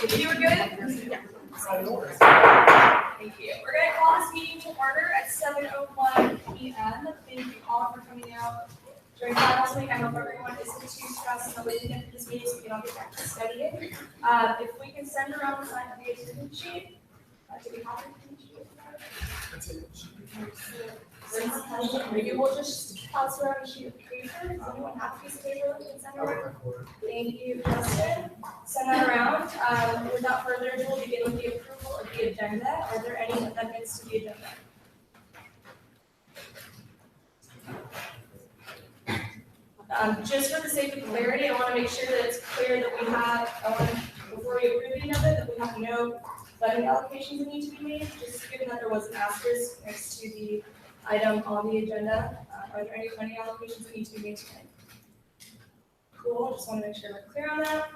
If you were good? Thank you. We're going to call this meeting to order at 7:01 p.m. Thank you all for coming out during finals week. I hope everyone isn't too stressed and waiting into this meeting so we can all get back to studying. If we can send around the sign of the attendance sheet. Do we have an attendance sheet? Maybe we'll just pass around a sheet of paper. Does anyone have a piece of paper we can send around? Thank you, Justin. Send that around. Without further ado, we'll begin with the approval of the agenda. Are there any amendments to the agenda? Just for the sake of clarity, I want to make sure that it's clear that we have, before we approve the agenda, that we have no funding allocations that need to be made, just given that there was an asterisk next to the item on the agenda. Are there any funding allocations that need to be made tonight? Cool, just want to make sure we're clear on that.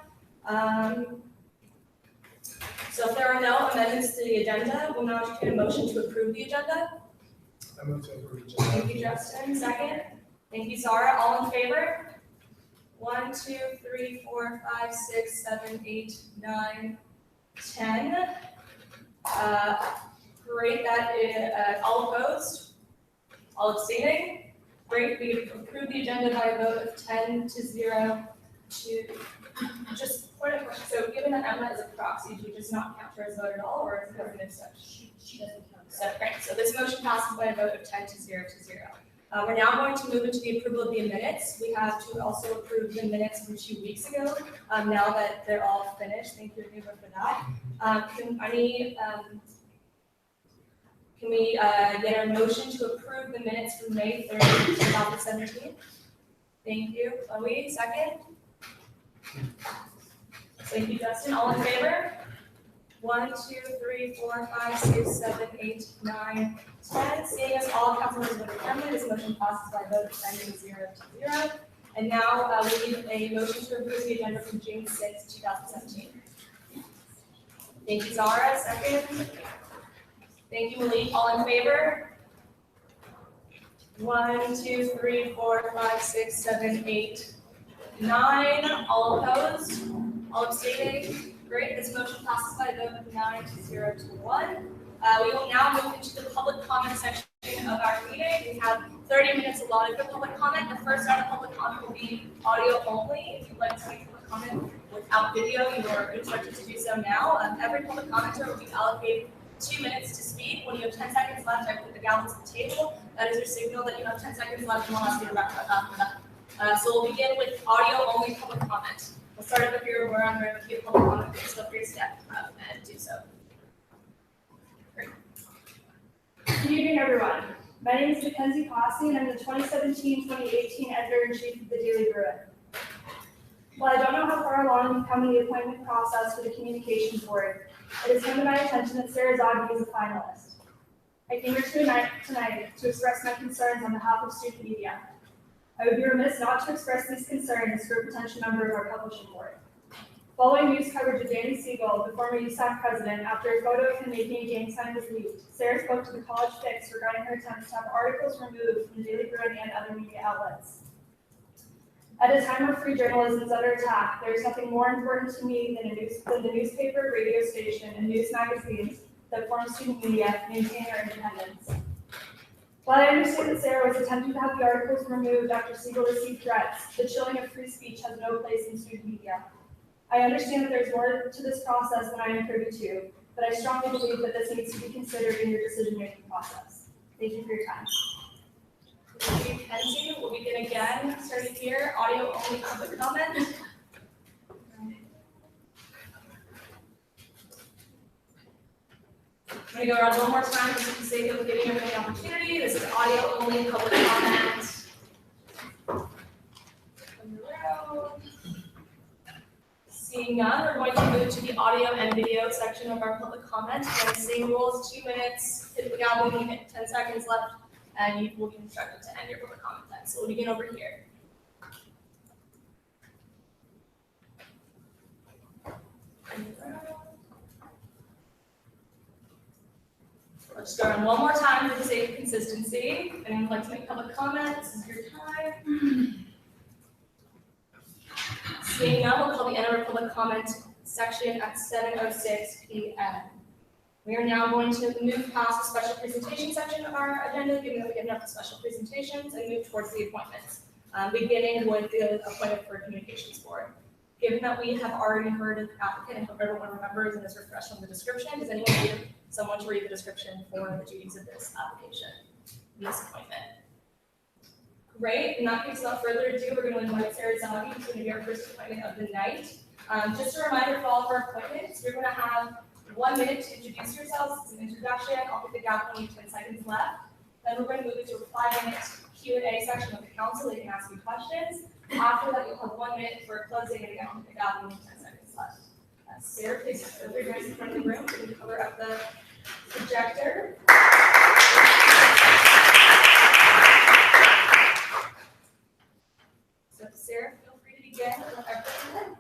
So if there are no amendments to the agenda, we'll now entertain a motion to approve the agenda. I move to approve the agenda. Thank you, Justin. Second. Thank you, Zara. All in favor? 1, 2, 3, 4, 5, 6, 7, 8, 9, 10. Great. That is all opposed? All abstaining? Great. We approved the agenda by a vote of 10-0 to just point of question. So given that Emma is a proxy, do we just not count her as a vote at all, or is it an exception? She doesn't count. So great. So this motion passes by a vote of 10-0 to 0. We're now going to move into the approval of the minutes. We have to also approve the minutes from 2 weeks ago. Now that they're all finished, thank you, Eva, for that. Can we get a motion to approve the minutes from May 30th, 2017? Thank you. Chloe, second. Thank you, Justin. All in favor? 1, 2, 3, 4, 5, 6, 7, 8, 9, 10. Seeing as all council members voted affirmative, this motion passes by a vote of 10-0 to 0. And now we need a motion to approve the agenda from June 6, 2017. Thank you, Zara. Second. Thank you, Malik. All in favor? 1, 2, 3, 4, 5, 6, 7, 8, 9. All opposed? All abstaining? Great. This motion passes by a vote of 9-0 to 1. We will now move into the public comment section of our meeting. We have 30 minutes allotted for public comment. The first round of public comment will be audio only. If you'd like to make public comment without video, you are instructed to do so now. Every public commenter will be allocated 2 minutes to speak. When you have 10 seconds left, I put the gavel to the table. That is your signal that you have 10 seconds left, and we'll ask you to wrap up after that. So we'll begin with audio only public comment. We'll start over here. We're on the queue public comment. Please feel free to step up and do so. Great. Good evening, everyone. My name is Mackenzie Posse, and I'm the 2017-2018 editor-in-chief of the Daily Bruin. While I don't know how far along you've come in the appointment process for the communications board, it has come to my attention that Sarah Zogby is a finalist. I came here tonight to express my concerns on behalf of student media. I would be remiss not to express these concerns for a potential member of our publishing board. Following news coverage of Danny Siegel, the former USAC president, after a photo of him making a gang sign was leaked, Sarah spoke to the College Fix regarding her attempts to have articles removed from the Daily Bruin and other media outlets. At a time where free journalism is under attack, there is nothing more important to me than the newspaper, radio station, and news magazines that form student media maintain their independence. While I understand that Sarah was attempting to have the articles removed after Siegel received threats, the chilling of free speech has no place in student media. I understand that there's more to this process than I am privy to, but I strongly believe that this needs to be considered in your decision-making process. Thank you for your time. Thank you, Kenzie. We'll begin again, starting here. Audio only public comment. I'm gonna go around one more time just for the sake of giving everybody an opportunity. This is audio only, public comment. From the room. Seeing none, we're going to move to the audio and video section of our public comment. Again, same rules, 2 minutes, hit the gavel when you hit 10 seconds left, and you will be instructed to end your public comment then. So we'll begin over here. Let's just go around one more time for the sake of consistency. If anyone would like to make public comment, this is your time. Seeing none, we'll call the end of our public comment section at 7:06 p.m. We are now going to move past the special presentation section of our agenda, given that we have enough special presentations, and move towards the appointments, beginning with the appointment for communications board. Given that we have already heard of the applicant, I hope everyone remembers and is refreshed from the description. Does anyone need someone to read the description for the duties of this application, this appointment? Great. In that case, without further ado, we're going to invite Sarah Zagi to be our first appointment of the night. Just a reminder for all of our appointments, you're going to have 1 minute to introduce yourselves. It's an introduction. I'll hit the gavel when you have 10 seconds left. Then we're going to move into a 5-minute Q&A section of the council. They can ask you questions. After that, you'll have 1 minute for closing, and again, I'll hit the gavel when you have 10 seconds left. Sarah, please feel free to raise in front of the room. We can cover up the projector. So Sarah, feel free to begin with our presentation.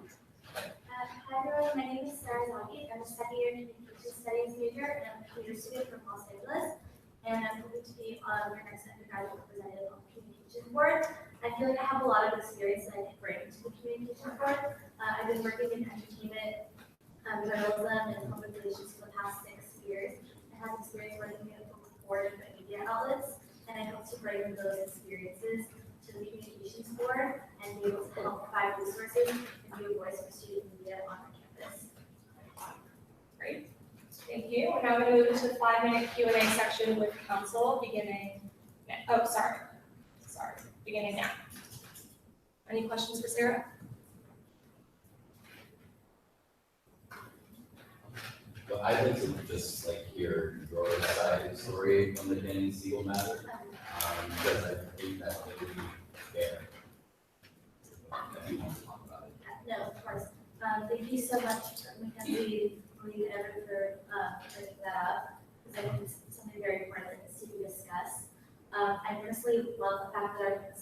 Hi everyone, my name is Sarah Zagi. I'm a second-year communication studies major and I'm a computer student from Los Angeles. And I'm hoping to be on your next undergraduate representative on the communications board. I feel like I have a lot of experience that I can bring to the communications board. I've been working in entertainment, journalism, and public relations for the past 6 years. I have experience working at public board and media outlets, and I hope to bring those experiences to the communications board and be able to help provide resources and be a voice for student media on our campus. Great. Thank you. We're now going to move into the 5-minute Q&A section with council beginning. Beginning now. Any questions for Sarah? Well, I'd like to just hear your side of the story on the Danny Siegel matter, because I think that it would be fair. If you want to talk about it. No, of course. Thank you so much, Mackenzie, Lee, and Evan for bringing that up, because I think it's something very important that needs to be discussed. I personally love the fact that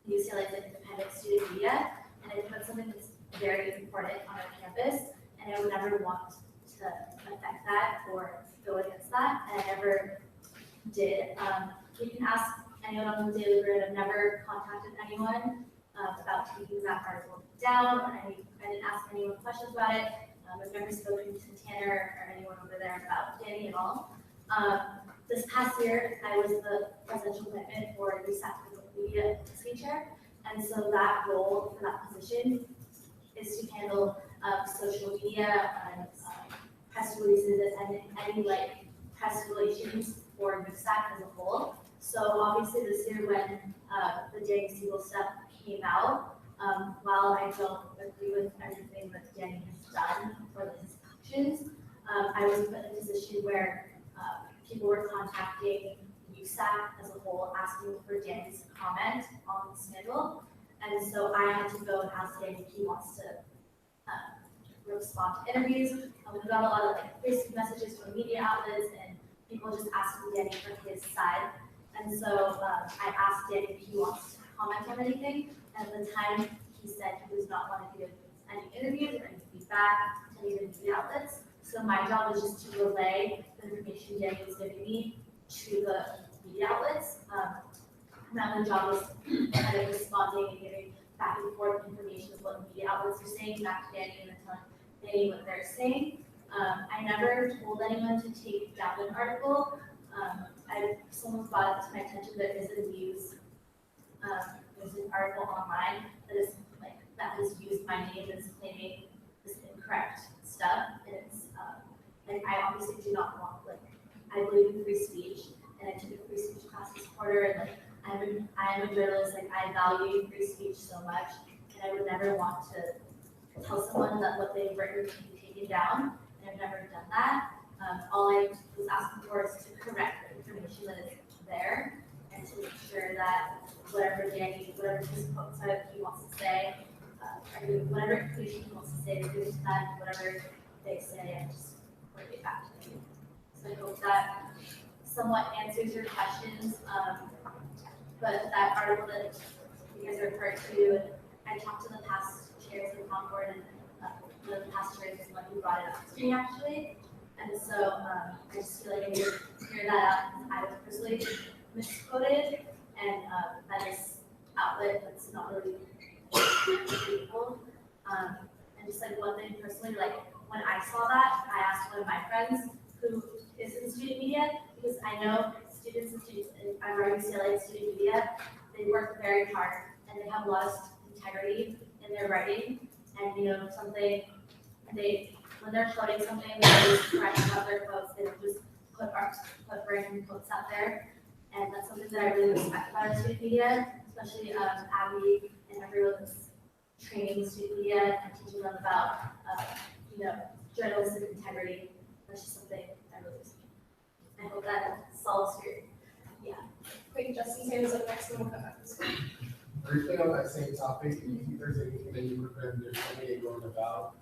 UCLA is an independent student media, and I think that's something that's very important on our campus, and I would never want to affect that or go against that, and I never did. You can ask anyone on the Daily Grid. I've never contacted anyone about taking that article down. I didn't ask anyone questions about it. I've never spoken to Tanner or anyone over there about Danny at all. This past year, I was the presidential appointment for USAC media feature, and so that role for that position is to handle social media and press releases and any press relations for USAC as a whole. So obviously this year when the Danny Siegel stuff came out, while I don't agree with everything that Danny has done for his actions, I was put in a position where people were contacting USAC as a whole, asking for Danny's comment on the scandal. And so I had to go and ask Danny if he wants to respond to interviews. We got a lot of Facebook messages from media outlets and people just asking Danny for his side. And so I asked Danny if he wants to comment on anything. And at the time, he said he does not want to give any interviews or any feedback to any of the media outlets. So my job is just to relay the information Danny was giving me to the media outlets. Now my job is kind of responding and giving back and forth information of what media outlets are saying back to Danny and then telling Danny what they're saying. I never told anyone to take down an article. Someone brought it to my attention that there's an article online that is that has used my name as claiming this incorrect stuff. And it's I obviously do not want I believe in free speech, and I took a free speech class this quarter, and I am a journalist. I value free speech so much, and I would never want to tell someone that what they've written can be taken down. And I've never done that. All I was asking for is to correct the information that is there and to make sure that whatever his quotes are he wants to say, whatever information he wants to say, give it to them, whatever they say, and just bring it back to me. So I hope that somewhat answers your questions. But that article that you guys referred to, I talked to the past chairs of Concord, and one of the past chairs is one who brought it up to me actually. And so I just feel like I need to clear that up. I was personally misquoted, and that is outlet that's not really people. And just like one thing personally, like when I saw that, I asked one of my friends who is in student media, because I know students and students, and I'm writing UCLA in student media, they work very hard and they have a lot of integrity in their writing. And you know, something when they're quoting something, they just correct out their quotes. They don't just put random quotes out there. And that's something that I really respect about our student media, especially Abby and everyone that's training student media and teaching them about journalistic integrity. That's just something I really respect. I hope that solves your Quick, Justin's hand is up next, and we'll come back. Briefly on that same topic, if there's anything that you recommend there's something going about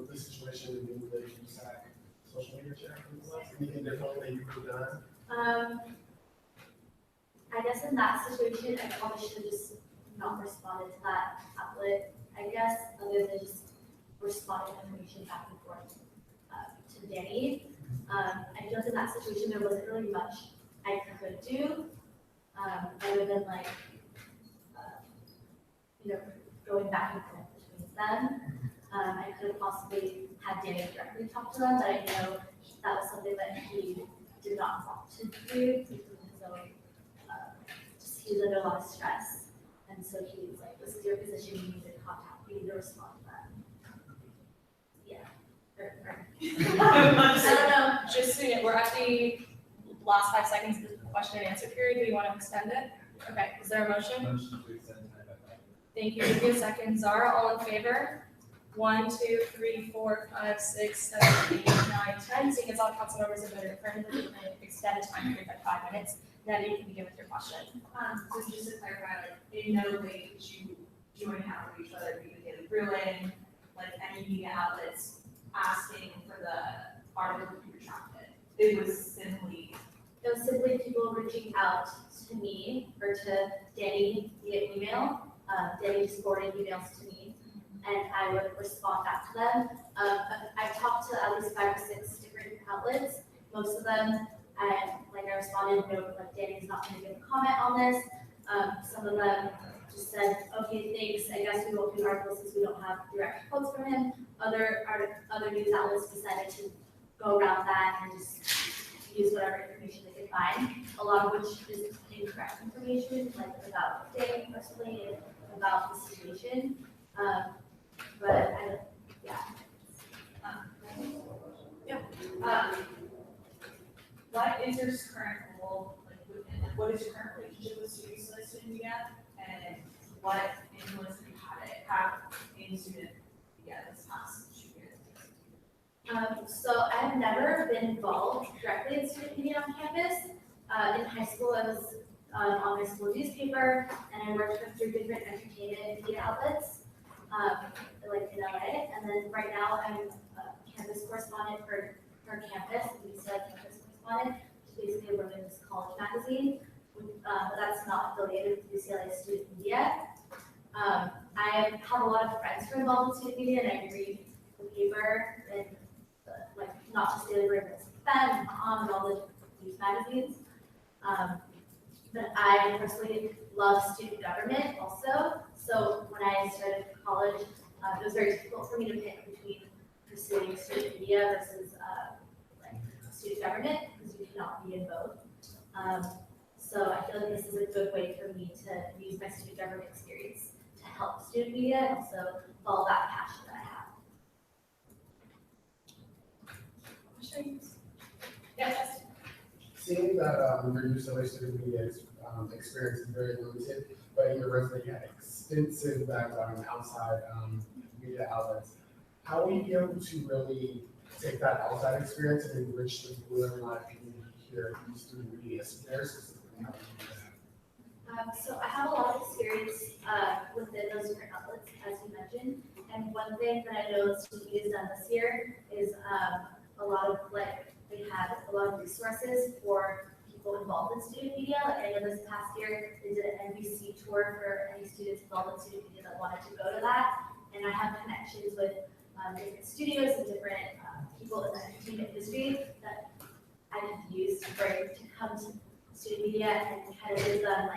the situation in the USAC social media chat, anything different that you could have done? I guess in that situation, I probably should have just not responded to that outlet, I guess, other than just responding information back and forth to Danny. I feel like in that situation, there wasn't really much I could do, other than like, going back and forth between them. I could have possibly had Danny directly talk to them, but I know that was something that he did not want to do because of his own, he was under a lot of stress. And so he was like, this is your position, you need to contact, you need to respond to that. Yeah. I don't know. Just so you know, we're at the last 5 seconds of the question and answer period. Do you want to extend it? Okay, is there a motion? Motion to extend time by 5 minutes. Thank you. Give me a second. Zara, all in favor? 1, 2, 3, 4, 5, 6, 7, 8, 9, 10. Seeing as all council members have been affirmative, extend the time period by 5 minutes. Then you can begin with your question. So just to clarify, like, in no way did you join outreach, whether it be the Daily Bruin, like any media outlets asking for the article to be retracted? It was simply people reaching out to me or to Danny via email. Danny just forwarded emails to me, and I would respond back to them. I've talked to at least 5 or 6 different outlets. Most of them, I responded, no, like Danny's not going to give a comment on this. Some of them just said, okay, thanks. I guess we won't do articles since we don't have direct quotes from him. Other news outlets decided to go around that and just use whatever information they could find. A lot of which is incorrect information, like about Danny personally and about the situation. But what is your current role, like, within, like, what is your current relationship with student media, and what influence have you had in student media this past 2 years? So I've never been involved directly in student media on campus. In high school, I was on my school newspaper, and I worked with 3 different entertainment media outlets, like in LA. And then right now, I'm a campus correspondent for campus, the UCLA campus correspondent, which is basically a women's college magazine. But that's not affiliated with UCLA student media. I have a lot of friends who are involved in student media, and I read the paper and like not just Daily Bruin, but Fed and and all the news magazines. But I personally love student government also. So when I started college, it was very difficult for me to pick between pursuing student media versus like student government, because you cannot be in both. So I feel like this is a good way for me to use my student government experience to help student media and also follow that passion that I have. Questions? Yes. Seeing that your UCLA student media experience is very limited, but in your resume you had extensive background outside media outlets, how will you be able to really take that outside experience and enrich the Blue and Live community here through student media. So they're specifically how we do that. So I have a lot of experience within those different outlets, as you mentioned. And one thing that I know student media has done this year is a lot of they had a lot of resources for people involved in student media. Like I know this past year they did an NBC tour for any students involved in student media that wanted to go to that. And I have connections with different studios and different people in the entertainment industry that I could use to come to student media and kind of give them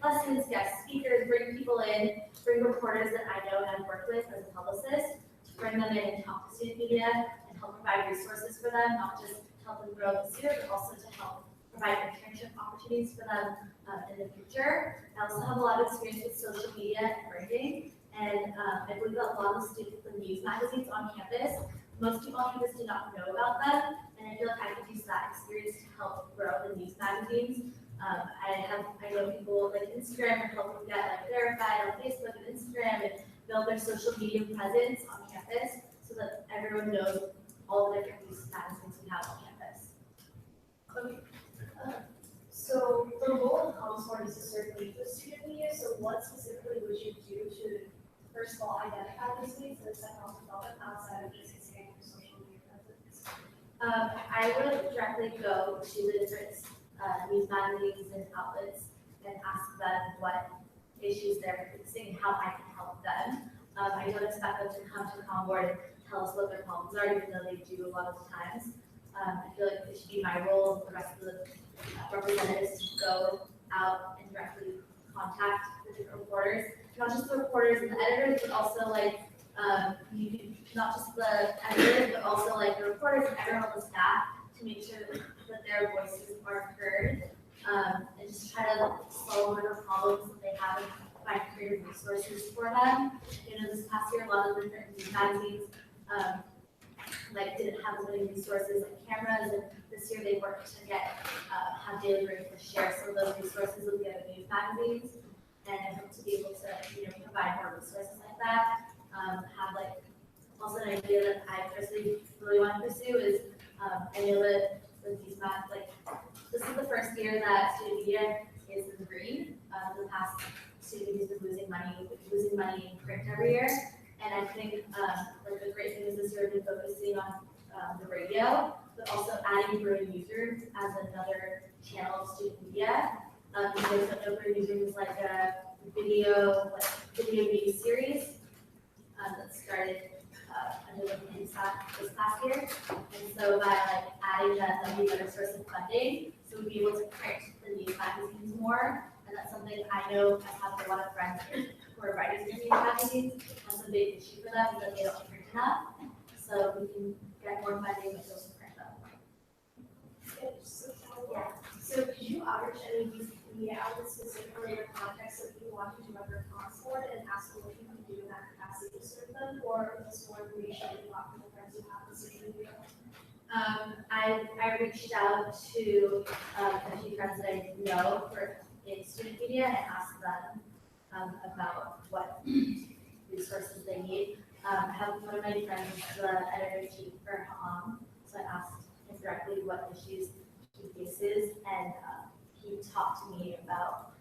lessons, guest speakers, bring people in, bring reporters that I know and I've worked with as a publicist, to bring them in and talk to student media and help provide resources for them, not just to help them grow this year, but also to help provide internship opportunities for them in the future. I also have a lot of experience with social media and branding, and I believe that a lot of the news magazines on campus, most people on campus do not know about them, and I feel like I could use that experience to help grow the news magazines. I know people like Instagram are helping get verified on Facebook and Instagram and build their social media presence on campus so that everyone knows all the different news magazines we have on campus. Okay. So the role of Comms Board is to serve needs of student media. So what specifically would you do to, first of all, identify these needs, and second, also develop them outside of just expanding your social media presence? I would directly go to the different news magazines and outlets and ask them what issues they're facing and how I can help them. I don't expect them to come to Comm Board and tell us what their problems are, even though they do a lot of the times. I feel like it should be my role and the rest of the representatives to go out and directly contact the different reporters, not just the reporters and the editors, but also not just the editors, but also the reporters and everyone on the staff to make sure that their voices are heard, and just try to solve whatever problems that they have and find creative resources for them. This past year, a lot of different news magazines didn't have as many resources like cameras, and this year they worked to have daily brief to share some of those resources with the other news magazines, and I hope to be able to provide more resources like that. Also an idea that I personally really want to pursue is I know that the news this is the first year that student media is in the green. The past student media has been losing money in print every year. And I think the great thing is this year we've been focusing on the radio, but also adding Brewing Newsroom as another channel of student media. There's an Brewing Newsroom is a video news series that started under the USAC this past year. And so by adding that, that'll be another source of funding, so we'd be able to print the news magazines more. And that's something I know I have a lot of friends who are writers in news magazines. That's a big issue for them, is that they don't print enough. So we can get more funding with those to print them. Yeah. So could you outreach any of these media outlets specifically in the context of you want to do under Comms Board and ask them what you can do in that capacity to serve them, or just more information that you want from the friends you have in social media? I reached out to a few friends that I know in student media and asked them about what resources they need. I have one of my friends, the editor-in-chief for HAM, so I asked him directly what issues he faces, and he talked to me about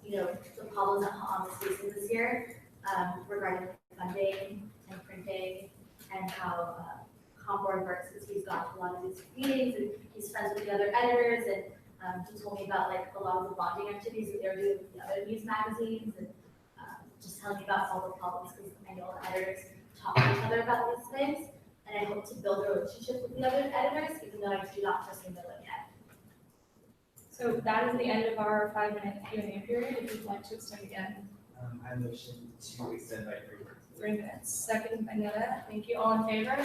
the problems that HAM is facing this year regarding funding and printing and how Comm Board works, because he's gone to a lot of these meetings and he's friends with the other editors, and he told me about a lot of the bonding activities that they're doing with the other news magazines, and just telling me about all the problems, because I know the editors talk to each other about these things, and I hope to build a relationship with the other editors, even though I do not personally know them yet. So that is the end of our 5-minute Q&A period. If you'd like to extend again, I motion to extend by 3 minutes. Second by Netta. Thank you. All in favor?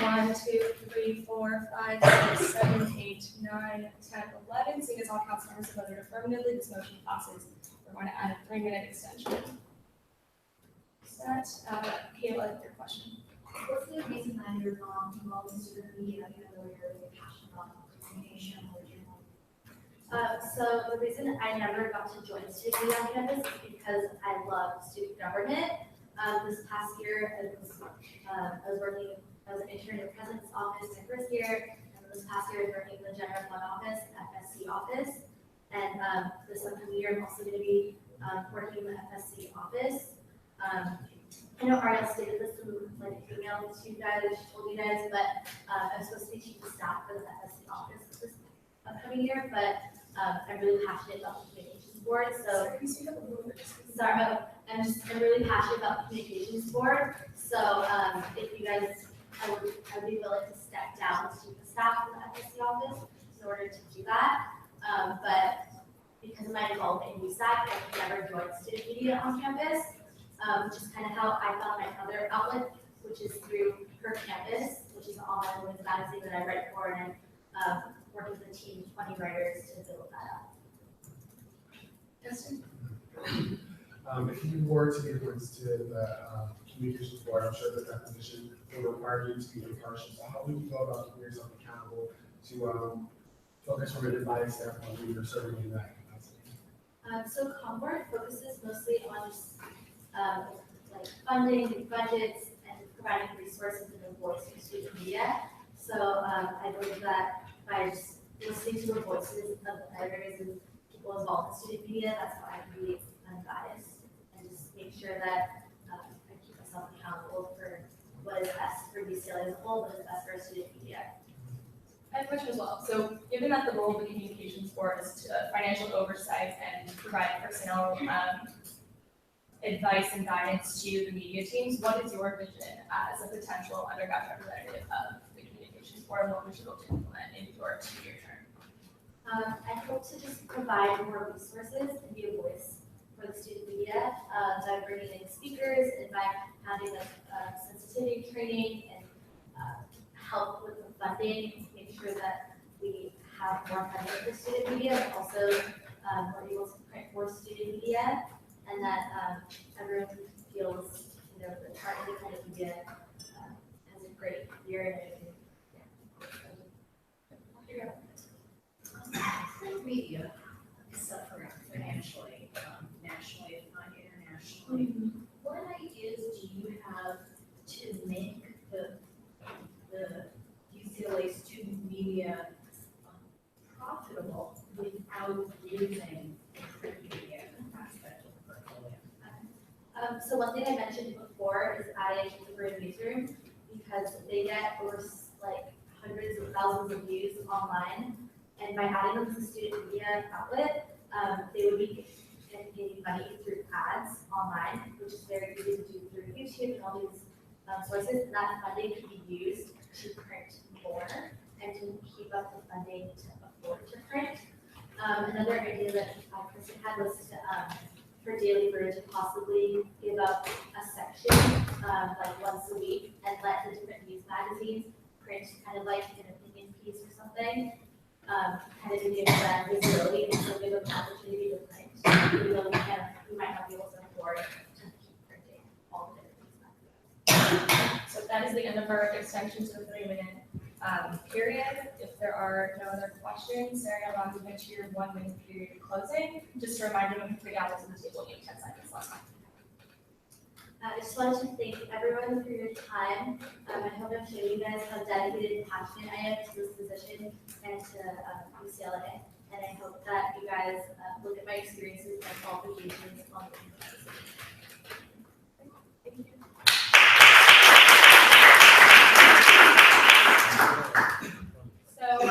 1, 2, 3, 4, 5, 6, 7, 8, 9, 10, 11. Seeing as all council members have voted affirmatively, this motion passes. We're going to add a 3-minute extension. Set. Kayla, your question. What's the reason that you're not involved in student media, even though you're really passionate about communication or journalism? So the reason I never got to join student media on campus is because I love student government. This past year, I was working as an intern interned in the president's office my first year, and then this past year I was working in the general fund office, FSC office. And this upcoming year, I'm also going to be working in the FSC office. I know Ariel stated this in like an email to you guys, she told you guys, but I'm supposed to be chief of staff for the FSC office this upcoming year, but I'm really passionate about the communications board, so. Sorry, can you speak up a little bit? I'm really passionate about the communications board, so if you guys, I would be willing to step down as chief of staff in the FSC office in order to do that. But because of my involvement in USAC, I've never joined student media on campus, which is kind of how I found my other outlet, which is through Her Campus, which is an online women's magazine that I write for, and I'm working with a team of 20 writers to build that up. Justin? If you were to be appointed to the communications board, I'm sure that position will require you to be impartial. So how would you go about keeping yourself accountable to focus from an advice standpoint when you're serving in that capacity? So ComBoard focuses mostly on just like funding, budgets, and providing resources and a voice for student media. So I believe that by just listening to the voices of the editors and people involved in student media, that's how I can be unbiased and just make sure that I keep myself accountable for what is best for UCLA as a whole, what is best for student media. I have a question as well. So given that the role of the communications board is to financial oversight and provide personnel advice and guidance to the media teams, what is your vision as a potential undergraduate representative of the communications board and what we should look to implement in your 2-year term? I hope to just provide more resources and be a voice for the student media by bringing in speakers and by having a sensitivity training and help with the funding, make sure that we have more funding for student media, but also we're able to print more student media, and that everyone feels, you know, that our independent media has a great year and Print media is suffering financially, nationally, if not internationally. What ideas do you have to make the UCLA student media profitable without losing the print media aspect of the portfolio? So one thing I mentioned before is adding the Brand Newsroom, because they get over like hundreds of thousands of views online, and by adding them to the student media outlet, they would be getting money through ads online, which is very easy to do through YouTube and all these sources, and that funding could be used to print more and to keep up the funding to afford to print. Another idea that Kristen had was to, for Daily Brew to possibly give up a section like once a week and let the different news magazines print kind of like an opinion piece or something, kind of to give them visibility and still give them an opportunity to print, even though we might not be able to afford to keep printing all the different news magazines. So that is the end of our extension to the 30-minute period. If there are no other questions, Sarah, I'm going to get to your 1-minute period of closing. Just a reminder, when you put out to the table, you have 10 seconds left. I just wanted to thank everyone for your time. I hope I've shown you guys how dedicated and passionate I am to this position and to UCLA. And I hope that you guys look at my experiences and qualifications on the campus. Thank you. So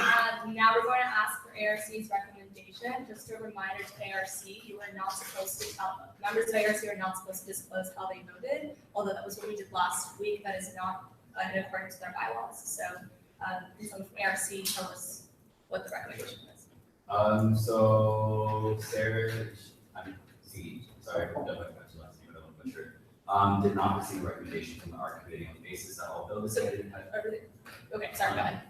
now we're going to ask for ARC's recommendation. Just a reminder to ARC, you are not supposed to tell, members of ARC are not supposed to disclose how they voted, although that was what we did last week. That is not in accordance with their bylaws. So someone from ARC, tell us what the recommendation is. So Sarah, sorry, I don't know if that's the last name, but I'm not sure. Did not receive a recommendation from the art committee on the basis that although the city Okay, sorry, go ahead.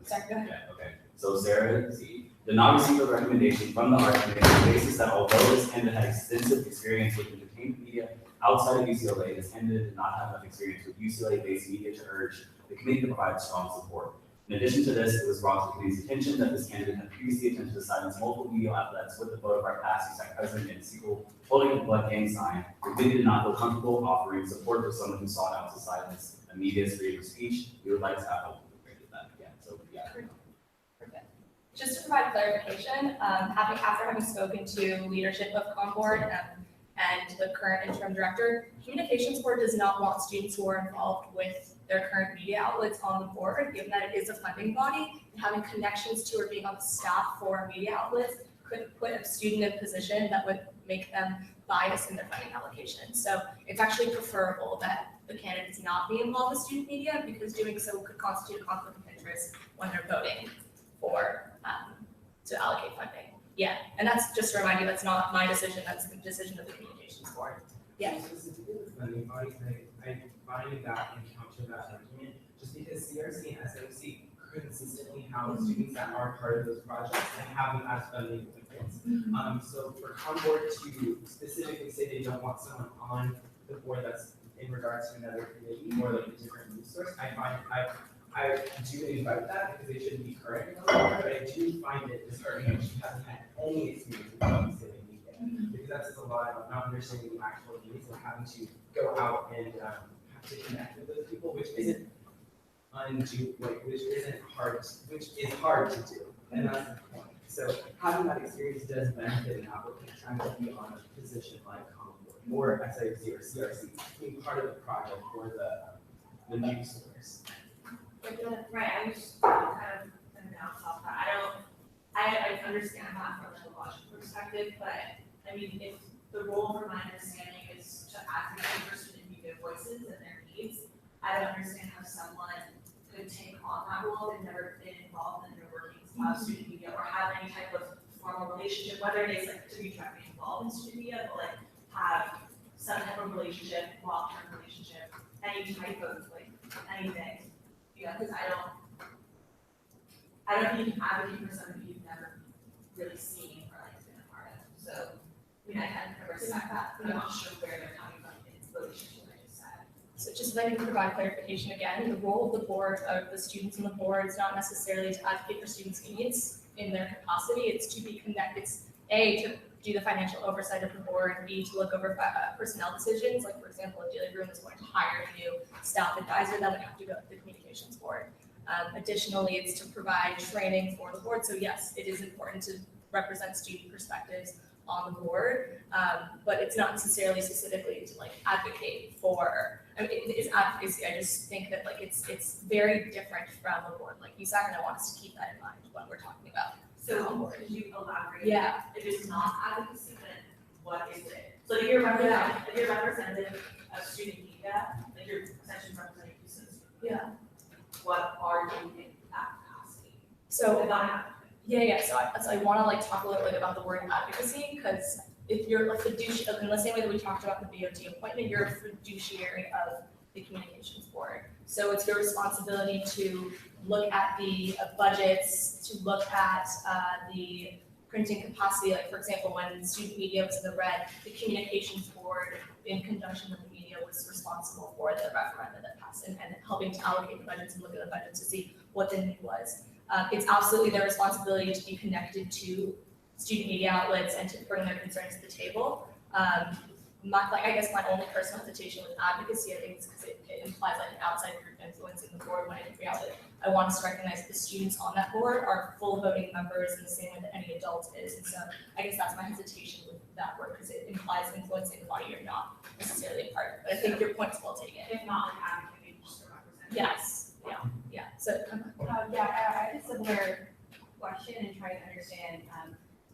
Sorry, go ahead. Yeah, okay. So Sarah Z did not receive a recommendation from the art committee on the basis that although this candidate had extensive experience with entertainment media outside of UCLA, this candidate did not have enough experience with UCLA-based media to urge the committee to provide strong support. In addition to this, it was brought to the committee's attention that this candidate had previously attempted to silence multiple media outlets with the photo of our past USAC president and Siegel holding a blood gang sign. The committee did not feel comfortable offering support for someone who sought out to silence the media's freedom of speech. We would like to have help with that again. So, yeah. Perfect. Just to provide clarification, after having spoken to leadership of ComBoard and the current interim director, Communications Board does not want students who are involved with their current media outlets on the board, given that it is a funding body, and having connections to or being on the staff for media outlets could put a student in a position that would make them biased in their funding allocation. So it's actually preferable that the candidates not be involved with student media, because doing so could constitute a conflict of interest when they're voting for, to allocate funding. Yeah, and that's just to remind you, that's not my decision, that's the decision of the Communications Board. Yeah. Specifically with funding bodies, I find that and counter that argument, just because CRC and SOC consistently house students that are part of those projects and have them as funding recipients. So for ComBoard to specifically say they don't want someone on the board that's in regards to another committee or like a different resource, I do invite that because they shouldn't be current in those, but I do find it disheartening that she hasn't had any experience with legislating media. Because that says a lot about not understanding the actual needs and having to go out and have to connect with those people, which isn't which is hard to do. And that's the point. So having that experience does benefit an applicant trying to be on a position like ComBoard or SIOC or CRC, being part of the project or the news source. Right, I was just kind of bounce off that. I understand that from a logical perspective, but I mean, if the role from my understanding is to advocate for student media voices and their needs, I don't understand how someone could take on that role and never been involved in the workings of student media or have any type of formal relationship, whether it is like to be directly involved in student media, but like have some type of relationship, long-term relationship, any type of like anything. Yeah, because I don't think you can advocate for something you've never really seen or like been a part of. So, I mean, I kind of respect that, but I'm not sure where they're coming from in relationship I just said. So just if I can provide clarification again, the role of the board, of the students on the board, is not necessarily to advocate for students' needs in their capacity. It's to be connected, it's A, to do the financial oversight of the board, and B, to look over personnel decisions. Like, for example, if Daily Room is going to hire a new staff advisor, that would have to go to the Communications Board. Additionally, it's to provide training for the board. So yes, it is important to represent student perspectives on the board, but it's not necessarily specifically to like advocate for. I mean, it is advocacy. I just think that like it's very different from a board like USAC, and I want us to keep that in mind when we're talking about. So could you elaborate? Yeah. If it's not advocacy, then what is it? So if you're representative of student media, like you're essentially representing students. Yeah. What are you in that capacity? So If I have. yeah. So I want to like talk a little bit about the word advocacy, because if you're a fiduciary, in the same way that we talked about the BOT appointment, you're a fiduciary of the Communications Board. So it's your responsibility to look at the budgets, to look at the printing capacity. Like, for example, when student media was in the red, the Communications Board, in conjunction with the media, was responsible for the referendum that passed and helping to allocate the budgets and look at the budgets to see what the need was. It's absolutely their responsibility to be connected to student media outlets and to bring their concerns to the table. I guess my only personal hesitation with advocacy, I think, is because it implies like an outside group influencing the board, when in reality, I want us to recognize that the students on that board are full voting members in the same way that any adult is. And so I guess that's my hesitation with that word, because it implies influencing the body you're not necessarily a part of. But I think your point's well taken. If not like advocating, just a representative. Yes, yeah. So I had a similar question and trying to understand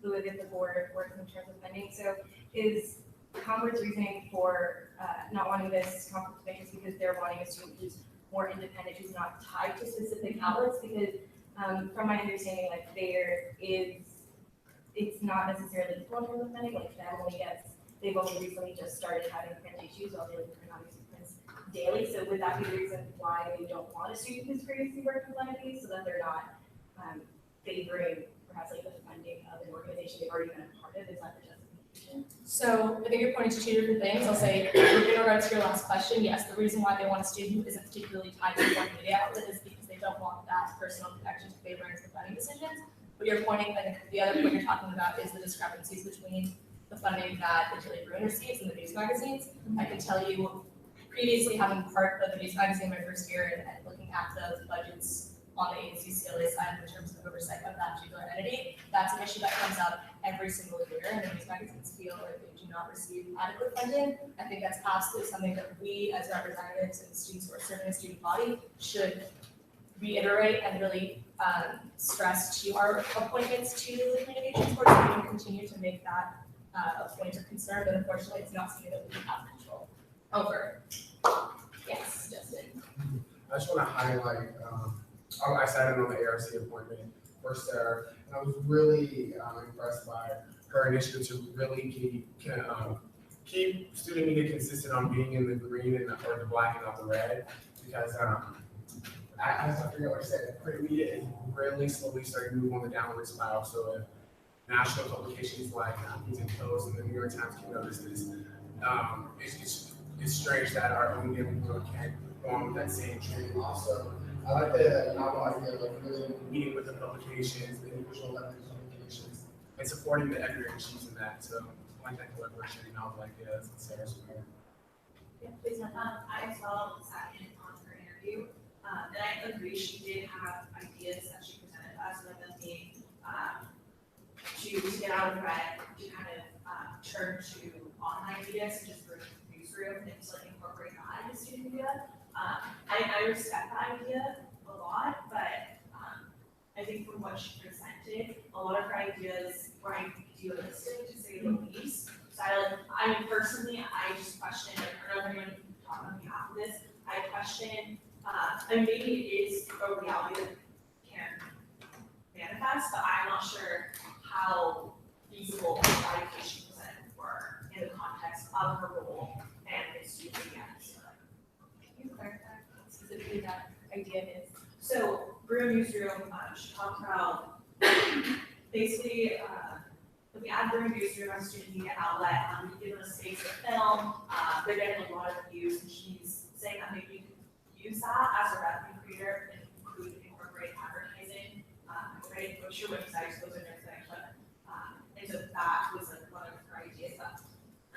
the way that the board works in terms of funding. So is ComBoard's reasoning for not wanting this conflict of interest because they're wanting a student who's more independent, who's not tied to specific outlets? Because from my understanding, like it's not necessarily equal in terms of funding. Like they've only recently just started having print issues while they're obviously prints daily. So would that be the reason why they don't want a student who's previously worked with entities, so that they're not favoring perhaps like the funding of an organization they've already been a part of? Is that the justification? position? So I think you're pointing to two different things. I'll say, in regards to your last question, yes, the reason why they want a student who isn't particularly tied to one media outlet is because they don't want that personal connection to favorites the funding decisions. But you're pointing, I think the other point you're talking about is the discrepancies between the funding that the Daily Bruin receives and the news magazines. I can tell you, previously having part of the news magazine my first year and looking at the budgets on the agency CLA side in terms of oversight of that particular entity, that's an issue that comes up every single year, and the news magazines feel like they do not receive adequate funding. I think that's absolutely something that we as representatives and students who are serving the student body should reiterate and really stress to our appointments to the communications board, so we can continue to make that a point of concern, but unfortunately it's not something that we have control over. Yes, Justin. I just want to highlight, I sat in on the ARC appointment for Sarah, and I was really impressed by her initiative to really keep student media consistent on being in the green and or the black and not the red, because I forget what I said, print media is really slowly starting to move on the downward spiral. So if national publications like Huffington Post and the New York Times can notice this, it's strange that our own media can't go on with that same trend. Also, I like the novel idea of really meeting with the publications, the individual level publications, and supporting the editor-in-chiefs in that. So I like that collaboration and novel ideas and Sarah's work. Yeah, please. I as well sat in on her interview, and I agree, she did have ideas that she presented to us, with them being, to get out of red, to kind of, turn to online media, such as the newsroom, and to like incorporate that into student media. I respect that idea a lot, but, I think from what she presented, a lot of her ideas were idealistic, to say the least. So I mean, personally, I just question, like, I don't know if anyone can talk on behalf of this, I question, and maybe it is a reality that can manifest, but I'm not sure how feasible the education presented were in the context of her role and its student media. Can you clarify specifically that idea is? So, Bruin Newsroom, she talked about basically, if we add Bruin Newsroom as a student media outlet, we give them a space to film, they're getting a lot of views, and she's saying that maybe you can use that as a revenue creator and incorporate advertising, right, which your website goes in there, and so that was like one of her ideas, that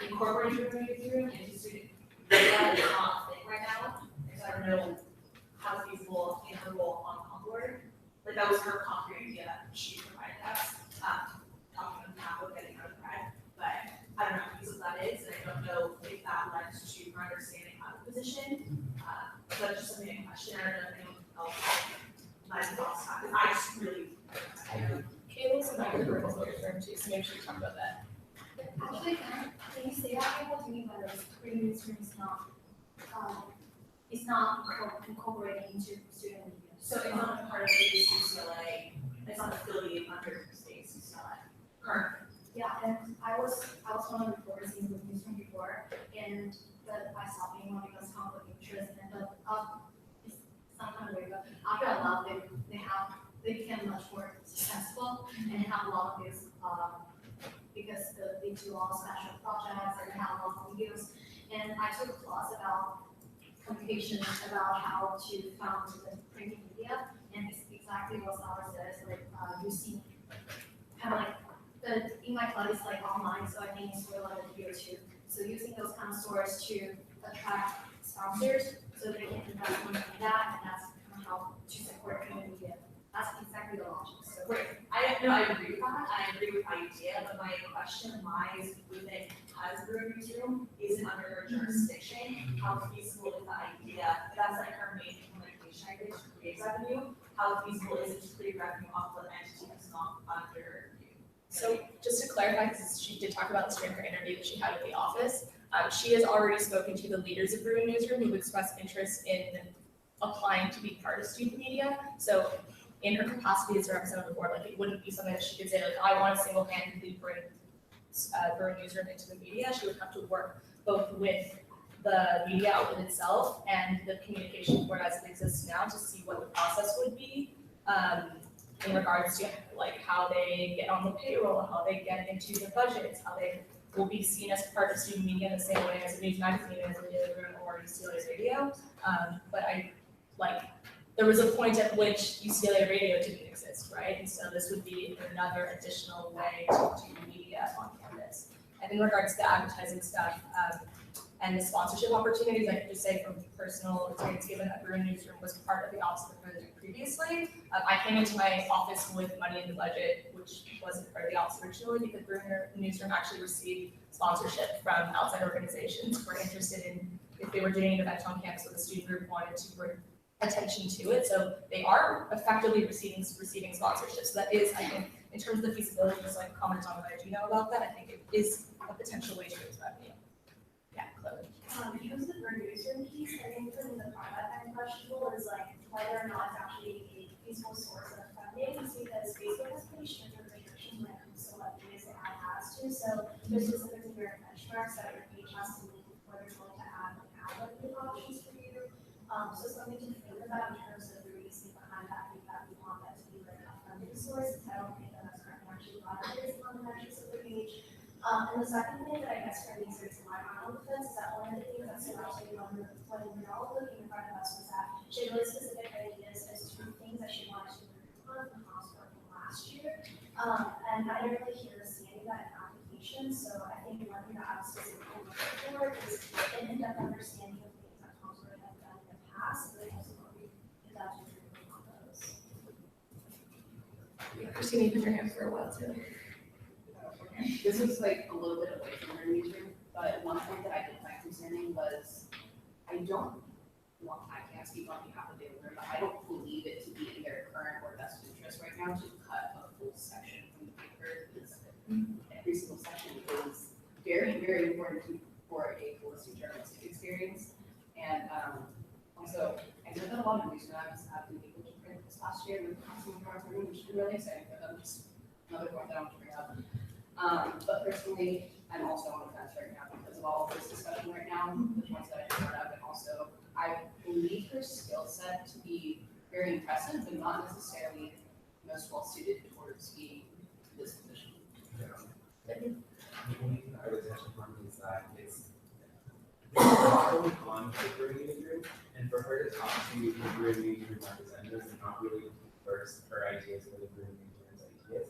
incorporating Bruin Newsroom into student media is not a thing right now, and so I don't know how feasible in her role on board. Like that was her concrete idea that she provided us, talking on behalf of getting out of red. But I don't know how feasible that is, and I don't know if that led to her understanding of the position. But just something to question. I don't know if anyone else might have thoughts on it. I just really. Kayla's and I were both referring to, so maybe she can talk about that. Actually, can you say that? What do you mean by this? Green newsroom is not incorporated into student media. So it's not a part of the UCLA, it's not affiliated under the state's UCLA currently. Yeah, and I was one of the reporters in the newsroom before, and I stopped being one because conflict of interest, and it's some time ago. After a while, they became much more successful, and have a lot of this because they do a lot of special projects and they have a lot of videos. And I took a class about communication, about how to found the print media, and it's exactly what ours says. Like you see, kind of like in my class it's like online, so I think it's really like a video too. So using those kind of stores to attract sponsors, so they can invest money in that, and that's kind of how to support print media. That's exactly the logic. So Great. I agree with that. I agree with the idea, but my question lies within, because Bruin Newsroom isn't under her jurisdiction, how feasible is the idea? If that's like her main communication idea to create revenue, how feasible is it to create revenue off of an entity that's not under you? So just to clarify, because she did talk about this during her interview that she had at the office, she has already spoken to the leaders of Bruin Newsroom who expressed interest in applying to be part of student media. So in her capacity as a representative of the board, like it wouldn't be something that she could say, like, I want to single-handedly bring Bruin Newsroom into the media. She would have to work both with the media outlet itself and the communication board as it exists now to see what the process would be in regards to like how they get on the payroll, how they get into the budgets, how they will be seen as part of student media in the same way as a news magazine is a Daily Room or UCLA's radio. But there was a point at which UCLA radio didn't exist, right? And so this would be another additional way to do media on campus. And in regards to the advertising stuff, and the sponsorship opportunities, I can just say from personal experience, given that Bruin Newsroom was part of the office of the president previously, I came into my office with money in the budget, which wasn't part of the office originally, because Bruin Newsroom actually received sponsorship from outside organizations who were interested in, if they were doing an event on campus with a student group, wanted to bring attention to it. So they are effectively receiving sponsorship. So that is, I think, in terms of the feasibility, just like comment on what I do know about that, I think it is a potential way to raise revenue. Yeah, Chloe. In terms of the newsroom piece, I think for the part that I'm questionable is like whether or not it's actually a feasible source of funding, because Facebook has pretty strict restrictions when it comes to what news the ad has to. So there's specific numeric benchmarks that your page has to meet before they're going to add revenue options for you. So something to think about in terms of the reasoning behind that. I think that we want that to be like a funding source. I don't think that that's currently actually monetized on the metrics of the page. And the second thing that I guess for me sort of my own defense is that one of the things that stood out to me when we were all looking in front of us was that she had really specific ideas as to things that she wanted to improve on from Osborne from last year. And I didn't really hear or see any of that in application. So I think one thing that I was specifically looking for is an in-depth understanding of things that Osborne had done in the past, and then also what we did that to improve on those. Yeah, Christina, you've been your hand for a while too. This was like a little bit away from our newsroom, but one point that I did find concerning was I can't speak on behalf of the owner, but I don't believe it to be in their current or best interest right now to cut a full section from the paper, because every single section is very, very important for a holistic journalistic experience. And also, I know that a lot of newsrooms have been able to print this last year with consumer programming, which has been really exciting for them. Just another point that I want to bring up. But personally, I'm also on the fence right now because of all of this discussion right now, the points that I brought up, and also I believe her skill set to be very impressive, but not necessarily most well suited towards being this position. Yeah. The only thing I would touch upon is that it's probably on the Bruin Newsroom, and for her to talk to the Bruin Newsroom representatives and not really first her ideas for the Bruin Newsroom's ideas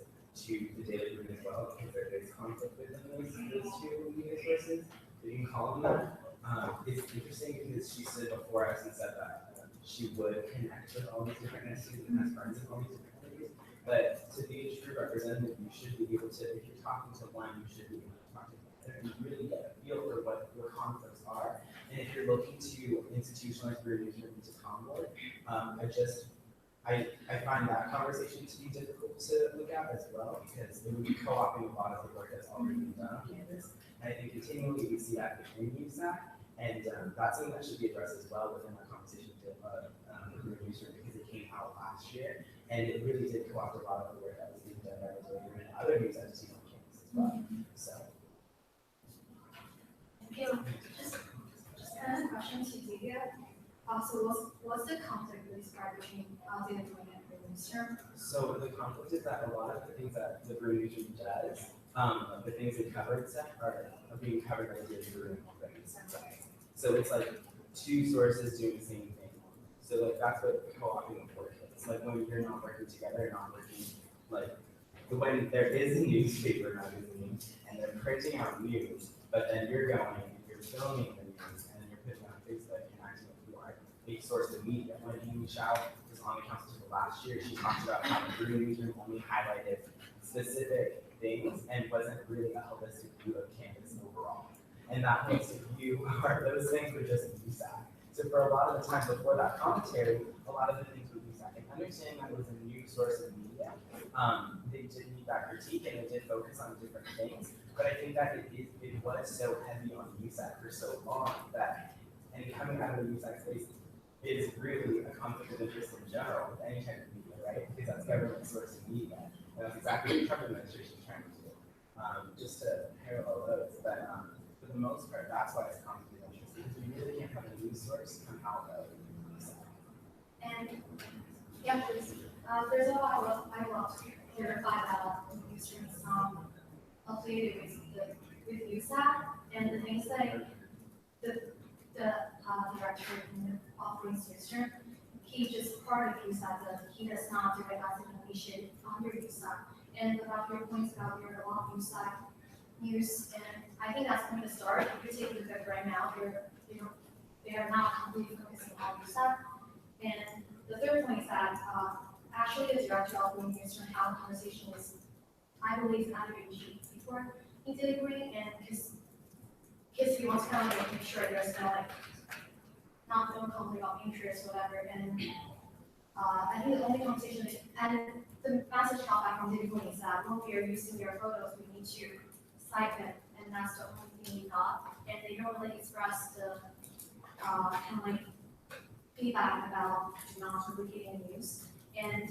to the Daily Room as well, because there is conflict within those two media sources. You can call them that. It's interesting because she stood before us and said that she would connect with all these different entities and has friends in all these different entities. But to be a true representative, you should be able to, if you're talking to one, you should be able to talk to the other and really get a feel for what your conflicts are. And if you're looking to institutionalize your newsroom into convoy, I find that conversation to be difficult to look at as well, because it would be co-opting a lot of the work that's already been done on campus. And I think continually we see that within USAC, and that's something that should be addressed as well within our conversation with the newsroom, because it came out last year, and it really did co-opt a lot of the work that was being done by the Daily Room and other news entities on campus as well. So. Okay, just kind of a question to Divya. So what's the conflict with this part between Daily Room and Bruin Newsroom? So the conflict is that a lot of the things that the Bruin Newsroom does, the things it covers are being covered by the Daily Room already. So it's like two sources doing the same thing. So like that's what co-opting of work is. Like when you're not working together, not working like when there is a newspaper magazine and they're printing out news, but then you're going and you're filming the news and then you're putting on Facebook and acting like you are a source of media. When Amy Chow was on the council last year, she talked about how the Bruin Newsroom only highlighted specific things and wasn't really a holistic view of campus overall. And that holistic view, or those things were just USAC. So for a lot of the time before that commentary, a lot of the things were USAC. And understanding that it was a new source of media, they did meet that critique and they did focus on different things. But I think that it was so heavy on USAC for so long that, and coming out of the USAC space, it is really a conflict of interest in general with any type of media, right? Because that's government source of media. And that's exactly what the Trump administration is trying to do. Just to parallel those. But for the most part, that's why it's conflict of interest, because we really can't have a news source come out of USAC. And yeah, there's a lot I love to clarify about the newsrooms affiliated with the with USAC, and the things that the director in the offerings district, he just part of USAC, he does not do it as an admission under USAC. And about your points about your law USAC use, and I think that's going to start. If you take a look right now, they are not completely focusing on USAC. And the third point is that actually the director of the minister had a conversation with, I believe, an advocacy before he did agree, and because he wants to kind of make sure there's no not no conflict of interest or whatever. And I think the only conversation and the message got back from David is that when we are using their photos, we need to cite them, and that's the only thing we got. And they don't really express the kind of feedback about not duplicating use. And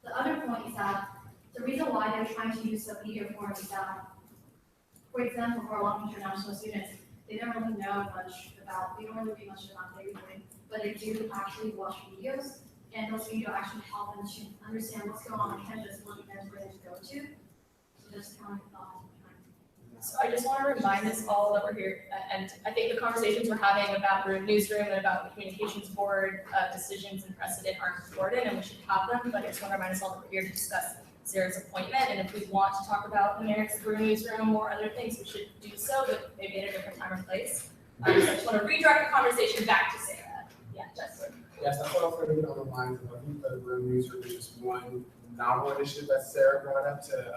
the other point is that the reason why they're trying to use the video form is that, for example, for a lot of international students, they don't really know much about, they don't really read much about everything, but they do actually watch videos, and those videos actually help them to understand what's going on on campus, what events where they go to. So just kind of So I just want to remind us all that we're here, and I think the conversations we're having about the newsroom and about the communications board decisions and precedent are important, and we should have them, but I just want to remind us all that we're here to discuss Sarah's appointment, and if we want to talk about the merits of the newsroom or other things, we should do so, but maybe at a different time or place. So I just want to redirect the conversation back to Sarah. Yeah, Jessica. Yes, that's what I was going to get on the lines of. I think the room newsroom is just one novel initiative that Sarah brought up to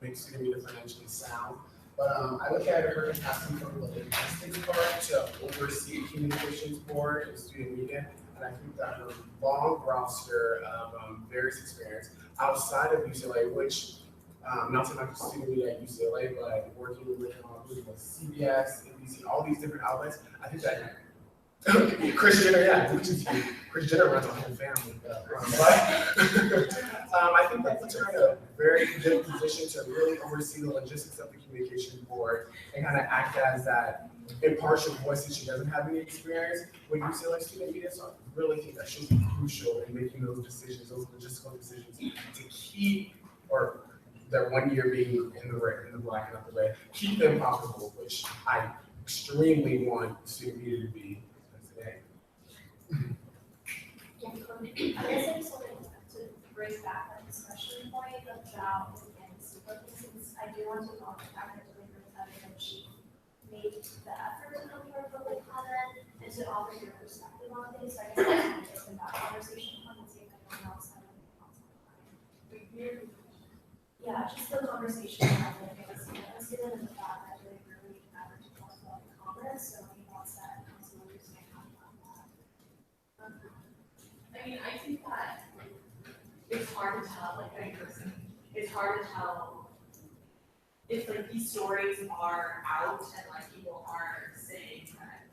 make student media financially sound. But I look at her capacity from the logistics part to oversee communications board and student media. And I think that her long roster of various experience outside of UCLA, which not so much student media at UCLA, but working with CBS, NBC, all these different outlets, I think that Chris Jenner, yeah, which is Chris Jenner runs a whole family. I think that puts her in a very good position to really oversee the logistics of the communication board and kind of act as that impartial voice that she doesn't have any experience with UCLA student media. So I really think that she'll be crucial in making those decisions, those logistical decisions, to keep or their 1 year being in the black and not the red, keep them profitable, which I extremely want student media to be today. Yeah, I guess I just wanted to bring back that discussion point about against, but since I do want to talk about the delivery that she made the effort to come here for public comment and to offer your perspective on things. So I guess I want to open that conversation up and see if anyone else has any thoughts on it. Yeah, just the conversation about it, because given the fact that they really effort to talk about the comments, so any thoughts that council members may have on that. I mean, I think that it's hard to tell, like, I personally, it's hard to tell if like these stories are out and like people are saying that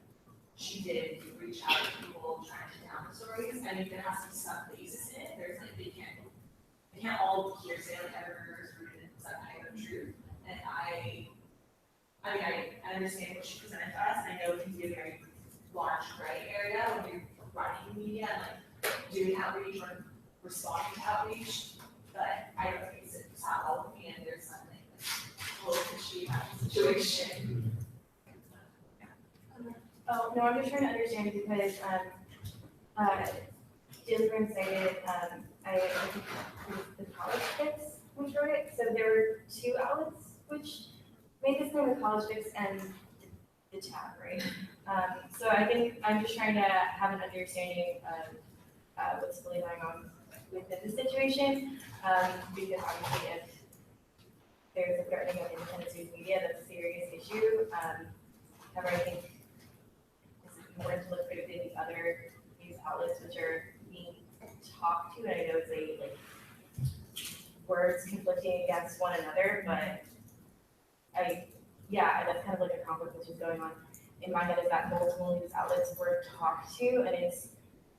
she did reach out to people trying to down the stories. I think there has to be some basis in it. There's like they can't all hearsay like everyone's rooted in some kind of truth. And I mean I understand what she presented to us, and I know it can be a very large gray area when you're running media and like doing outreach or responding to outreach, but I don't think it's how, and there's something that's a little fishy about the situation. Oh, no, I'm just trying to understand because, Gisborne cited, I think the college fix, which wrote it, so there were two outlets which made this kind of college fix and the tab, right? So I think I'm just trying to have an understanding of what's really going on within the situation, because obviously if there's a threatening of independent news media, that's a serious issue. However, I think it's important to look critically at the other news outlets which are being talked to, and I know it's like words conflicting against one another, but that's kind of like a conflict which is going on in my head, is that multiple news outlets were talked to, and it's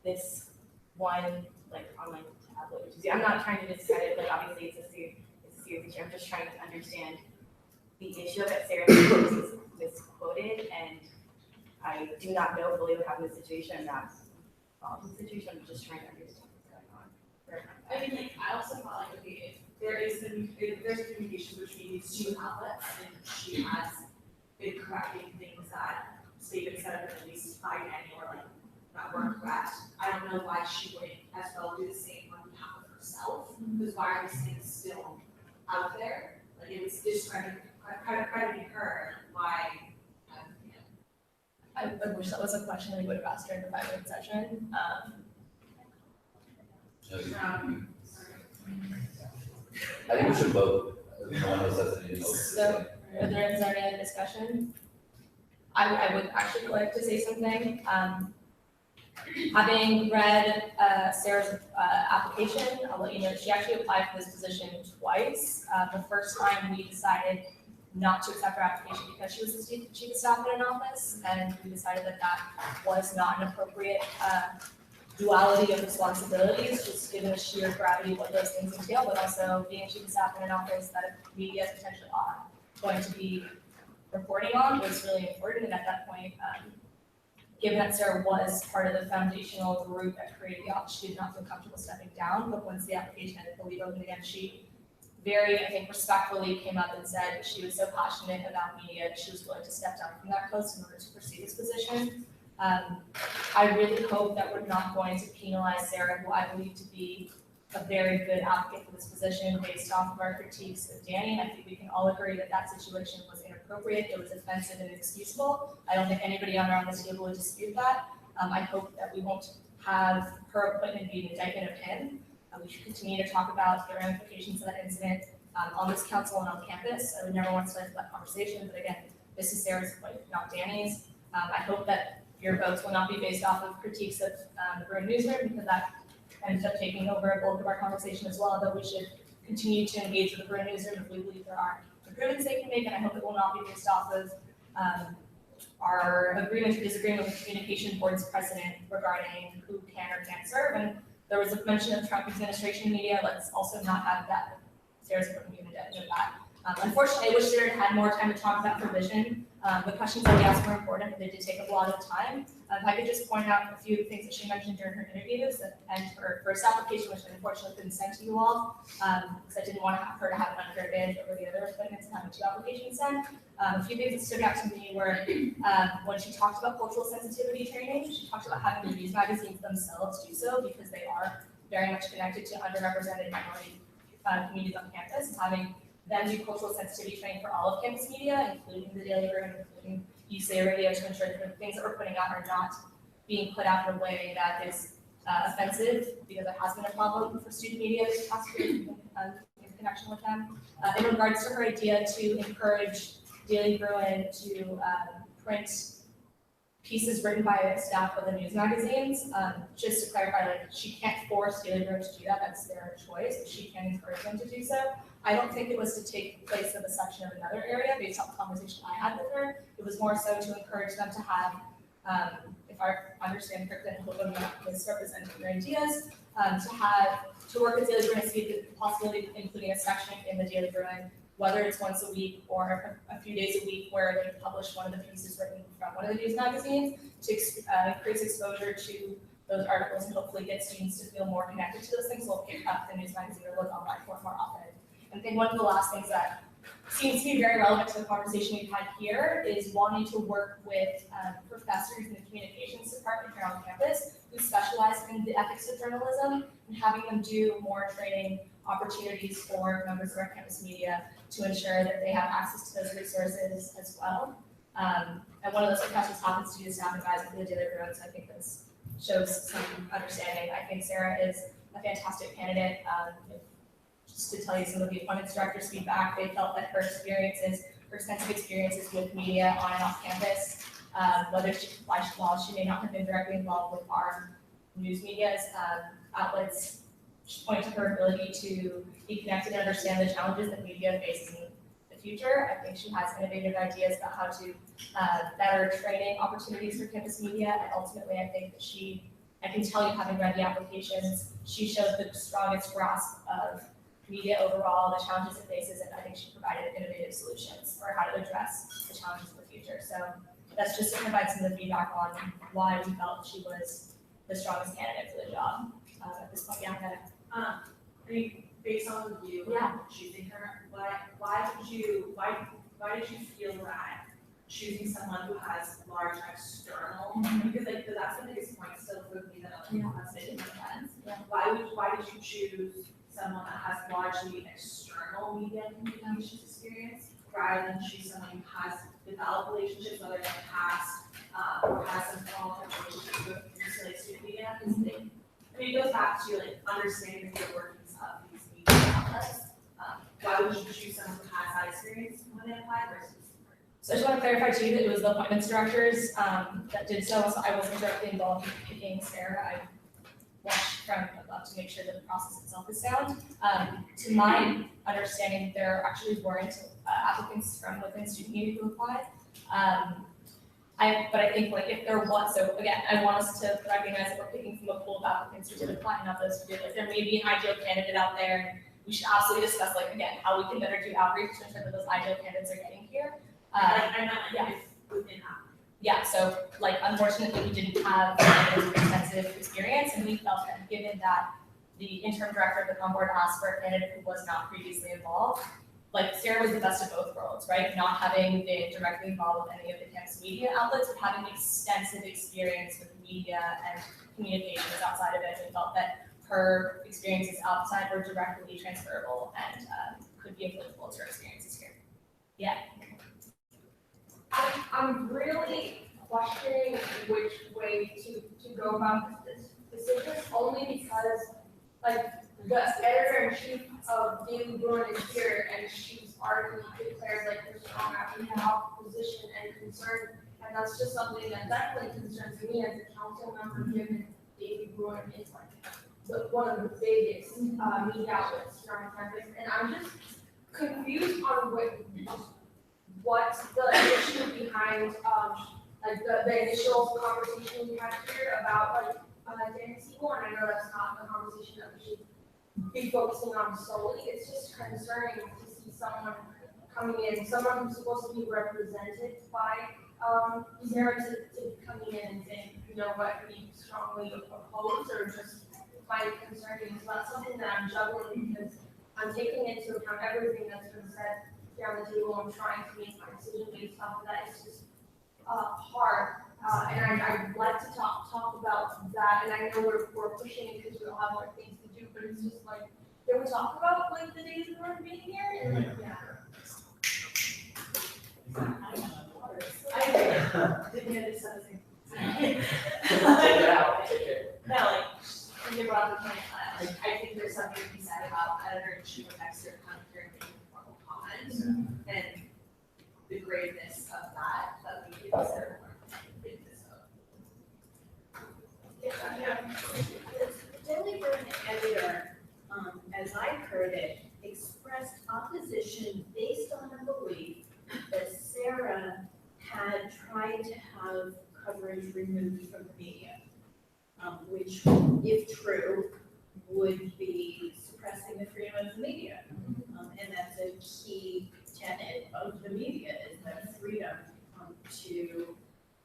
this one like online tablet, which is, I'm not trying to discredit, like obviously it's a serious issue, I'm just trying to understand the issue that Sarah is misquoted, and I do not know fully what happened in the situation, I'm not involved in the situation, I'm just trying to understand what's going on. I mean, like, I also felt like, okay, there's a communication between these two outlets, and she has been correcting things that statements that have been released by Danny or like that weren't correct. I don't know why she wouldn't as well do the same on behalf of herself, because why are these things still out there? Like it was discrediting her, why, you know. I wish that was a question we would have asked during the 5-minute session. I think we should vote. No one else has anything else to So, say. is there any other discussion? I would actually like to say something. Having read Sarah's application, I'll let you know that she actually applied for this position twice. The first time we decided not to accept her application because she was the chief of staff in an office, and we decided that that was not an appropriate duality of responsibilities, just given the sheer gravity of what those things entail, but also being chief of staff in an office that media is potentially going to be reporting on was really important. And at that point, given that Sarah was part of the foundational group that created the office, she did not feel comfortable stepping down. But once the application, I believe, opened again, she very, I think, respectfully came up and said that she was so passionate about media that she was willing to step down from that post in order to pursue this position. I really hope that we're not going to penalize Sarah, who I believe to be a very good advocate for this position based off of our critiques of Danny. I think we can all agree that that situation was inappropriate, it was offensive and inexcusable. I don't think anybody on this table would dispute that. I hope that we won't have her appointment be an indictment of him. We should continue to talk about the ramifications of that incident on this council and on campus. I would never want to stifle that conversation, but again, this is Sarah's appointment, not Danny's. I hope that your votes will not be based off of critiques of the Bruin newsroom, because that ends up taking over a bulk of our conversation as well, though we should continue to engage with the Bruin newsroom if we believe there are improvements they can make, and I hope it will not be based off of our agreement or disagreement with the communication board's president regarding who can or can't serve. And there was a mention of Trump administration media. Let's also not have that. Sarah's going to be in that. Unfortunately, I wish Sarah had more time to talk about provision. The questions that we asked were important, but they did take up a lot of time. If I could just point out a few things that she mentioned during her interviews and her first application, which I unfortunately couldn't send to you all, because I didn't want her to have an unfair advantage over the other appointments and having 2 applications sent. A few things that stood out to me were when she talked about cultural sensitivity training, she talked about having the news magazines themselves do so because they are very much connected to underrepresented minority communities on campus, and having them do cultural sensitivity training for all of campus media, including the Daily Bruin, including USAC Radio, to ensure that the things that we're putting out are not being put out in a way that is offensive, because it has been a problem for student media this past year in connection with them. In regards to her idea to encourage Daily Bruin to print pieces written by staff of the news magazines, just to clarify, like, she can't force Daily Bruin to do that, that's their choice, but she can encourage them to do so. I don't think it was to take place of a section of another area based on the conversation I had with her. It was more so to encourage them to have, if I understand correctly, and hope I'm not misrepresenting their ideas, to work with Daily Bruin and see the possibility of including a section in the Daily Bruin, whether it's once a week or a few days a week, where they publish one of the pieces written from one of the news magazines to increase exposure to those articles and hopefully get students to feel more connected to those things. So they'll pick up the news magazine or look online for it more often. I think one of the last things that seems to be very relevant to the conversation we've had here is wanting to work with professors in the communications department here on campus who specialize in the ethics of journalism, and having them do more training opportunities for members of our campus media to ensure that they have access to those resources as well. And one of those professors happens to be the staff advisor for the Daily Bruin, so I think this shows some understanding. I think Sarah is a fantastic candidate. Just to tell you some of the appointments director's feedback, they felt that her extensive experiences with media on and off campus, while she may not have been directly involved with our news media's outlets, point to her ability to be connected and understand the challenges that media faces in the future. I think she has innovative ideas about how to better training opportunities for campus media, and ultimately I think that I can tell you, having read the applications, she showed the strongest grasp of media overall, the challenges it faces, and I think she provided innovative solutions for how to address the challenges of the future. So that's just to provide some of the feedback on why we felt she was the strongest candidate for the job. At this point, yeah, I mean, based on you, Yeah. choosing her, why did you feel that choosing someone who has large external, because like, that's the biggest point still for me that I like to say in defense. Yeah. Why did you choose someone that has largely external media communications experience rather than choose someone who has developed relationships, whether in the past, or has some formal relationships with like student media? Because it goes back to like understanding the workings of these media outlets. Why would you choose someone who has that experience when they apply versus? So I just want to clarify too that it was the appointments directors that did so I wasn't directly involved in picking Sarah. I watched from above to make sure that the process itself is sound. To my understanding, there actually weren't applicants from within student media who applied. But I think like if there was, so again, I want us to recognize that we're picking from a pool of applicants who did apply, not those who did. Like there may be an ideal candidate out there, and we should absolutely discuss like again how we can better do outreach to ensure that those ideal candidates are getting here. Yeah. Within that. Yeah, so like unfortunately, we didn't have extensive experience, and we felt that given that the interim director of the COM board asked for a candidate who was not previously involved, like Sarah was the best of both worlds, right? Not having been directly involved with any of the campus media outlets, but having extensive experience with media and communications outside of it. We felt that her experiences outside were directly transferable and could be applicable to her experiences here. Yeah. I'm really questioning which way to go about this decision, only because, like, the editor-in-chief of Daily Bruin is here, and she's already declared, like, her strong opposition and concern, and that's just something that definitely concerns me as a council member, given Daily Bruin is, like, one of the biggest media outlets here on campus, and I'm just confused on what's the issue behind, like the initial conversation we had here about like Dan Siegel, and I know that's not the conversation that we should be focusing on solely. It's just concerning to see someone coming in, someone who's supposed to be represented by Sarah to be coming in and saying, you know what, we strongly oppose or just find it concerning. So that's something that I'm juggling because I'm taking into account everything that's been said down the table. I'm trying to make my decision based off of that. It's just hard, and I'd like to talk about that. And I know we're pushing it because we all have more things to do, but it's just like, can we talk about like the days we were being here? And like, yeah. I didn't hear this other thing. Take it out, take it. No, like, when you brought up the point, I think there's something to be said about editor-in-chief of excerpt kind of during the informal comments and the greatness of that we consider the greatness of. The Daily Bruin editor, as I heard it, expressed opposition based on a belief that Sarah had tried to have coverage removed from the media, which, if true, would be suppressing the freedom of the media. And that's a key tenet of the media, is that freedom to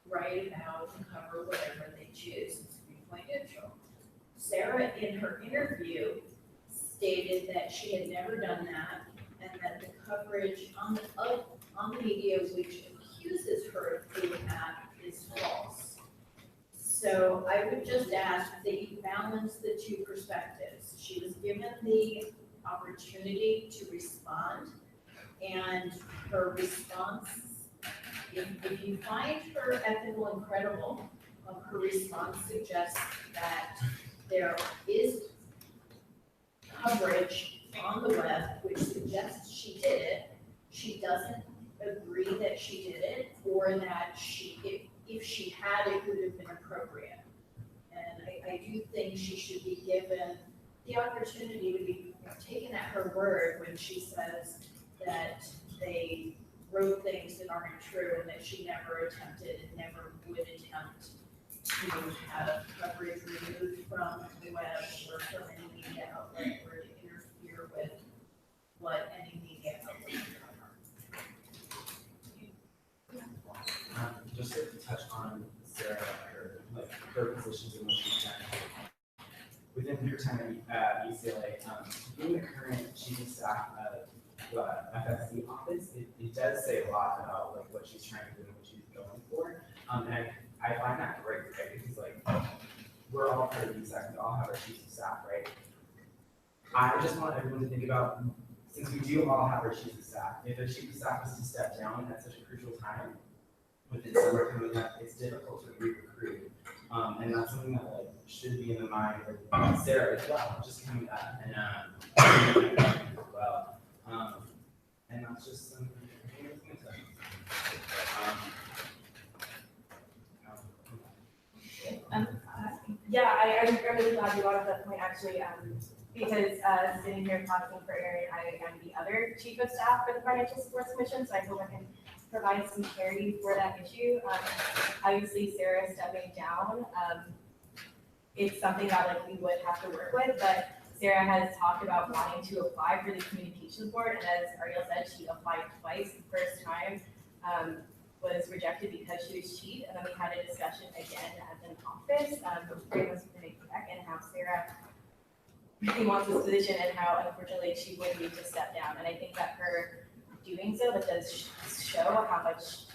write about and cover whatever they choose, and to be point neutral. Sarah, in her interview, stated that she had never done that, and that the coverage on the media which accuses her of doing that is false. So I would just ask that you balance the two perspectives. She was given the opportunity to respond, and her response, if you find her ethical and credible, her response suggests that there is coverage on the web which suggests she did it. She doesn't agree that she did it, or that if she had, it would have been appropriate. And I do think she should be given the opportunity to be taken at her word when she says that they wrote things that aren't true and that she never attempted and never would attempt to have coverage removed from the web or from any media outlet or to interfere with what any media outlet can cover. Just to touch on Sarah, her positions and what she's done. within her time at UCLA, being the current chief of staff of the FFC office, it does say a lot about like what she's trying to do and what she's going for. And I find that great, right? Because like we're all part of USAC, we all have our chiefs of staff, right? I just want everyone to think about, since we do all have our chiefs of staff, if a chief of staff is to step down at such a crucial time within summer coming up, it's difficult to re-recruit. And that's something that like should be in the mind of Sarah as well, just coming up and as well. And that's just something Yeah, I'm really glad you brought up that point actually, because sitting here talking for Erin, I am the other chief of staff for the Financial Supports Commission, so I hope I can provide some clarity for that issue. Obviously, Sarah stepping down, it's something that like we would have to work with, but Sarah has talked about wanting to apply for the communications board, and as Ariel said, she applied twice. The first time was rejected because she was chief, and then we had a discussion again as an office, which pretty much been in Quebec, and how Sarah really wants this position and how unfortunately she would need to step down. And I think that her doing so, that does show how much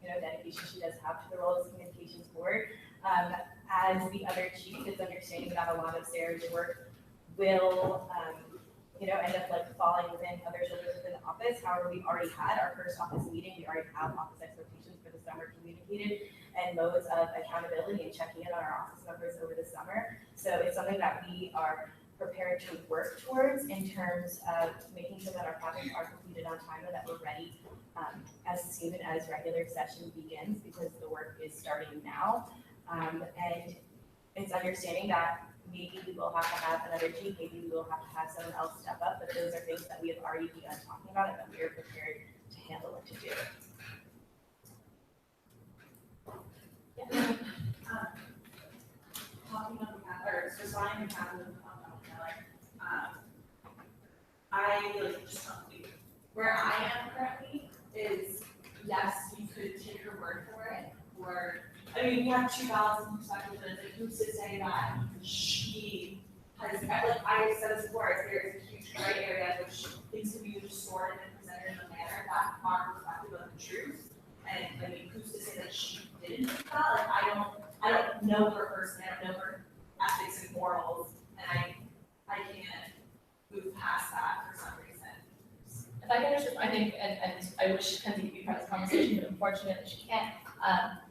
dedication she does have to the role of the communications board. As the other chief, it's understanding that a lot of Sarah's work will end up like falling within other shoulders within the office. However, we've already had our first office meeting. We already have office expectations for the summer communicated and modes of accountability and checking in on our office members over the summer. So it's something that we are prepared to work towards in terms of making sure that our projects are completed on time and that we're ready as soon as regular session begins, because the work is starting now. And it's understanding that maybe we will have to have another chief, maybe we will have to have someone else step up, but those are things that we have already begun talking about and that we are prepared to handle and to do. Yeah. Talking on behalf, or responding on behalf of I like just where I am currently is yes, you could take her word for it, or I mean, we have 2,000 perspectives, and it's like, who's to say that she has, like I said this before, there is a huge gray area in which things can be distorted and presented in a manner that aren't reflective of the truth. And I mean, who's to say that she didn't do that? Like, I don't know her personally, I don't know her ethics and morals, and I can't move past that for some reason. If I can just, I think, and I wish Kenzie could be part of this conversation, but unfortunately she can't.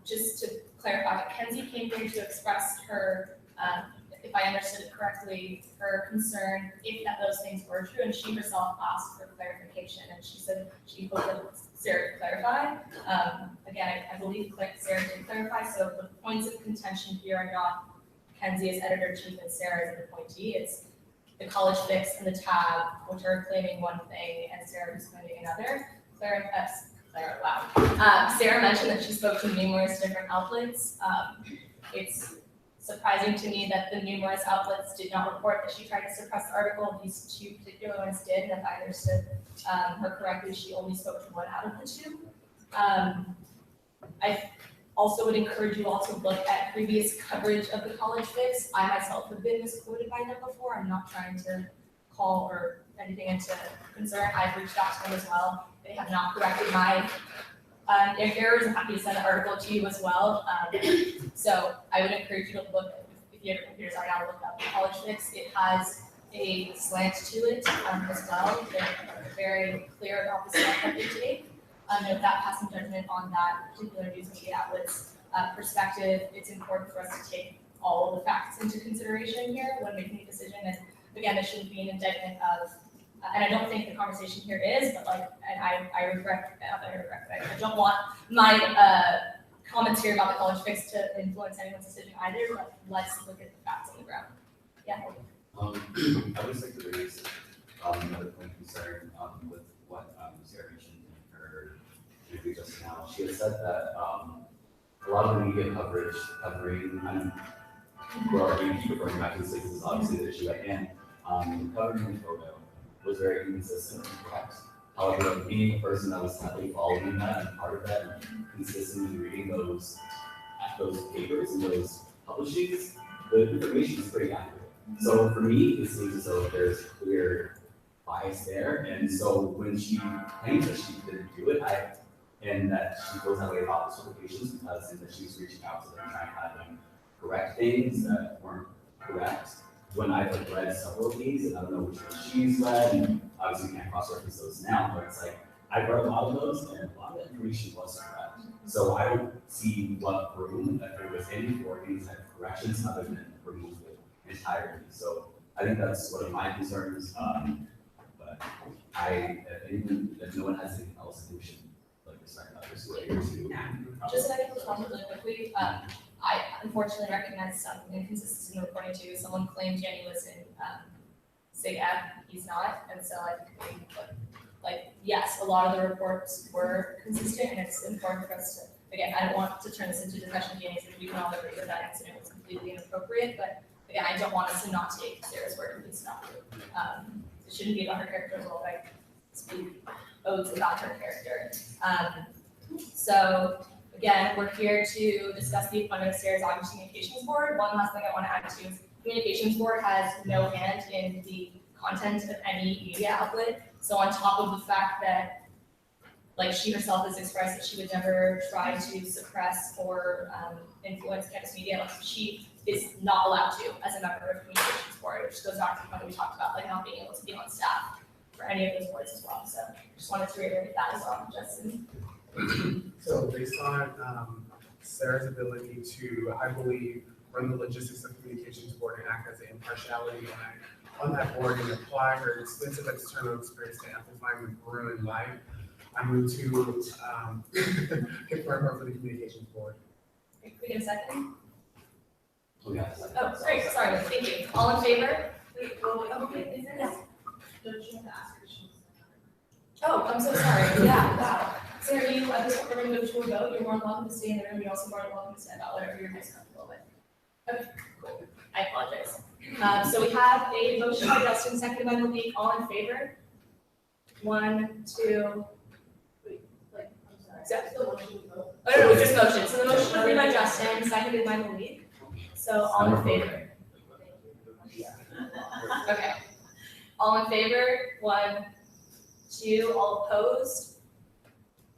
Just to clarify, Kenzie came here to express her, if I understood it correctly, her concern if that those things were true, and she herself asked for clarification, and she said she hoped that Sarah could clarify. Again, I believe Sarah did clarify, so the points of contention here are not Kenzie as editor-chief and Sarah as an appointee. It's the college fix and the tab, which are claiming one thing, and Sarah is claiming another. Sarah mentioned that she spoke to numerous different outlets. It's surprising to me that the numerous outlets did not report that she tried to suppress the article. These two particular ones did, and if I understood her correctly, she only spoke to one out of the two. I also would encourage you all to look at previous coverage of the college fix. I myself have been misquoted by them before. I'm not trying to call or anything into concern. I've reached out to them as well. They have not corrected my errors. I'm happy to send an article to you as well. So I would encourage you to look, if your computers are now, look up the college fix. It has a slant to it as well. They're very clear about the step that they take. If that passing judgment on that particular news media outlet's perspective, it's important for us to take all of the facts into consideration here when making a decision. And again, this shouldn't be an indictment of, and I don't think the conversation here is, but like, and I regret, I don't want my comments here about the college fix to influence anyone's decision either, but let's look at the facts on the ground. Yeah. I would just like to raise another point of concern with what Sarah mentioned in her interview just now. She had said that a lot of the media coverage covering, well, you keep referring back to the 60s, obviously the issue at hand, covering Togo was very inconsistent and correct. However, being a person that was heavily following that and part of that and consistently reading those papers and those publishings, the information is pretty accurate. So for me, it seems as though there's clear bias there, and so when she claims that she didn't do it, and that she feels that way about the certifications because that she's reaching out to them, trying to have them correct things that weren't correct. When I've read several of these, and I don't know which one she's read, and obviously we can't cross-reference those now, but it's like, I've read a lot of those, and a lot of the information was correct. So I don't see what room that there was any for any type of corrections other than removal entirely. So I think that's one of my concerns, but if no one has anything else, we should like respect others who are here too. Just so I can respond really quickly, I unfortunately recognize some inconsistencies in the reporting too. Someone claimed Jenny was in Sig F, he's not, and so I think yes, a lot of the reports were consistent, and it's important for us to, again, I don't want to turn this into discussion Jenny's, and we can all agree that that incident was completely inappropriate, but again, I don't want us to not take Sarah's word, at least not true. It shouldn't be about her character as well, but I speak oaths about her character. So again, we're here to discuss the appointment of Sarah's August Communications Board. One last thing I want to add to is Communications Board has no hand in the content of any media outlet. So on top of the fact that, like she herself has expressed that she would never try to suppress or influence campus media, like she is not allowed to as a member of Communications Board, which goes back to what we talked about, like not being able to be on staff for any of those boards as well. So just wanted to reiterate that as well, Justin. So based on Sarah's ability to, I believe, run the logistics of Communications Board and act as an impartiality on that board and apply her extensive external experience to amplifying the Bruin life, I move to confirm her for the Communications Board. Can we get a second? Oh, yeah. Oh, great, sorry, thank you. All in favor? Wait, okay, is there, don't you have to ask her? Oh, I'm so sorry. Yeah, wow. Sarah, you, at this point, we're gonna move to a vote. You're more than welcome to stay in the room. You're also more than welcome to step out, whatever you're most comfortable with. Okay, cool. I apologize. So we have a motion by Justin, seconded by Malik. All in favor? 1, 2. Like, I'm sorry. So- Still motion to vote. Oh, no, it's just motion. So the motion was made by Justin, seconded by Malik. So all in favor? Okay. All in favor? 1, 2. All opposed?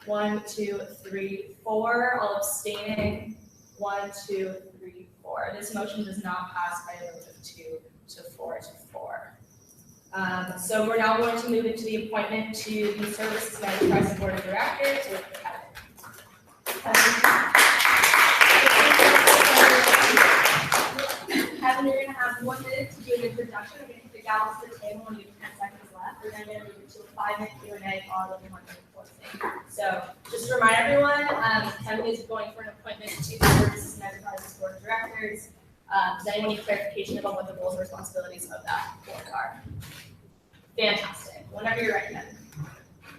1, 2, 3, 4. All abstaining? 1, 2, 3, 4. This motion does not pass by a vote of 2 to 4 to 4. So we're now going to move into the appointment to the Services and Enterprise Board of Directors with Kevin, you're gonna have 1 minute to do an introduction. We're gonna keep the gals to the table and you have 10 seconds left. We're then gonna move into a 5-minute Q&A followed by 1 minute closing. So just to remind everyone, Kevin is going for an appointment to the Services and Enterprises Board of Directors. Does anyone need clarification about what the roles and responsibilities of that board are? Fantastic. Whenever you're ready, Kevin.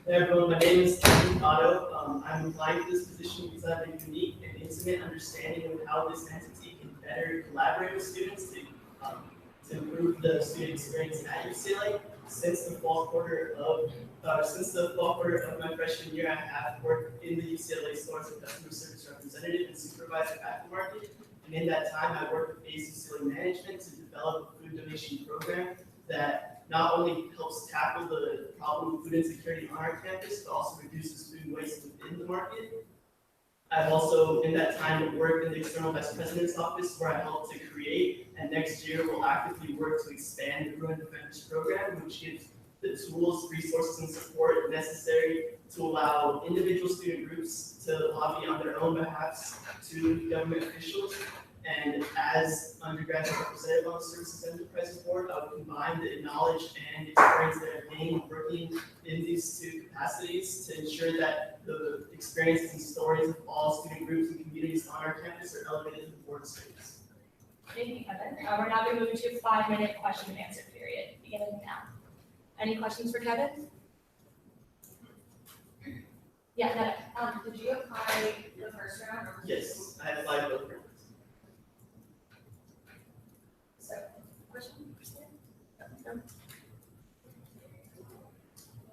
Hey everyone, my name is Kevin Otto. I'm applying for this position because I have a unique and intimate understanding of how this entity can better collaborate with students to improve the student experience at UCLA. Since the fall quarter of my freshman year, I have worked in the UCLA store as a customer service representative and supervisor at the market. And in that time, I worked with UCLA management to develop a food donation program that not only helps tackle the problem of food insecurity on our campus, but also reduces food waste within the market. I've also, in that time, worked in the External Vice President's office where I helped to create, and next year we'll actively work to expand the Ruin Defenders program, which gives the tools, resources, and support necessary to allow individual student groups to lobby on their own behalf to government officials. And as undergraduate representative on the Services Enterprise Board, I would combine the knowledge and experience that I've gained working in these two capacities to ensure that the experiences and stories of all student groups and communities on our campus are elevated to the board space. Thank you, Kevin. We're now going to move into a 5-minute question and answer period, beginning now. Any questions for Kevin? Yeah, Kevin. Did you apply the first round? Or Yes, I applied both rounds. So, question?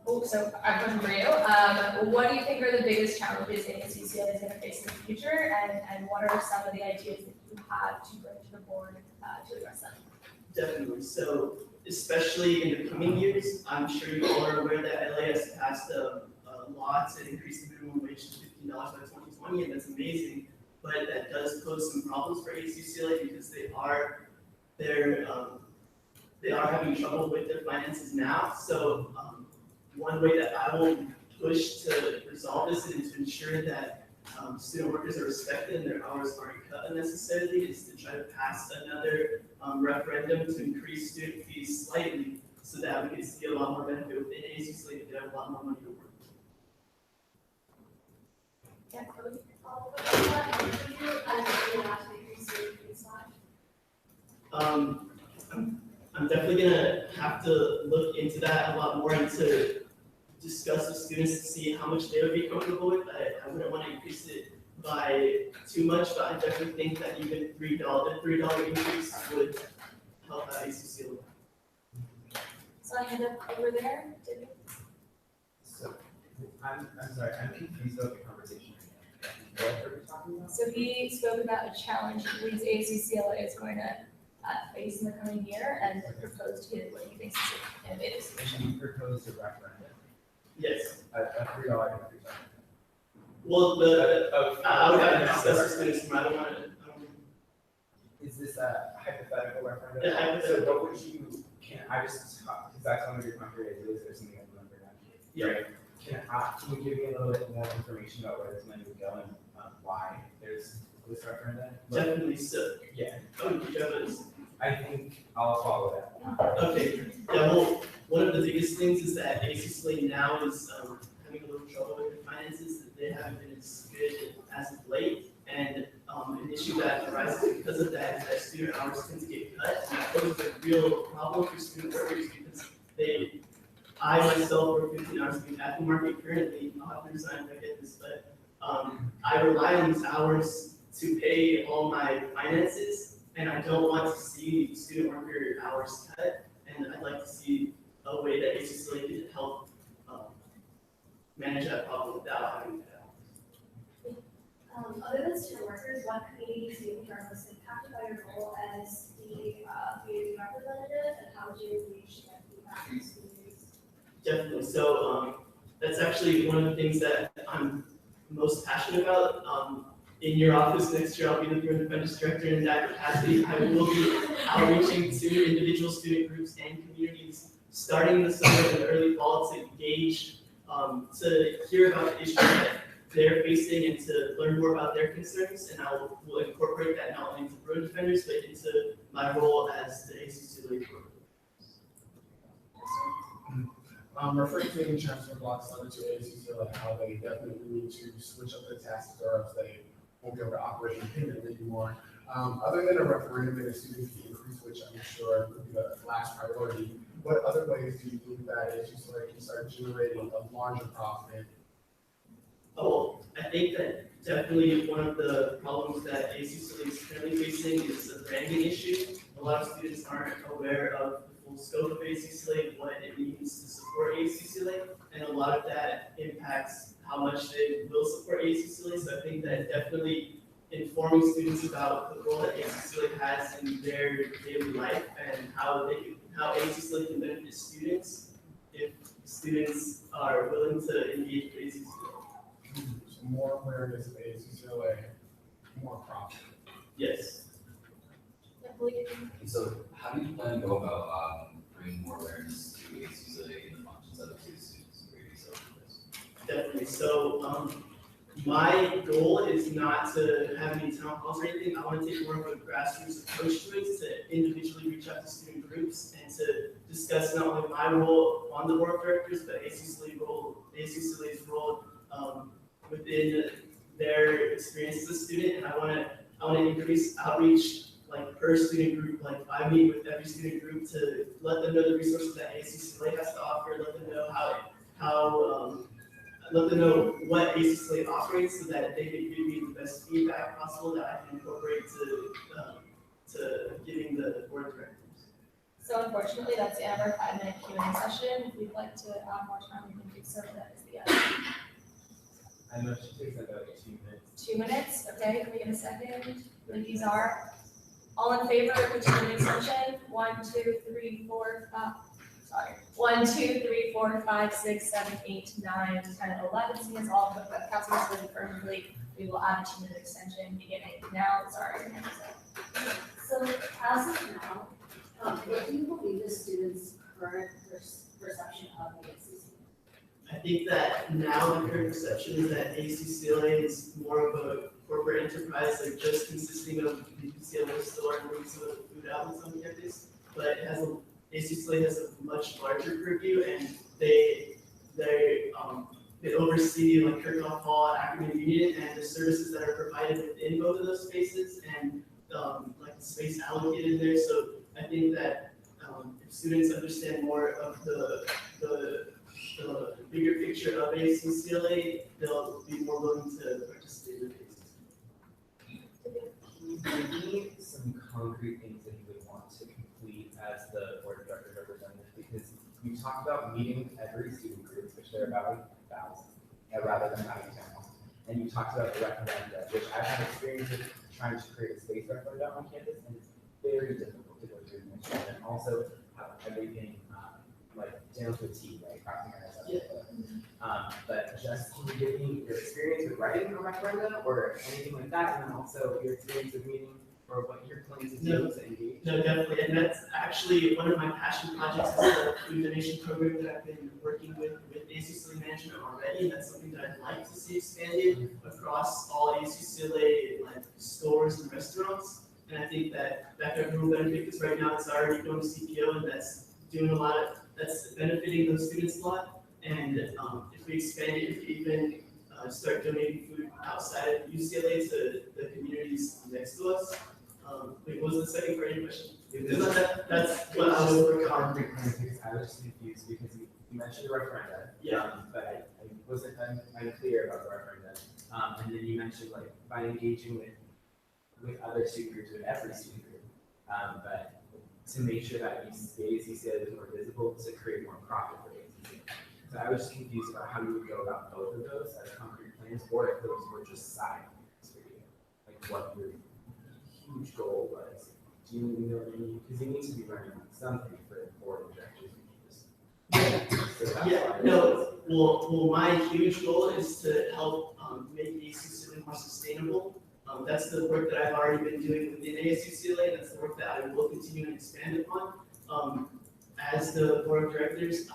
Oh, so I have a question for you. What do you think are the biggest challenges in UCLA is going to face in the future, and what are some of the ideas that you have to bring to the board to address them? Definitely. So especially in the coming years, I'm sure you all are aware that LA has passed a law to increase the minimum wage to $15 by 2020, and that's amazing. But that does pose some problems for ACCLA because they are having trouble with their finances now. So one way that I will push to resolve this and to ensure that student workers are respected and their hours aren't cut unnecessarily is to try to pass another referendum to increase student fees slightly so that we can see a lot more benefit within ACCLA and get a lot more money to work. Yeah, Chloe? I'm definitely gonna have to look into that a lot more and to discuss with students to see how much they would be comfortable with. I wouldn't want to increase it by too much, but I definitely think that even $3 increase would help out ACCLA. So I end up over there, David? So, I'm sorry, I'm confused about the conversation. What are we talking about? So he spoke about a challenge he believes ACCLA is going to face in the coming year and proposed what he thinks is an innovative solution. You proposed a referendum. Yes. A $3 increase. Well, I would have to discuss with students more. I don't want to. Is this a hypothetical referendum? Yeah, hypothetical. So what would you, because that's one of your contrary ideas or something I've learned from Yeah. right? Can you give me a little bit more information about where this money would go and why there's this referendum? Definitely so. Yeah, Oh, you have this. I think I'll follow that. Okay. Yeah, well, one of the biggest things is that ACCLA now is having a little trouble with their finances. That they haven't been as good as of late. And an issue that arises because of that is that student hours tend to get cut. And that poses a real problem for student workers because I myself work 15 hours a week at the market currently. I'll have to resign if I get this, but I rely on these hours to pay all my finances, and I don't want to see student worker hours cut. And I'd like to see a way that ACCLA can help manage that problem without having that. Other than student workers, what communities do you think are most impacted by your role as the community representative, and how would you reach that feedback from communities? Definitely. So that's actually one of the things that I'm most passionate about. In your office next year, I'll be the Bureau of Defenders Director. In that capacity, I will be outreaching to individual student groups and communities starting in the summer and early fall to engage, to hear about the issues that they're facing and to learn more about their concerns. And I will incorporate that not only into Bureau of Defenders, but into my role as the ACCLA Bureau. Referring to any transfer blocks under to ACCLA, how they definitely need to switch up the taxes or else they won't be able to operate independently anymore. Other than a referendum and a student fee increase, which I'm sure would be the last priority, what other ways do you think that ACCLA can start generating a larger profit? Oh, I think that definitely one of the problems that ACCLA is currently facing is a branding issue. A lot of students aren't aware of the full scope of ACCLA, what it means to support ACCLA, and a lot of that impacts how much they will support ACCLA. So I think that definitely informing students about the role that ACCLA has in their daily life and how ACCLA can benefit students if students are willing to engage with ACCLA. So more awareness of ACCLA, more profit. Yes. And so how do you plan to go about bringing more awareness to ACCLA and the functions of the students and grading this? Definitely. So my goal is not to have any town halls or anything. I want to take more of a grassroots approach to it, to individually reach out to student groups and to discuss not only my role on the board of directors, but ACCLA's role within their experience as a student. And I want to increase outreach like per student group. Like I meet with every student group to let them know the resources that ACCLA has to offer, let them know let them know what ACCLA operates so that they can give me the best feedback possible that I can incorporate to giving the board of directors. So unfortunately, that's the end of our 5-minute Q&A session. If we'd like to have more time, we can do so, but that is the end. I know she takes about 2 minutes. 2 minutes, okay, can we get a second? These are, All in favor of continuing extension? 1, 2, 3, 4, 5. Sorry. 1, 2, 3, 4, 5, 6, 7, 8, 9, 10, 11. Seeing as all of the council is affirmatively, we will add a 2-minute extension beginning now. Sorry. So as of now, what do you believe the students' current perception of the ACC? I think that now the current perception is that ACCLA is more of a corporate enterprise, like just consisting of the UCLA store and maybe some of the food outlets on campus. But it has ACCLA has a much larger purview, and they oversee like Kirkhoff Hall, Academy Union, and the services that are provided within both of those spaces, and like the space allocated there. So I think that if students understand more of the bigger picture of ACCLA, they'll be more willing to participate in the Can you give me some concrete things that you would want to complete as the board of directors representative? Because you talked about meeting every student group, which there are about 1,000, rather than having 10. And you talked about the referenda, which I've had experience with trying to create a space referenda on campus, and it's very difficult to go through administration and also have everything like down to a T, right? Crossing our eyes. But just can you give me your experience with writing a referenda or anything like that, and then also your experience with meeting or what you're planning to do to engage? No, definitely, and that's actually one of my passion projects is the food donation program that I've been working with ACCLA management already, and that's something that I'd like to see expanded across all ACCLA like stores and restaurants. And I think that could really benefit, because right now it's already going to CPO, and that's doing a lot of, that's benefiting those students a lot. And if we expand it, if we even start donating food outside of UCLA to the communities next to us. Wait, what was the second part of your question? That's what I was working on. Because I was just confused because you mentioned the referenda. Yeah. But I wasn't unclear about the referenda. And then you mentioned like by engaging with other student groups, with every student group. But to make sure that UCLA is more visible to create more profit for ACC. So I was just confused about how you would go about both of those as concrete plans, or if those were just side plans for you, like what your huge goal was. Do you know what I mean? Because you need to be running something for the board of directors. Well, my huge goal is to help make ACCLA more sustainable. That's the work that I've already been doing within ASUCLA. That's the work that I will continue to expand upon. As the board of directors,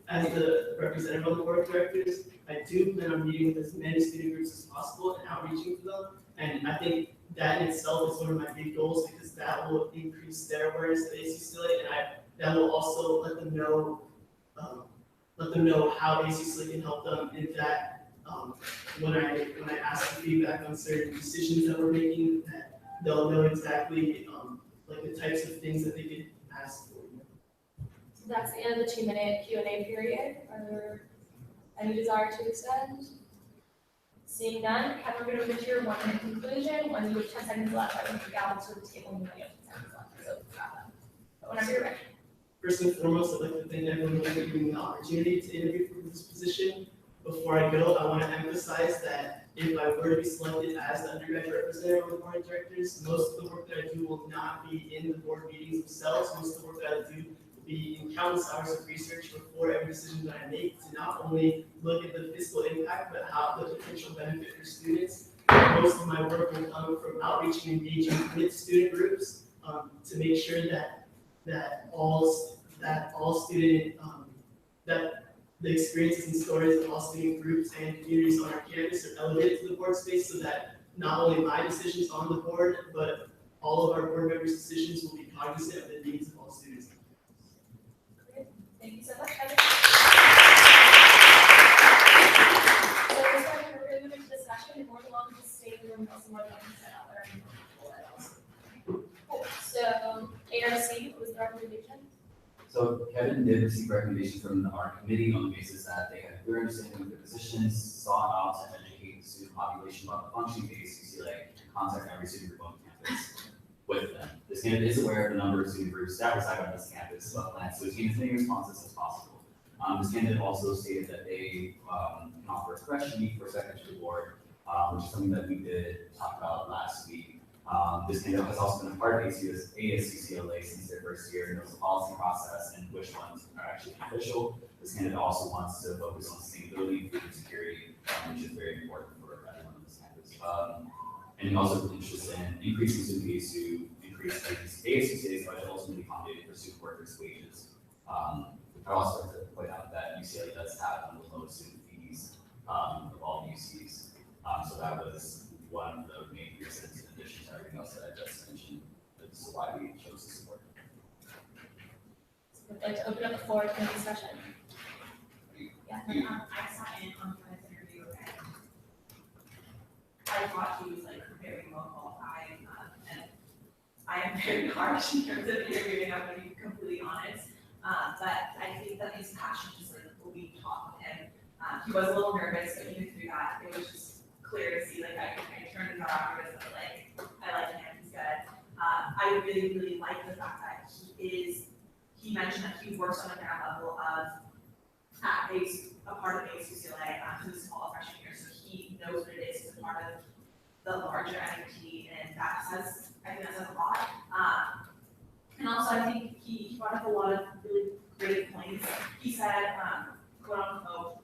as the representative of the board of directors, I do plan on meeting with as many student groups as possible and outreaching to them. And I think that in itself is one of my big goals, because that will increase their awareness of ACCLA, and that will also let them know how ACCLA can help them. In that, when I ask for feedback on certain decisions that we're making, that they'll know exactly like the types of things that they could ask for. So that's the end of the 2-minute Q&A period. Are there any desire to extend? Seeing none, Kevin, we're going to move to your 1-minute conclusion. When you have 10 seconds left, I will move gavel to the table and you have 10 seconds left. So but whenever you're ready. First and foremost, I'd like to thank everyone for giving me the opportunity to interview for this position. Before I go, I want to emphasize that if I were to be selected as the undergraduate representative of the board of directors, most of the work that I do will not be in the board meetings themselves. Most of the work that I do will be in countless hours of research before every decision that I make, to not only look at the fiscal impact, but how the potential benefit for students. Most of my work will come from outreach and engaging with student groups to make sure that the experiences and stories of all student groups and communities on our campus are elevated to the board space, so that not only my decisions on the board, but all of our board members' decisions will be cognizant of the needs of all students. Great. Thank you so much, Kevin. So we're starting to really move into discussion, and more than welcome to stay in the room, also more than welcome to sit out there. Cool. So ARC, what was the recommendation? So Kevin did receive recommendation from our committee on the basis that they had a clear understanding of the positions, sought out to educate the student population about the functioning of ACCLA, and contact every student group on campus with them. This candidate is aware of the number of student groups that reside on this campus, but plans to achieve as many responses as possible. This candidate also stated that they can offer a spreadsheet for second to the board, which is something that we did talk about last week. This candidate has also been a part of ASUCLA since their first year and knows the policy process and which ones are actually official. This candidate also wants to focus on sustainability, food security, which is very important for everyone on this campus. And he also is interested in increasing student fees to increase ASUCLA's budget, ultimately accommodating for student workers' wages. I also like to point out that UCLA does have one of the lowest student fees of all UCs. So that was one of the main reasons, in addition to everything else that I just mentioned, that's why we chose to support. I'd like to open up the floor to discussion. Yeah, I sat in on Fred's interview and I thought he was like very well qualified, and I am very harsh in terms of interviewing, I'm gonna be completely honest. But I think that his passion just like we talked with him. He was a little nervous, but even through that, it was just clear to see, like, I turned him around, but like, I like him, he's good. I really, really like the fact that he mentioned that he works on the ground level of, a part of ASUCLA, to the small freshman year, so he knows what it is to be part of the larger entity, and I think that says a lot. And also, I think he brought up a lot of really great points. He said, quote unquote,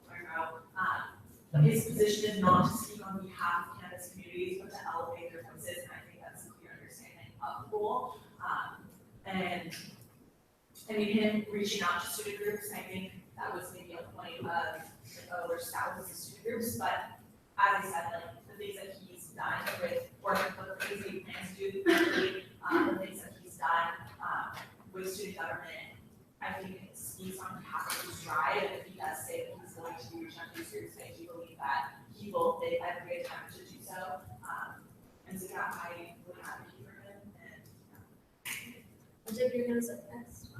his position is not to speak on behalf of campus communities, but to elevate their voices, and I think that's a clear understanding of the role. And I mean, him reaching out to student groups, I think that was maybe a point of, like, oh, we're scouts as student groups, but as I said, like, the things that he's done with working with the things that he plans to do, the things that he's done with student government, I think it speaks on behalf of his drive, and if he does say that he's going to be reaching out to these groups, I do believe that he will take every attempt to do so. And so, yeah, I would advocate for him, and, I'll take your hands up next.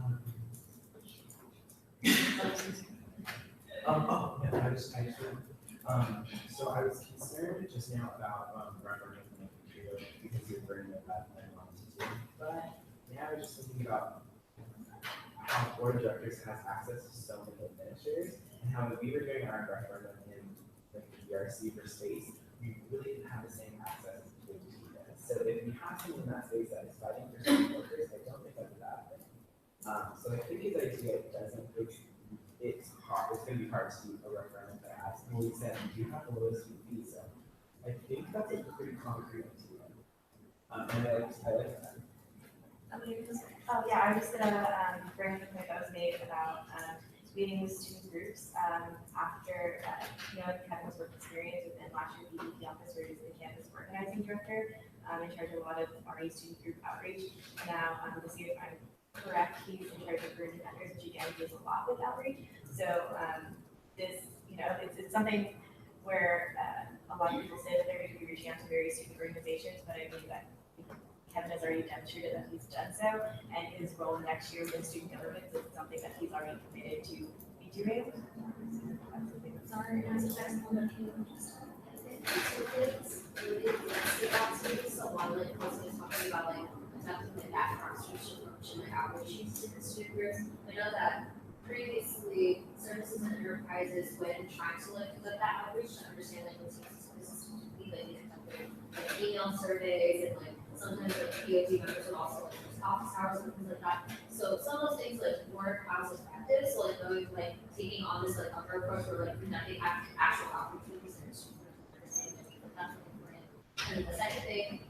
So I was concerned just now about referendum from the computer because you're burning that I wanted to do. But now I was just thinking about how board of directors has access to so many administrators and how when we were doing our referendum in like the ERC for space, we really didn't have the same access to do that. So if we have someone in that space that is fighting for student workers, I don't think that's a bad thing. So I think his idea doesn't, it's hard, it's gonna be hard to do a referendum that asks, well, he said, do you have the lowest fee? So I think that's a pretty concrete idea. And I like that. Oh, yeah, I was just gonna bring the point that was made about meeting with student groups after, Kevin has work experience within last year BD office, where he's the campus organizing director, in charge of a lot of RE student group outreach. Now, this year, I'm correct, he's in charge of group defenders, which again does a lot with outreach. So this, it's something where a lot of people say that they're going to be reaching out to various student organizations, but I believe that Kevin has already demonstrated that he's done so, and his role next year with student government is something that he's already committed to be doing. Sorry, as a textbook, so one like was talking about like conducting that constitution function like outreach to the student groups. I know that previously services and enterprises when trying to like conduct that outreach to understand like what this is supposed to be, like they conducted like email surveys and like sometimes like POD members would also like use office hours and things like that. So some of those things like weren't as effective. So like going like taking on this like other approach where like conducting actual outreach with these understanding that that's really important. And the second thing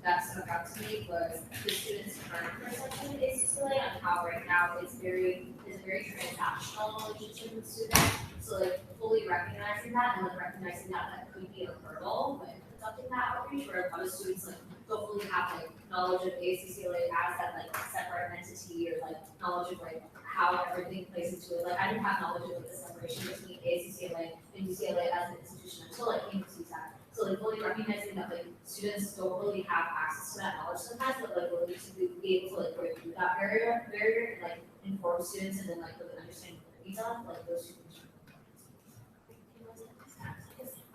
that stuck out to me was the students' current perception of ACCLA and how right now it's a very transactional relationship with students. So like fully recognizing that and like recognizing that could be a hurdle when conducting that outreach, where a lot of students like don't really have like knowledge of ACCLA as that like separate entity or like knowledge of like how everything plays into it. Like I didn't have knowledge of like, the separation between ACCLA and UCLA as an institution until I came to USAC. So like fully recognizing that like students don't really have access to that knowledge sometimes, but like we're to be able to like break through that barrier and like inform students and then like really understand what their needs are, like those two things.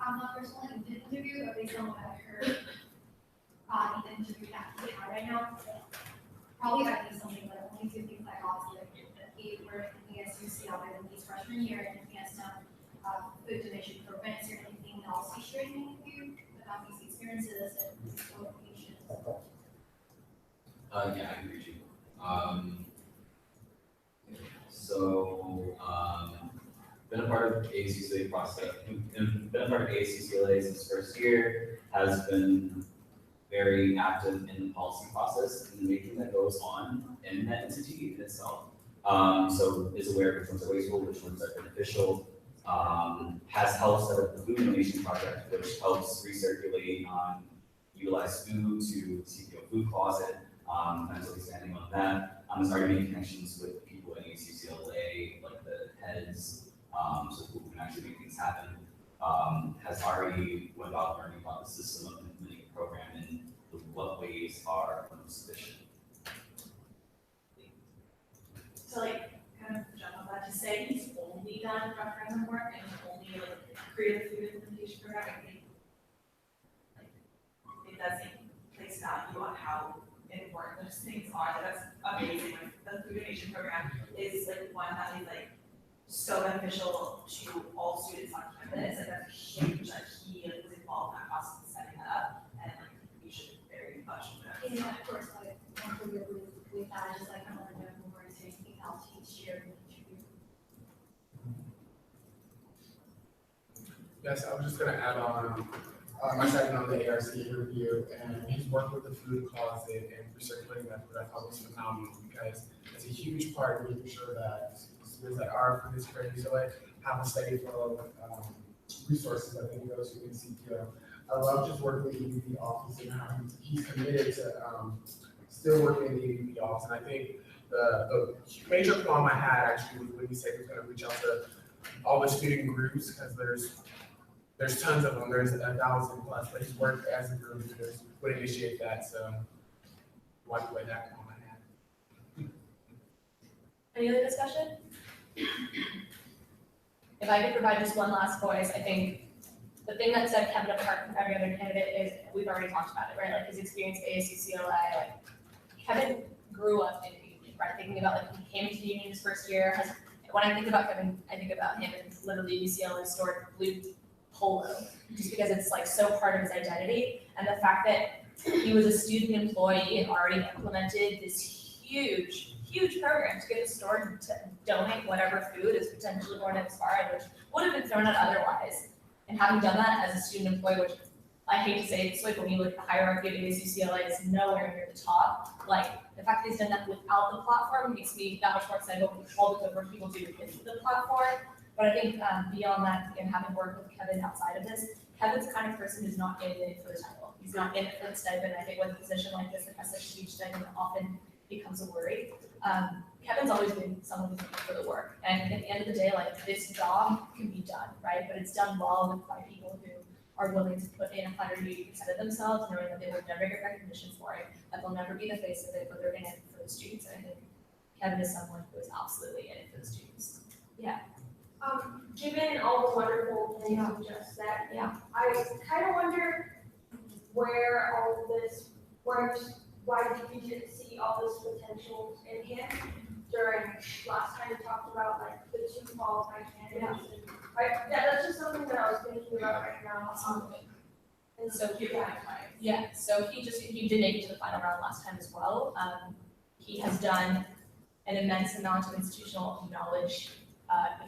I'm not personally in the interview, but based on what I heard, in the interview that we have right now, probably I think something like only two things I got like that he were thinking as UCLA in his freshman year and he has some food donation programs or anything else he shared in the interview about these experiences and his locations. Yeah, I agree with you. So, been a part of ACCLA process, been a part of ACCLA since first year, has been very active in the policy process and the making that goes on in that entity in itself. So is aware of which ones are wasteful, which ones are beneficial, has helped set up the food donation project, which helps recirculate utilized food to CPO food closet, kind of expanding on that. Has already made connections with people in ACCLA, like the heads, so people can actually make things happen. Has already went about learning about the system of implementing a program and what ways are sufficient. So like, kind of jump on that, to say he's only done referendum work and only like created a food implementation program, I think, like, it doesn't place value on how important those things are. That's amazing. Like, the food donation program is like one that is like so beneficial to all students on campus. Like, that's huge that he like, was involved in that process of setting that up, and like we should very much know. Yeah, of course, I completely agree with that, just like I want to know more into anything else each year and contribute. Yes, I was just gonna add on, my second on the ARC review, and he's worked with the food closet and recirculating that food. I thought was phenomenal because it's a huge part of making sure that students that are for this grade, so like have a steady flow of resources that they can go to in CPO. I love just working with the EVP office and how he's committed to still working in the EVP office. And I think the major qualm I had actually was when he said he was going to reach out to all the student groups, because there's tons of them. There's 1,000 plus, but he's worked as a group to would initiate that. So wipe away that qualm I had. Any other discussion? If I could provide just one last voice, I think the thing that set Kevin apart from every other candidate is, we've already talked about it, right? Like his experience at ACCLA, like Kevin grew up in the union, right? Thinking about like he came into the union his first year. When I think about Kevin, I think about him in literally UCLA stored blue polo, just because it's like so part of his identity. And the fact that he was a student employee and already implemented this huge program to get the store to donate whatever food is potentially going to expire, which would have been thrown out otherwise. And having done that as a student employee, which I hate to say it this way, but when you look at the hierarchy of ACCLA, it's nowhere near the top. Like, the fact that he's done that without the platform makes me that much more excited about all the work people do with the platform. But I think beyond that, again, having worked with Kevin outside of this, Kevin's the kind of person who's not in it for the title. He's not in it for the stipend. I think with a position like this that has such a huge stipend, it often becomes a worry. Kevin's always been someone who's looking for the work. And at the end of the day, like, this job can be done, right? But it's done well by people who are willing to put in 180% of themselves, knowing that they will never get recognition for it, that they'll never be the face of it, but they're in it for the students. And I think Kevin is someone who is absolutely in it for the students. Yeah. Given all the wonderful things you just said, I kind of wonder where all of this went. Why did you see all this potential in him during last time we talked about like the two qualified candidates? That's just something that I was thinking about right now. And so he did make it to the final round last time as well. He has done an immense amount of institutional knowledge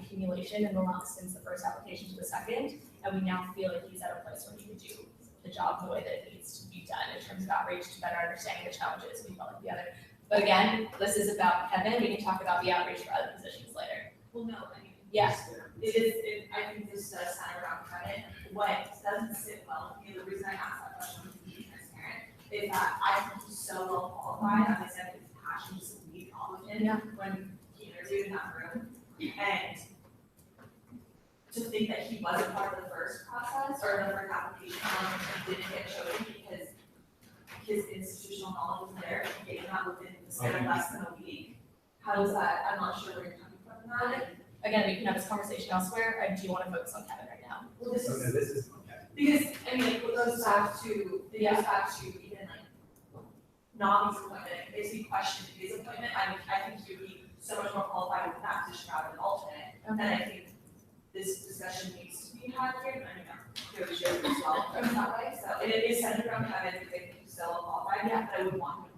accumulation since the first application to the second, and we now feel like he's at a place where he can do the job the way that it needs to be done in terms of outreach to better understanding the challenges we felt like the other. But again, this is about Kevin. We can talk about the outreach for other positions later. Well, no, I mean, Yes. I think this does center around credit. What doesn't sit well with me, the reason I asked that question to be transparent, is that I think he's so well qualified. As I said, his passion just lead all of him when he interviewed in that room. And to think that he wasn't part of the first process or the first application and didn't get chosen because his institutional knowledge was there, and getting that within the span of less than a week. How is that? I'm not sure where you're coming from in that. Again, we can have this conversation elsewhere. I do want to focus on Kevin right now. Well, this is okay. because I mean, it goes back to even like not his appointment, basically question his appointment. I think he would be so much more qualified with that position rather than alternate. And I think this discussion needs to be had here. I mean, I'm sure as well from that way. So it is centered around Kevin because I think he's so well qualified. Yeah, but I would want him.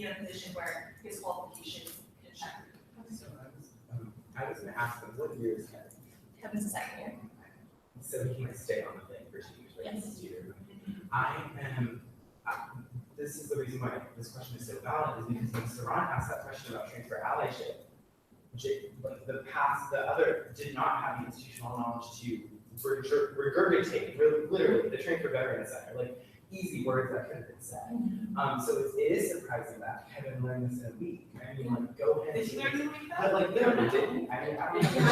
be in a position where his qualifications can check. So I was gonna ask them, what year is Kevin? Kevin's a second year. So he can stay on the thing for 2 years, right? Yes. This year. I am, this is the reason why this question is so valid, is because when Saran asked that question about transfer allyship, like the other did not have the institutional knowledge to regurgitate, really, literally, the transfer veteran center, like easy words that could have been said. So it is surprising that Kevin learned this in a week. I mean, like, go ahead. Did he learn something like But like, literally didn't. I mean, I don't Just know.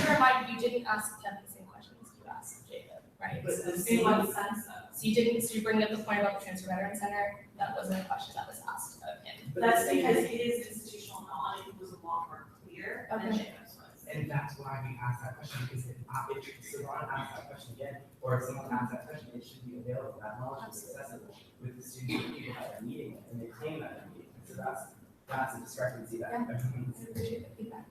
to remind you, you didn't ask Kevin the same questions you asked Jacob, right? But the In what sense though? So you didn't, so you bring up the point about the Transfer Veteran Center, that wasn't a question that was asked of him. But That's the thing because is- his institutional knowledge was a lot more clear than Okay. Jacob's was. And that's why we asked that question, because if Saran asked that question again, or if someone asks that question, it should be available, that knowledge is accessible with the students that people that are meeting it, and they claim that they're meeting it. So that's a discrepancy that everyone I appreciate the feedback.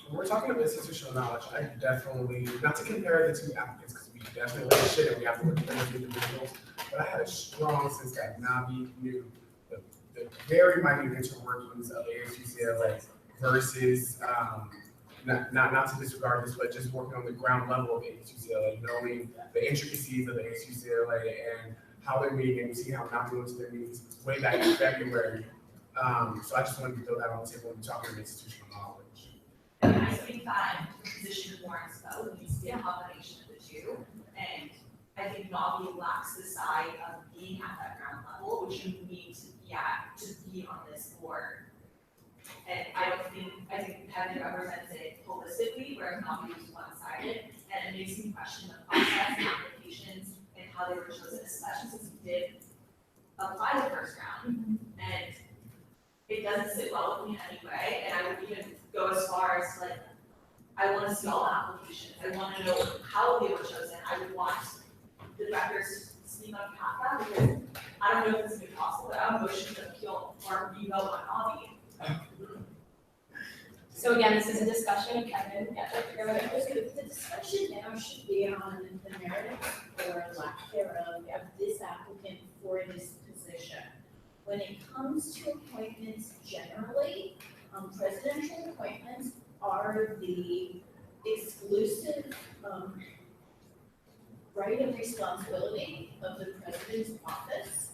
When we're talking about institutional knowledge, I definitely, not to compare the two applicants, because we definitely should, and we have to look at them as individuals, but I had a strong sense that Navi knew the very minute interworkings of ASUCLA versus, not to disregard this, but just working on the ground level of ASUCLA, knowing the intricacies of the ASUCLA and how they're meeting, and we see how Navi went to their meetings way back in February. So I just wanted to throw that on the table when we're talking about institutional knowledge. And I think that the position warrants both, it needs to be a combination of the two. And I think Navi lacks the side of being at that ground level, which you need to be at to be on this board. And I think Kevin represents it holistically, whereas Navi is one-sided, and it makes me question the process and applications and how they were chosen, especially since we did apply the first round. And it doesn't sit well with me anyway, and I would even go as far as like, I wanna see all the applications, I wanna know how they were chosen, I would want the directors to speak on behalf of that, because I don't know if this is gonna be possible, but I'm motion to appeal or revote on Navi. So again, this is a discussion, Kevin, yeah, go ahead. The discussion now should be on the merit or lack thereof of this applicant for this position. When it comes to appointments generally, presidential appointments are the exclusive, right of responsibility of the president's office.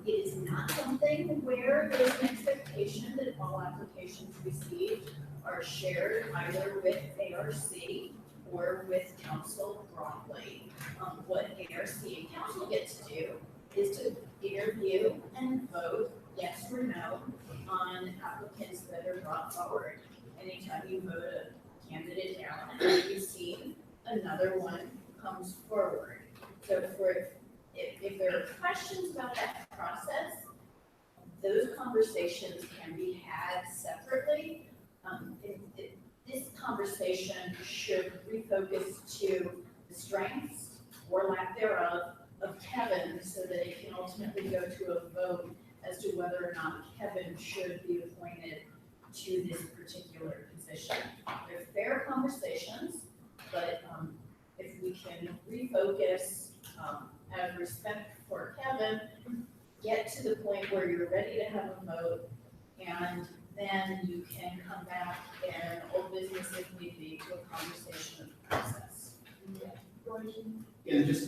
It is not something where there's an expectation that all applications received are shared either with ARC or with council broadly. What ARC and council get to do is to interview and vote yes or no on applicants that are brought forward. Anytime you vote a candidate down, you've seen another one comes forward. So if there are questions about that process, those conversations can be had separately. This conversation should refocus to the strengths or lack thereof of Kevin, so that it can ultimately go to a vote as to whether or not Kevin should be appointed to this particular position. They're fair conversations, but if we can refocus out of respect for Kevin, get to the point where you're ready to have a vote, and then you can come back and old business if need be to a conversation of the process. And just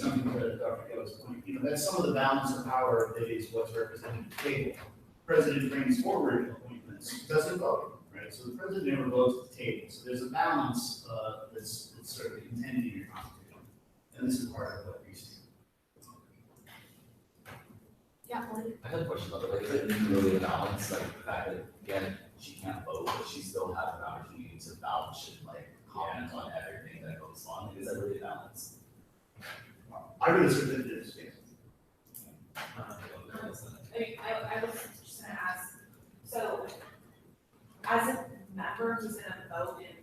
something to Dr. Kelly's point, that's some of the balance of power that is what's represented at the table. President brings forward appointments, doesn't vote, right? So the president never votes at the table. So there's a balance that's sort of intended in your constitution. And this is part of what we see. Yeah, Lloyd. I had a question about the way that you really balance, like, the fact that, again, she can't vote, but she still has an opportunity to vouch and, like, comment on everything that goes on. Is that really a balance? I would assume that it is, yes. I was just gonna ask, so as a member who's gonna vote and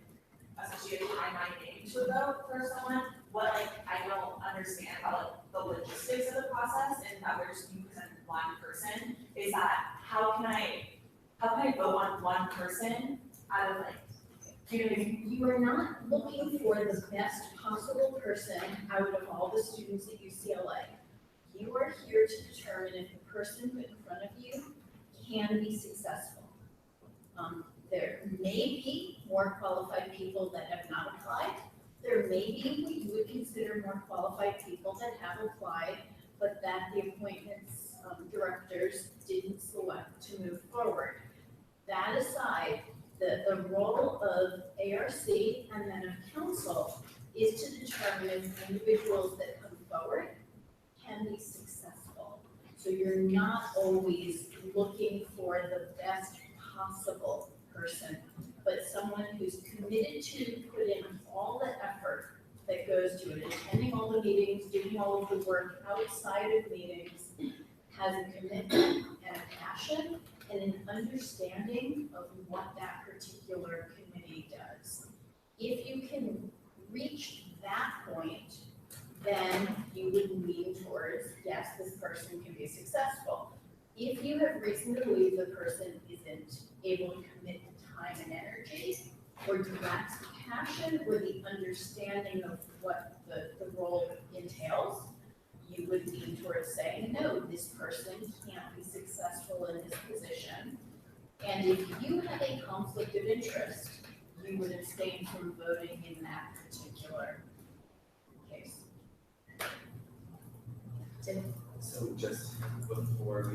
essentially apply my name to a vote for someone, what I don't understand about the logistics of the process and that we're just being presented one person is that how can I vote on one person out of You are not looking for the best possible person out of all the students at UCLA. You are here to determine if the person put in front of you can be successful. There may be more qualified people that have not applied. There may be what you would consider more qualified people that have applied, but that the appointments directors didn't select to move forward. That aside, the role of ARC and then of council is to determine if individuals that come forward can be successful. So you're not always looking for the best possible person, but someone who's committed to put in all the effort that goes to it, attending all the meetings, doing all of the work outside of meetings, has a commitment and a passion and an understanding of what that particular committee does. If you can reach that point, then you would lean towards, yes, this person can be successful. If you have reason to believe the person isn't able to commit the time and energy, or direct passion, or the understanding of what the role entails, you would lean towards saying, no, this person can't be successful in this position. And if you have a conflict of interest, you would abstain from voting in that particular case. So just before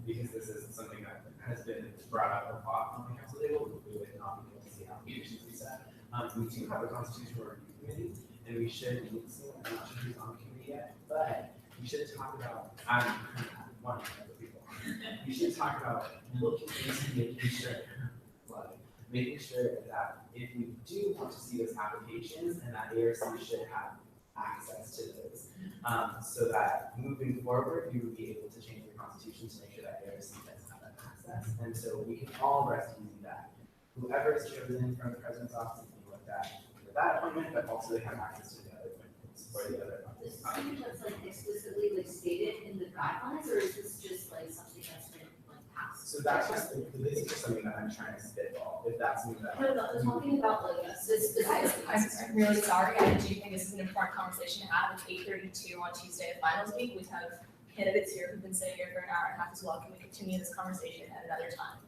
because this is something that has been brought up a lot on the council table, we would not be able to see applications we set. We do have a constitutional review committee, and we should meet soon. I'm not sure who's on the committee yet, but we should talk about, one of the people. We should talk about looking into making sure that if we do want to see those applications, and that ARC should have access to those, so that moving forward, you would be able to change the constitution to make sure that ARC does have that access. And so we can all rest easy that whoever is chosen from the president's office and things like that, with that appointment, but also they have access to the other appointments or the other Is this appointments. something that's like explicitly like stated in the guidelines, or is this just like something that's been like passed? So that's just, this is just something that I'm trying to spitball, if that's something that. No, I'm talking about like this Guys, specific. I'm really sorry, I do think this is an important conversation to have. It's 8:32 on Tuesday of finals week. We have candidates here who've been sitting here for an hour and a half as well. Can we continue this conversation at another time?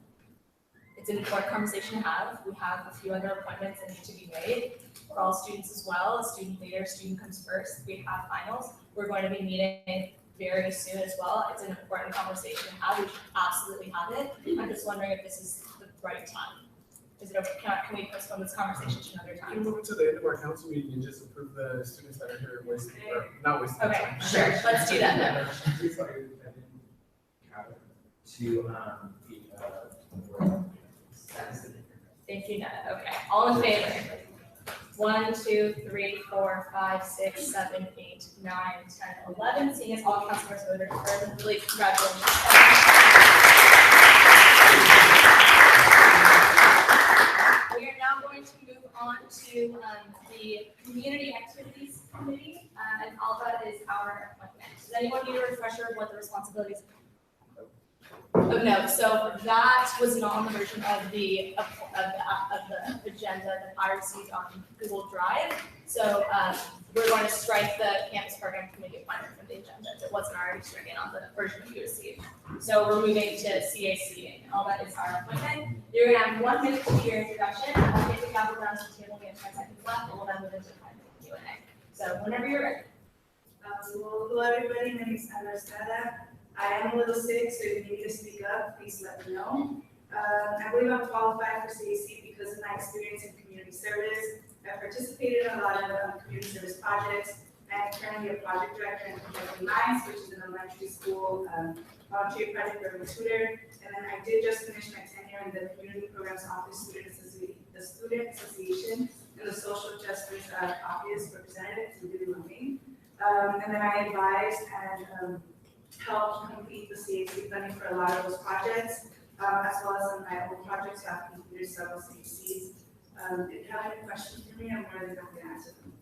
It's an important conversation to have. We have a few other appointments that need to be made for all students as well. A student leader, student comes first. We have finals. We're going to be meeting very soon as well. It's an important conversation to have. We should absolutely have it. I'm just wondering if this is the right time. Is it okay? Can we postpone this conversation to another We can time? move it to the end of our council meeting and just approve the students that are here wasting, or not wasting Okay, time. sure. Let's do that then. Please, I didn't have it to, Thank you, Netta. Okay, all in favor? 1, 2, 3, 4, 5, 6, 7, 8, 9, 10, 11. Seeing as all councilors voted for, really congratulations. We are now going to move on to the Community Activities Committee, and Alba is our appointment. Does anyone need a refresher of what the responsibilities are? Oh, no, so that was not on the version of the agenda that I received on Google Drive. So we're going to strike the campus program committee appointment from the agenda. It wasn't already stricken on the version that you received. So we're moving to CAC, and all that is our appointment. You're gonna have 1 minute to do your introduction. I'll take the gavel down to the table, we have 10 seconds left, and we'll then move into 5-minute Q&A. So whenever you're ready. Well, hello everybody, my name is Ana Estrada. I am a little sick, so if you need to speak up, please let me know. I believe I'm qualified for CAC because of my experience in community service. I've participated in a lot of community service projects. I'm currently a project director in Project Lines, which is an elementary school volunteer project where I'm a tutor. And then I did just finish my tenure in the Community Programs Office, the Student Association, and the Social Justice Office representative, to really my name. And then I advised and helped complete the CAC funding for a lot of those projects, as well as some of my own projects. I've completed several CACs. If you have any questions for me, I'm more than happy to answer them.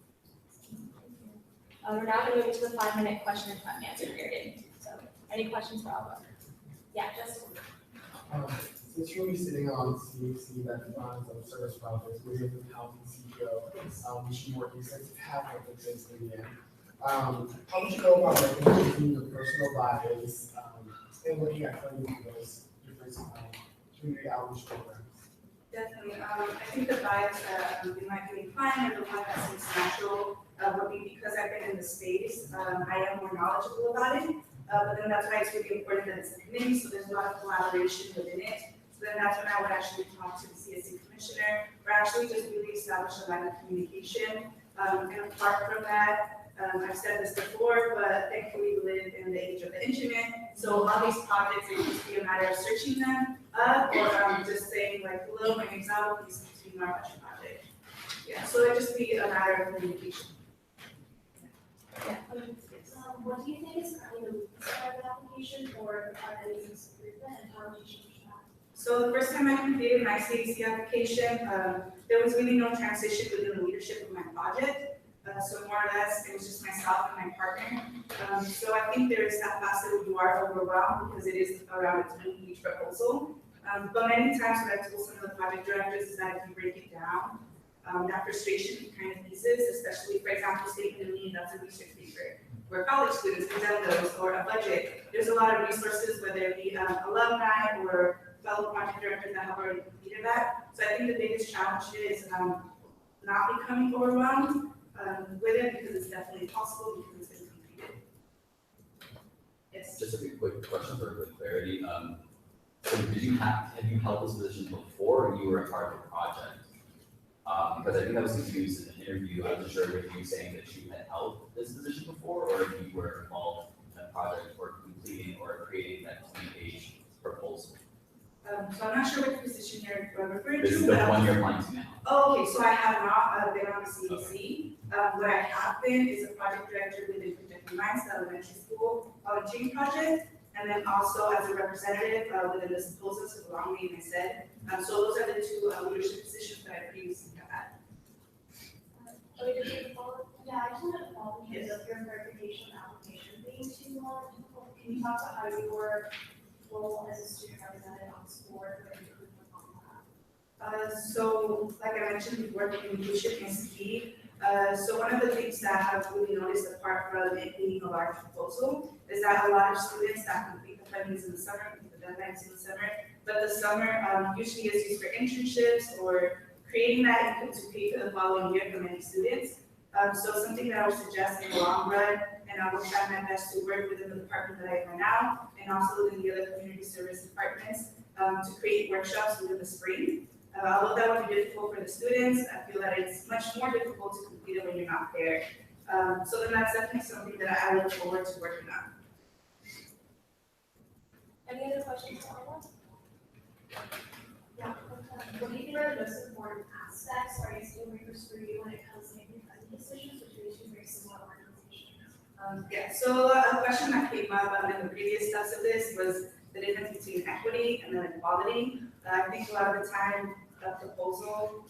We're now going to move into the 5-minute question and answer period. So, any questions for Alba? Yeah, Justin. Since you'll be sitting on CAC that funds on service projects, we're going to housing CEO. We should be working since half of the things in the end. How would you go about recognizing your personal bias, and looking at funding for those different, community outreach programs? Definitely, I think the vibes that you might be inclined, or the one that seems natural, would be because I've been in the space, I am more knowledgeable about it. But then that's why it's really important that it's a committee, so there's a lot of collaboration within it. So then that's when I would actually talk to the CSC commissioner, or actually just really establish a line of communication. And apart from that, I've said this before, but thankfully we live in the age of the internet. So all these projects, it used to be a matter of searching them up, or just saying like, hello, my name's Al, please do more about your project. Yeah, so it'd just be a matter of communication. What do you think is currently the weakest part of the application or the part that needs improvement, and how would you change that? So the first time I completed my CAC application, there was really no transition within the leadership of my project. So more or less, it was just myself and my partner. So I think there is that facet where you are overwhelmed because it is around a 20-page proposal. But many times what I've told some of the project directors is that if you break it down, that frustration kind of eases, especially, for example, statement of need, that's a research paper. Where college students present those, or a budget. There's a lot of resources, whether it be alumni or fellow project directors that have already completed that. So I think the biggest challenge is not becoming overwhelmed with it, because it's definitely possible because it's been completed. Yes. Just a quick question for quick clarity. So have you held this position before, or you were a part of the project? Because I think I was confused in the interview. I wasn't sure if you were saying that you had held this position before, or if you were involved in a project or completing or creating that 20-page proposal. So I'm not sure which position you're referring to. This is the one you're applying to now. Oh, okay, so I have not been on the CAC. What I have been is a project director within Projecting Minds, the elementary school volunteering project, and then also as a representative within the symposium, so along me, and I said. So those are the two leadership positions that I previously have had. Yeah, I just wanted to follow up because of your verification application being too long. Can you talk about how your role as a student representative on this board would improve upon that? So like I mentioned before, communication is key. So one of the things that I have really noticed apart from it being a large proposal is that a lot of students that complete the fundings in the summer, complete the deadlines in the summer, but the summer usually is used for internships or creating that income to pay for the following year for many students. So something that I would suggest in the long run, and I will try my best to work within the department that I am in now, and also within the other community service departments, to create workshops within the spring. Although that would be difficult for the students, I feel that it's much more difficult to complete it when you're not there. So then that's definitely something that I look forward to working on. Any other questions for Anna? Yeah, what do you think are the most important aspects or deal breakers for you when it comes to making funding decisions between two very similar organizations? Yeah, so a question that came up in the previous steps of this was the difference between equity and then equality. I think a lot of the time a proposal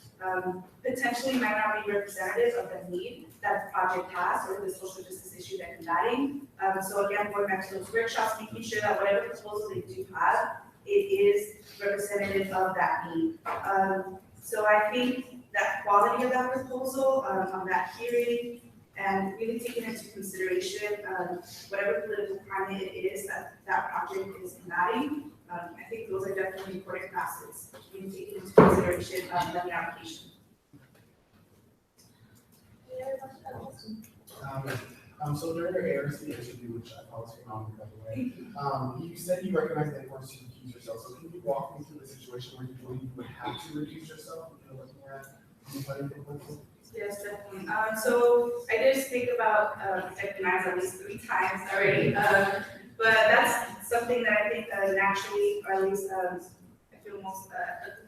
potentially might not be representative of the need that the project has or the social justice issue they're combating. So again, going back to those workshops, making sure that whatever proposal they do have, it is representative of that need. So I think that quality of that proposal, on that hearing, and really taking into consideration whatever political climate it is that that project is combating. I think those are definitely important facets in taking into consideration of the application. So during your ARC interview, which I thought was phenomenal, by the way, you said you recognize the importance to recuse yourself. So can you walk me through the situation where you believe you would have to recuse yourself, looking at the funding proposal? Yes, definitely. So I did speak about recognize at least 3 times already, but that's something that I think naturally, or at least I feel most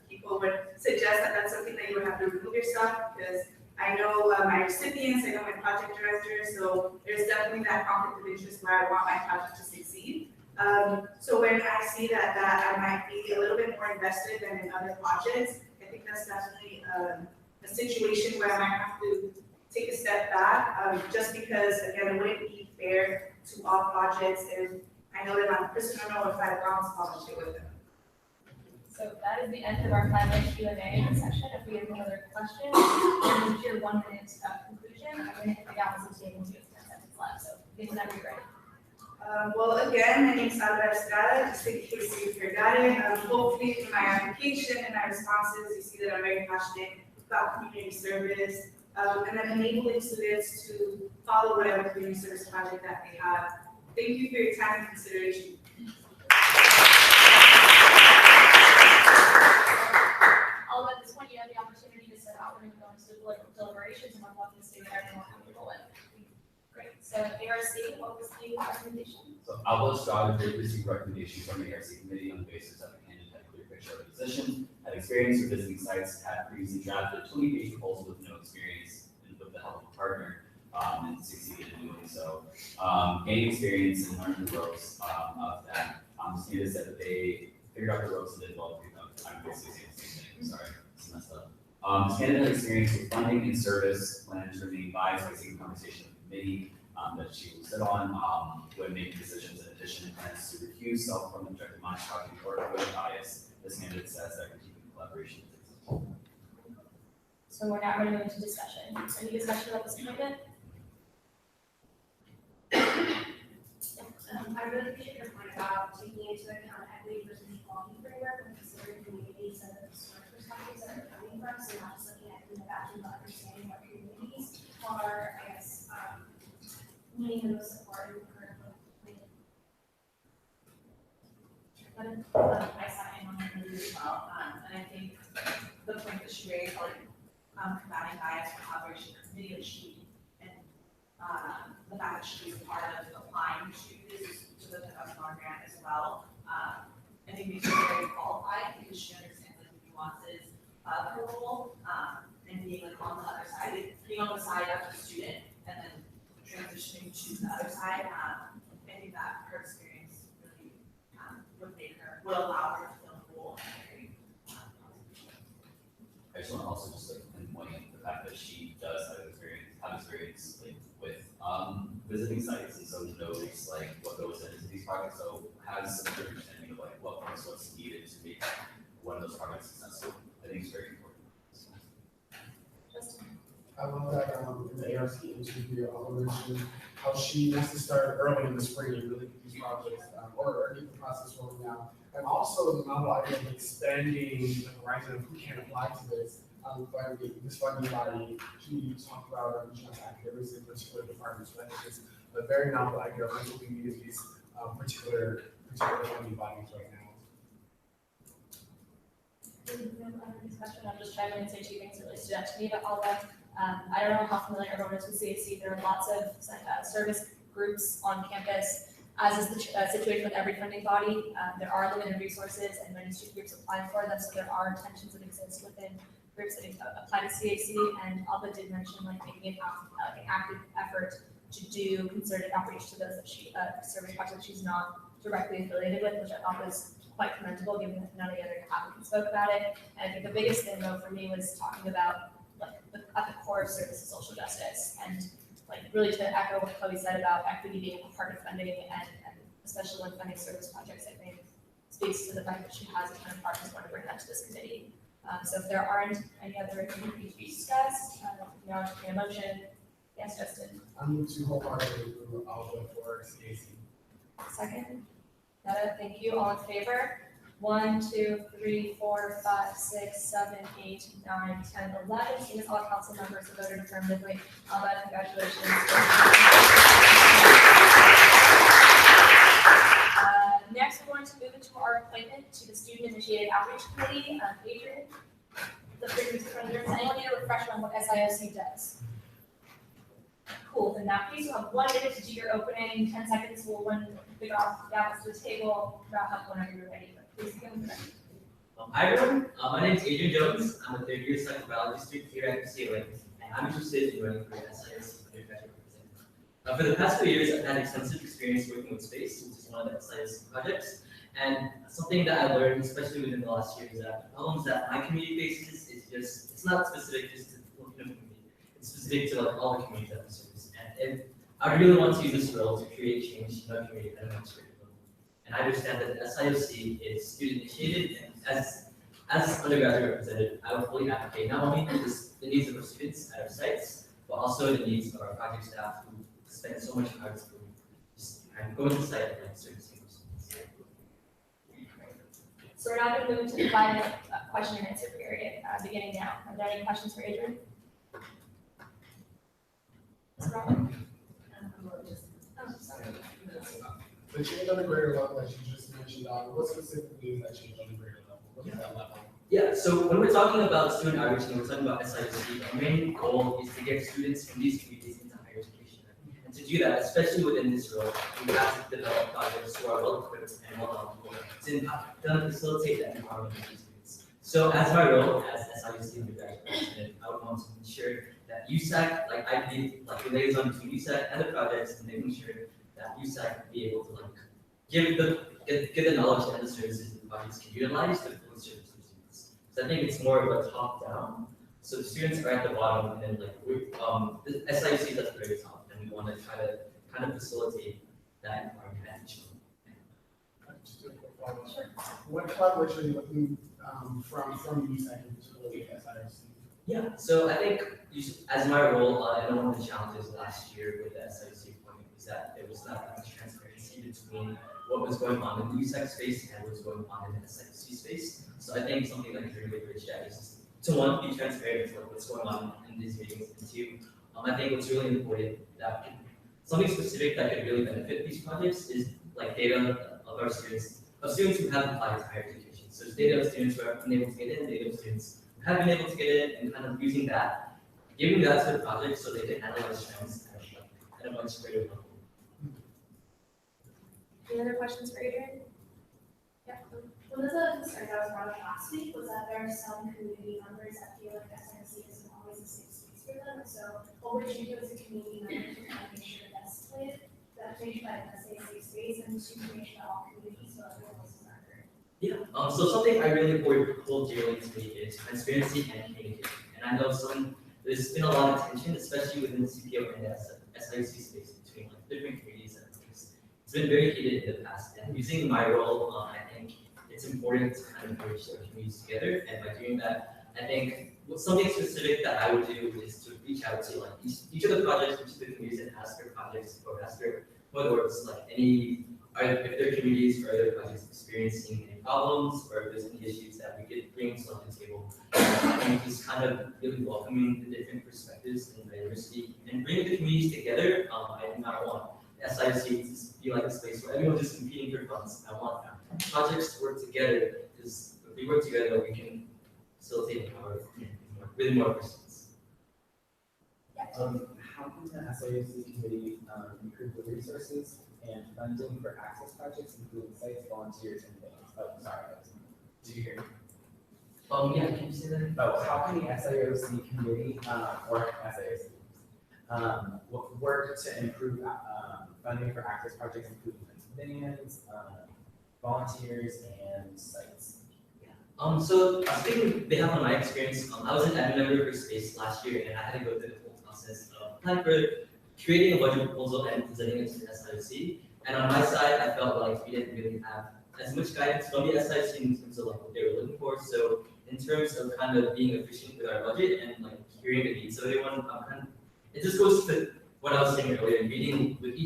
people would suggest that that's something that you would have to remove yourself, because I know my recipients, I know my project directors, so there's definitely that conflict of interest where I want my project to succeed. So when I see that I might be a little bit more invested than in other projects, I think that's definitely a situation where I might have to take a step back, just because, again, it wouldn't be fair to all projects, and I know that my personal know if I promise volunteer with them. So that is the end of our 5-minute Q&A session. If we have any other questions, we'll move to your 1-minute conclusion. I'm going to hit the gavel so you can do it. left, so whenever you're ready. Well, again, my name is Sandra Estrada, just in case you forgot it. Hopefully from my application and my responses, you see that I'm very passionate about community service, and then enabling students to follow whatever community service project that they have. Thank you for your time and consideration. Although at this point, you have the opportunity to step out, we're going to go into deliberations, and I'm welcome to stay there and more comfortable with. Great, so ARC, what was the recommendation? So Alba Estrada did receive recommendations from the ARC committee on the basis that the candidate had a clear picture of the position, had experience with visiting sites, had previously drafted a 20-page proposal with no experience and with the help of a partner, and succeeded in doing so. Gained experience and learned the ropes of that. This candidate said that they figured out the ropes and did well. I'm basically saying the same thing, sorry, it's messed up. This candidate had experience with funding and service, plans to remain biased by seeking conversation with the committee that she will sit on when making decisions. In addition, plans to recuse self from objective mind talking or avoid bias. This candidate says that continuing collaboration is existing. So we're now going to move into discussion. Any discussion about this amendment? I really appreciate your point about taking into account equity versus equality framework when considering communities and the source perspectives that are coming from, so not just looking at the vacuum, but understanding what communities are, I guess, needing the most support in the current moment. I sat in on it really as well, and I think the point that she raised, like, combating bias for collaboration committee, that she, and, the fact that she's part of applying to the $10,000 grant as well, I think makes her very qualified because she understands like the nuances of her role, and being like on the other side, being on the side of the student, and then transitioning to the other side, I think that her experience really would allow her to fill the role in a very I just want to also just like pinpoint the fact that she does have experience like with visiting sites and so knows like what goes into these projects, so has some good understanding of like what's needed to make one of those projects successful. I think it's very important. I love that in the ARC interview, I'll mention how she wants to start early in the spring and really get these projects or get the process rolling out. And also the novel idea of expanding the horizon of who can apply to this. By this funding body, she talked about reaching out to academics in particular departments, but it's a very novel idea of how we use these particular funding bodies right now. Discussion, I'll just chime in and say two things that really stood out to me about Alba. I don't know how familiar everyone is with CAC. There are lots of service groups on campus, as is the situation with every funding body. There are limited resources and many student groups applying for them, so there are tensions that exist within groups that apply to CAC. And Alba did mention like making an active effort to do concerted outreach to those that she service projects that she's not directly affiliated with, which I thought was quite commendable, given that none of the other applicants spoke about it. And I think the biggest thing though for me was talking about like at the core of service is social justice, and like really to echo what Chloe said about equity being a part of funding, and especially when funding service projects, I think speaks to the fact that she has a ton of partners want to bring that to this committee. So if there aren't any other things to be discussed, now entertain a motion. Yes, Justin. I'm going to wholeheartedly move Alba for CAC. Second. Netta, thank you. All in favor? 1, 2, 3, 4, 5, 6, 7, 8, 9, 10, 11. Seeing as all council members have voted affirmatively, Alba, congratulations. Next, we're going to move into our appointment to the Student Initiated Outreach Committee. Adrian, the previous president, does anyone need a refresher on what SIOC does? Cool. In that case, you'll have 1 minute to do your opening. 10 seconds. We'll run figure out the balance to the table. Wrap up whenever you're ready. But please begin. Hi everyone, my name is Adrian Jones. I'm a third-year psychobiology student here at UCLA, and I'm interested in running for SIOC undergraduate representative. For the past few years, I've had extensive experience working with space, which is one of the SIOC projects. And something that I learned, especially within the last year, is that the problems that my community faces is it's not specific just to the Filipino community. It's specific to like all the communities that we service. And I really want to use this role to create change in our community at an administrative level. And I understand that the SIOC is student initiated, and as undergraduate representative, I will fully advocate not only for the needs of our students at our sites, but also the needs of our project staff who spend so much time I'm going to site like certain things. So we're now going to move into the final question and answer period, beginning now. Are there any questions for Adrian? Ms. Robin? Oh, sorry. The change on the grader level that you just mentioned, what specifically is that change on the grader level? What is that level? Yeah, so when we're talking about student averaging, we're talking about SIC, our main goal is to get students from these communities into higher education. And to do that, especially within this role, we have to develop projects who are well equipped and well knowledgeable to facilitate that empowerment of these students. So as my role as SIC undergraduate president, I would want to ensure that USAC, like I believe, like the liaison between USAC and the projects, and making sure that USAC be able to like give the knowledge and the services the projects can utilize to fully serve the students. So I think it's more of a top down. So the students are at the bottom, and then like the SIC is at the very top, and we want to try to kind of facilitate that environment at each one. Just a quick follow-up. Sure. What collaboration are you looking from USAC and particularly SIC? Yeah, so I think as my role, and one of the challenges last year with the SIC appointment is that there was not that much transparency between what was going on in the USAC space and what was going on in the SIC space. So I think something like doing a bridge that is to one, be transparent to what's going on in these meetings, and two, I think what's really important that something specific that could really benefit these projects is like data of our students, who have applied to higher education. So it's data of students who have been able to get in, data of students who have been able to get in, and kind of using that, giving that to the project so they can analyze trends at a much greater level. Any other questions for Adrian? Yeah. One of the concerns I was brought up last week was that there are some community members that feel like SNC isn't always a safe space for them. So what would you do as a community member to kind of make sure that's split, that make that a safe space, and to make sure that all communities feel like their voices are heard? Yeah, so something I really hold dearly to me is transparency and communication. And I know there's been a lot of tension, especially within the CPO and the SIC space between like different communities and countries. It's been very heated in the past, and using my role, I think it's important to kind of bridge our communities together. And by doing that, I think something specific that I would do is to reach out to like each of the projects, each of the communities, and ask their projects or ask their whether it's like if their communities or other projects experiencing any problems or if there's any issues that we could bring to the table. I think just kind of really welcoming the different perspectives and diversity and bringing the communities together. I do not want SIC to be like a space where everyone's just competing for funds. I want projects to work together because if we work together, we can facilitate really more persons. How can the SIC committee improve the resources and funding for access projects, including sites, volunteers, and things? Oh, sorry, did you hear me? Yeah, can you say that? Oh, how can the SIOC committee or SIOC work to improve funding for access projects, including vans, volunteers, and sites? So speaking on behalf of my experience, I was an admin member for Space last year, and I had to go through the whole process of applying for creating a budget proposal and presenting it to the SIC. And on my side, I felt like we didn't really have as much guidance from the SIC in terms of like what they were looking for. So in terms of kind of being efficient with our budget and like hearing the needs of everyone, it just goes to what I was saying earlier, meeting with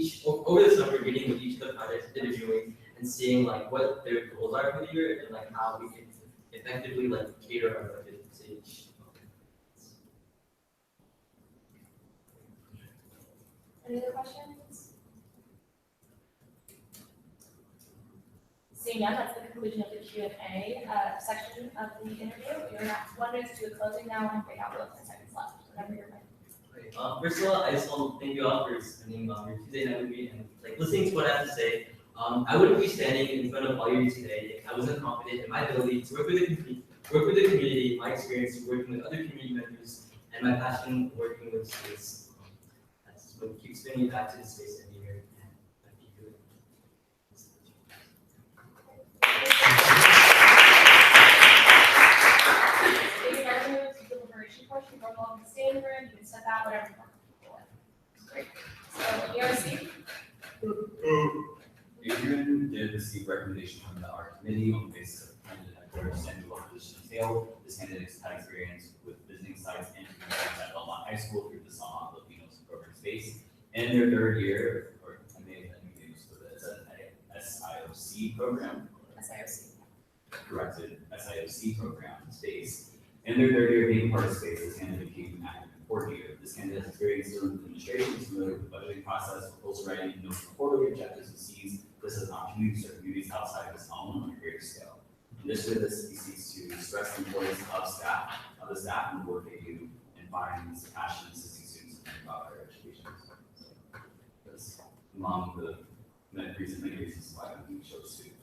over the summer, meeting with each of the projects individually and seeing like what their goals are for the year and like how we can effectively like cater our budget to each. Any other questions? Seeing none, that's the conclusion of the Q&A section of the interview. Your next one is to a closing now, and right now we have 10 seconds left. Whenever you're ready. First of all, I just want to thank you all for spending your Tuesday night with me and like listening to what I have to say. I wouldn't be standing in front of all of you today if I wasn't confident in my ability to work with the community, my experience working with other community members, and my passion working with students. That's what keeps bringing me back to the space every year. Deliberation portion, you're welcome to stay in the room, you can step out, whatever you want. Great. So, ERC? Adrian did receive recommendation from our committee on the basis of candidate and what position entailed. This candidate had experience with visiting sites and communities at Belmont High School through the Sama Latinos program space, In their third year, or I may have used it, it's an SIOC program. SIOC. Corrected, SIOC program space. In their third year being part of space, this candidate became an active coordinator. This candidate has experience dealing with administration, is familiar with the budgeting process, proposal writing, knows the quarterly objectives, and sees this as an opportunity to serve communities outside of his own on a greater scale. Initially, this he seeks to stress the importance of the staff and the work they do, and finds passion in assisting students in about their education. So, that's among the many reasons why we chose students.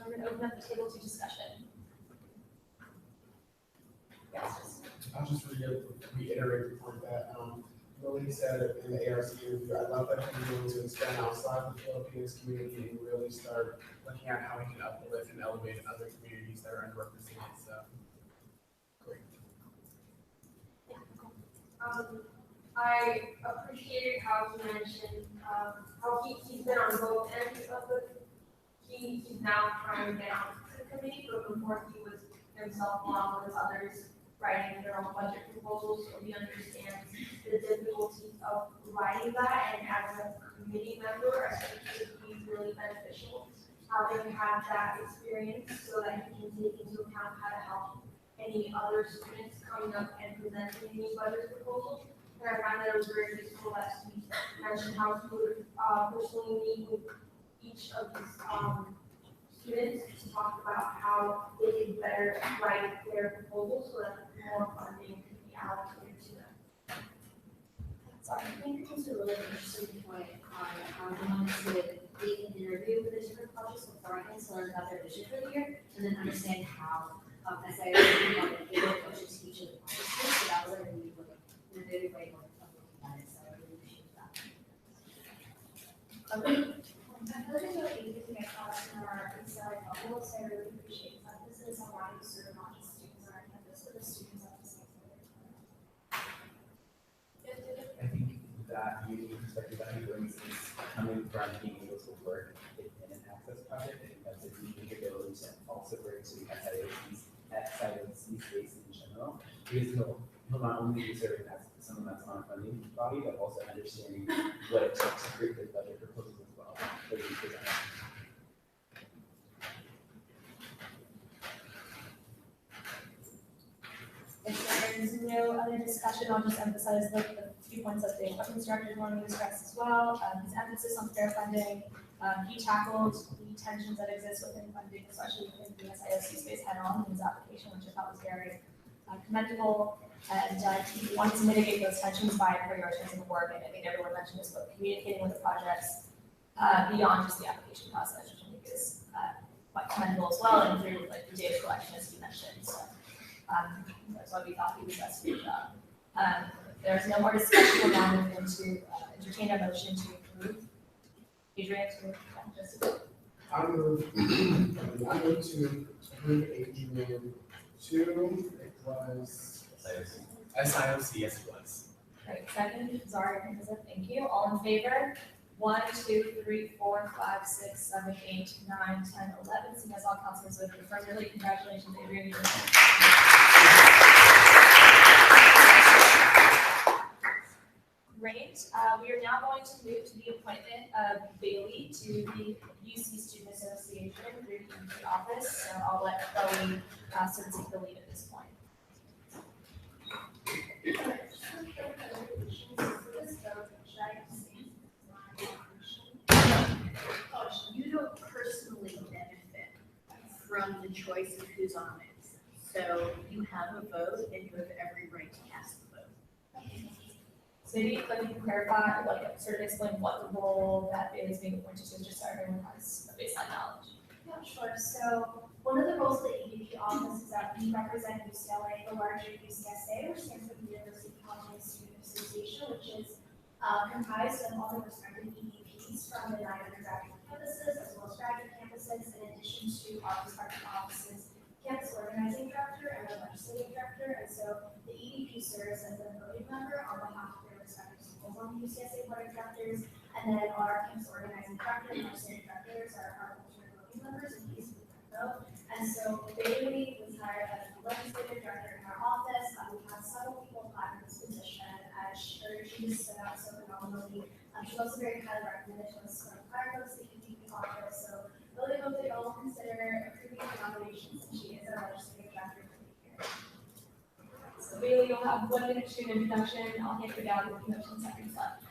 I'm gonna open up the table to discussion. Yes. I'll just reiterate the point that, Lily said in the ARC interview, I love that you're willing to expand outside the Philippines community and really start looking at how we can uplift and elevate other communities that are underrepresented, so. Great. I appreciated how he mentioned, how he's been on both ends of the, he's now trying to get on the committee, but before he was himself along with others writing their own budget proposals, so he understands the difficulties of writing that, and as a committee member, I think it would be really beneficial having had that experience so that he can take into account how to help any other students coming up and presenting these budget proposals. And I found that it was very useful that he mentioned how he would personally meet with each of these students to talk about how they can better write their proposals so that more funding can be allocated to them. Sorry, I think it's a really interesting point on how we want to lead an interview with the different projects beforehand to learn about their vision for the year, and then understand how, as I was want to give approaches to each of the projects, so that way we look in a very way more of looking at it, so I really appreciate that. I feel like there's a big thing I saw in our Excel bubble, so I really appreciate that. This is how I serve not just students on our campus, but the students at the same time. I think that unique perspective that he brings is coming from being able to work in an access project. I think that's a unique ability to also bring to the SIOC space in general, because he'll not only be serving as someone that's on a funding body, but also understanding what it takes to create the budget proposals as well. That he presents. If there's no other discussion, I'll just emphasize the few points that the equipment director wanted to stress as well. His emphasis on fair funding. He tackled the tensions that exist within funding, especially within the SIOC space head-on in his application, which I thought was very commendable. And he wanted to mitigate those tensions by prioritizing the work, and I think everyone mentioned this, but communicating with the projects beyond just the application process, which I think is quite commendable as well, and through like the data collection, as you mentioned. So that's why we thought he was best to do that. If there's no more discussion, we'll now move into entertain a motion to approve. Adrian, I move to approve Adrian to, it was SIOC, yes it was. Great, second, Zara, thank you. All in favor? 1, 2, 3, 4, 5, 6, 7, 8, 9, 10, 11. Seeing as all councilors voted affirmatively, congratulations, Adrian. Great. We are now going to move to the appointment of Bailey to the UC Student Association through the office. So I'll let Chloe sort of take the lead at this point. You don't personally benefit from the choice of who's on it. So you have a vote and you have every right to cast the vote. So maybe if you can clarify, like sort of explain what the role that is being appointed to, just so everyone has a baseline knowledge. Yeah, sure. So one of the roles of the AVP office is that we represent UCLA, the larger UCSA, which stands for the University College and Student Association, which is comprised of all the respective EVPs from the 9 undergraduate campuses as well as graduate campuses, in addition to our respective offices, campus organizing director and the legislative director. And so the EVP serves as a voting member on behalf of their respective schools on the UCSA board of directors, and then our campus organizing director and legislative directors are our alternate voting members in case we can't vote. And so Bailey was hired as the legislative director in our office. We have several people apply for this position. She she just stood out so phenomenally. She's also very highly recommended to us from Firefox, the EDP office, so really hope that y'all will consider approving her nomination since she is our legislative director for the year. So Bailey, you'll have 1 minute to an introduction. I'll hand you down with 15 seconds left.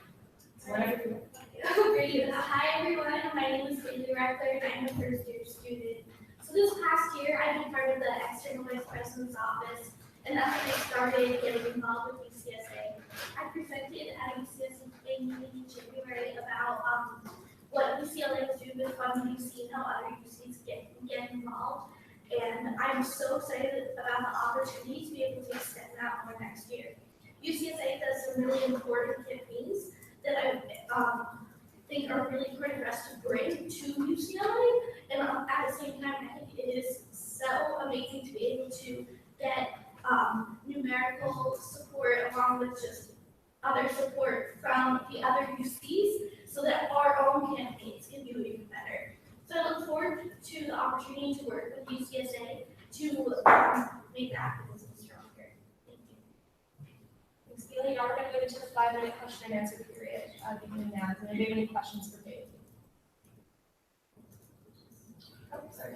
So whenever you're ready. Great. Hi, everyone. My name is Bailey Rackler, and I'm a first-year student. So this past year, I've been part of the external vice president's office, and that's when I started getting involved with UCSA. I presented at UCSA meeting in January about what UCLA was doing with funding UC and how other UCs get involved. And I'm so excited about the opportunity to be able to extend that more next year. UCSA does some really important campaigns that I think are really important for us to bring to UCLA. And at the same time, I think it is so amazing to be able to get numerical support along with just other support from the other UCs so that our own campaigns can do even better. So I look forward to the opportunity to work with UCSA to make the activism stronger. Thank you. Thanks, Bailey. Now we're going to go into the 5-minute question and answer period. Beginning now. Does anybody have any questions for Bailey? Oh, sorry.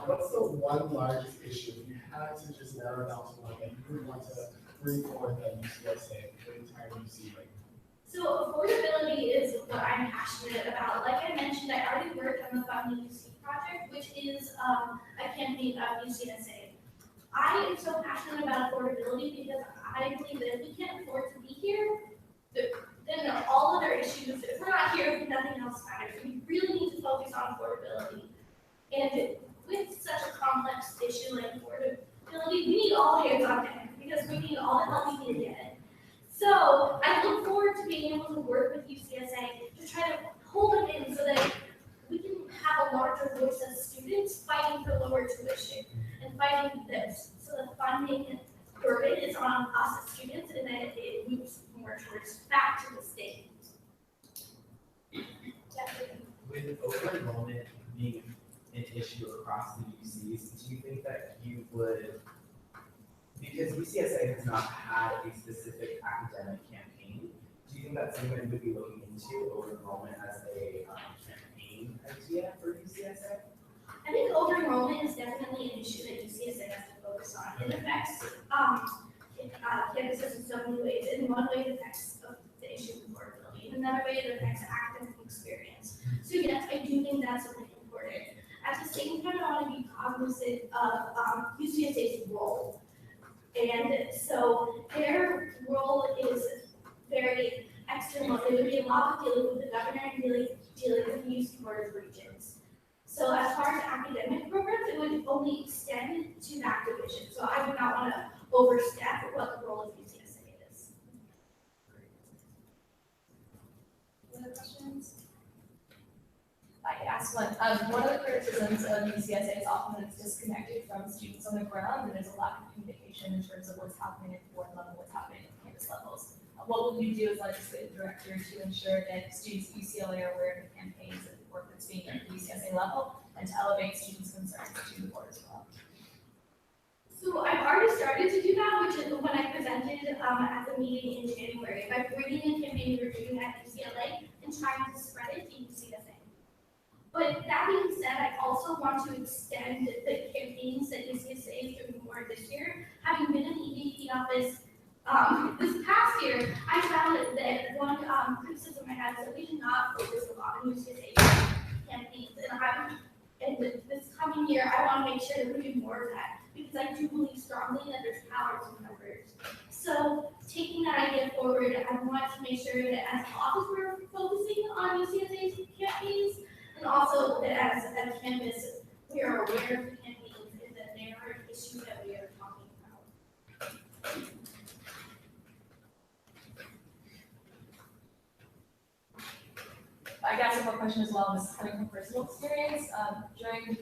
What's the one largest issue, if you had to just narrow it down to one, that you would want to bring forward at UCSA, the entire UC right now? So affordability is what I'm passionate about. Like I mentioned, I already worked on the Funding UC project, which is a campaign of UCSA. I am so passionate about affordability because I believe that if we can't afford to be here, then all other issues, if we're not here, then nothing else matters. We really need to focus on affordability. And with such a complex issue like affordability, we need all hands on deck because we need all the help we can get. So I look forward to being able to work with UCSA to try to hold them in so that we can have a larger voice as students fighting for lower tuition and fighting this. So the funding burden is on us as students and then it moves more towards back to the state. With over-enrollment being an issue across the UCs, do you think that you would, because UCSA has not had a specific academic campaign, do you think that's something you would be looking into, over-enrollment as a campaign idea for UCSA? I think over-enrollment is definitely an issue that UCSA has to focus on. It affects campuses in so many ways. In one way, it affects the issue of affordability. In another way, it affects academic experience. So yes, I do think that's something important. At the same time, I want to be cognizant of UCSA's role. And so their role is very external. It would be a lot of dealing with the governor and dealing with the UC Board of Regents. So as far as academic programs, it would only extend to that division. So I would not want to overstep what the role of UCSA is. Any other questions? I can ask one. One of the criticisms of UCSA is often that it's disconnected from students on the ground, and there's a lack of communication in terms of what's happening at the board level, what's happening at campus levels. What will you do as legislative director to ensure that students at UCLA are aware of the campaigns and the work that's being done at the UCSA level, and to elevate students' concerns to the board as well? So I've already started to do that, which is when I presented at the meeting in January by bringing a campaign we're doing at UCLA and trying to spread it to UCSA. But that being said, I also want to extend the campaigns that UCSA is doing more this year. Having been in the EDP office this past year, I found that one criticism I had is that we did not focus a lot on UCSA campaigns. And this coming year, I want to make sure that we do more of that because I do believe strongly that there's power to numbers. So taking that idea forward, I want to make sure that as an office we're focusing on UCSA's campaigns, and also that as a campus, we are aware of the campaigns and that they are an issue that we are talking about. I got some more questions as well. This is coming from personal experience. During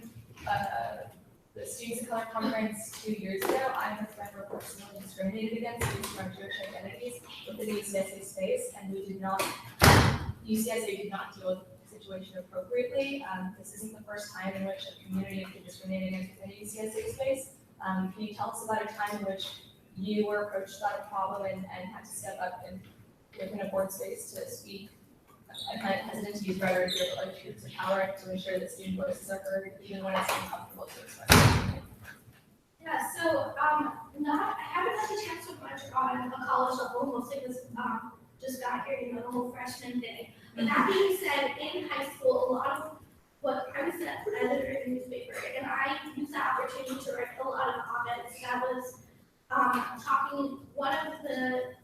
the Students of Color Conference 2 years ago, I and a friend were personally discriminated against students from Jewish identities within the UCSA space, and UCSA did not deal with the situation appropriately. This isn't the first time in which a community has been discriminated against within a UCSA space. Can you tell us about a time in which you were approached about a problem and had to step up and within a board space to speak. I'm kind of hesitant to use rhetoric here, but like truth to power to ensure that student voices are heard, even when it's uncomfortable to express it. Yeah, so, I haven't had the chance to much on a college level, mostly because, just got here, the whole freshman thing. But that being said, in high school, a lot of what I was an editor in the newspaper, and I used the opportunity to write a lot of op-eds that was, talking, one of the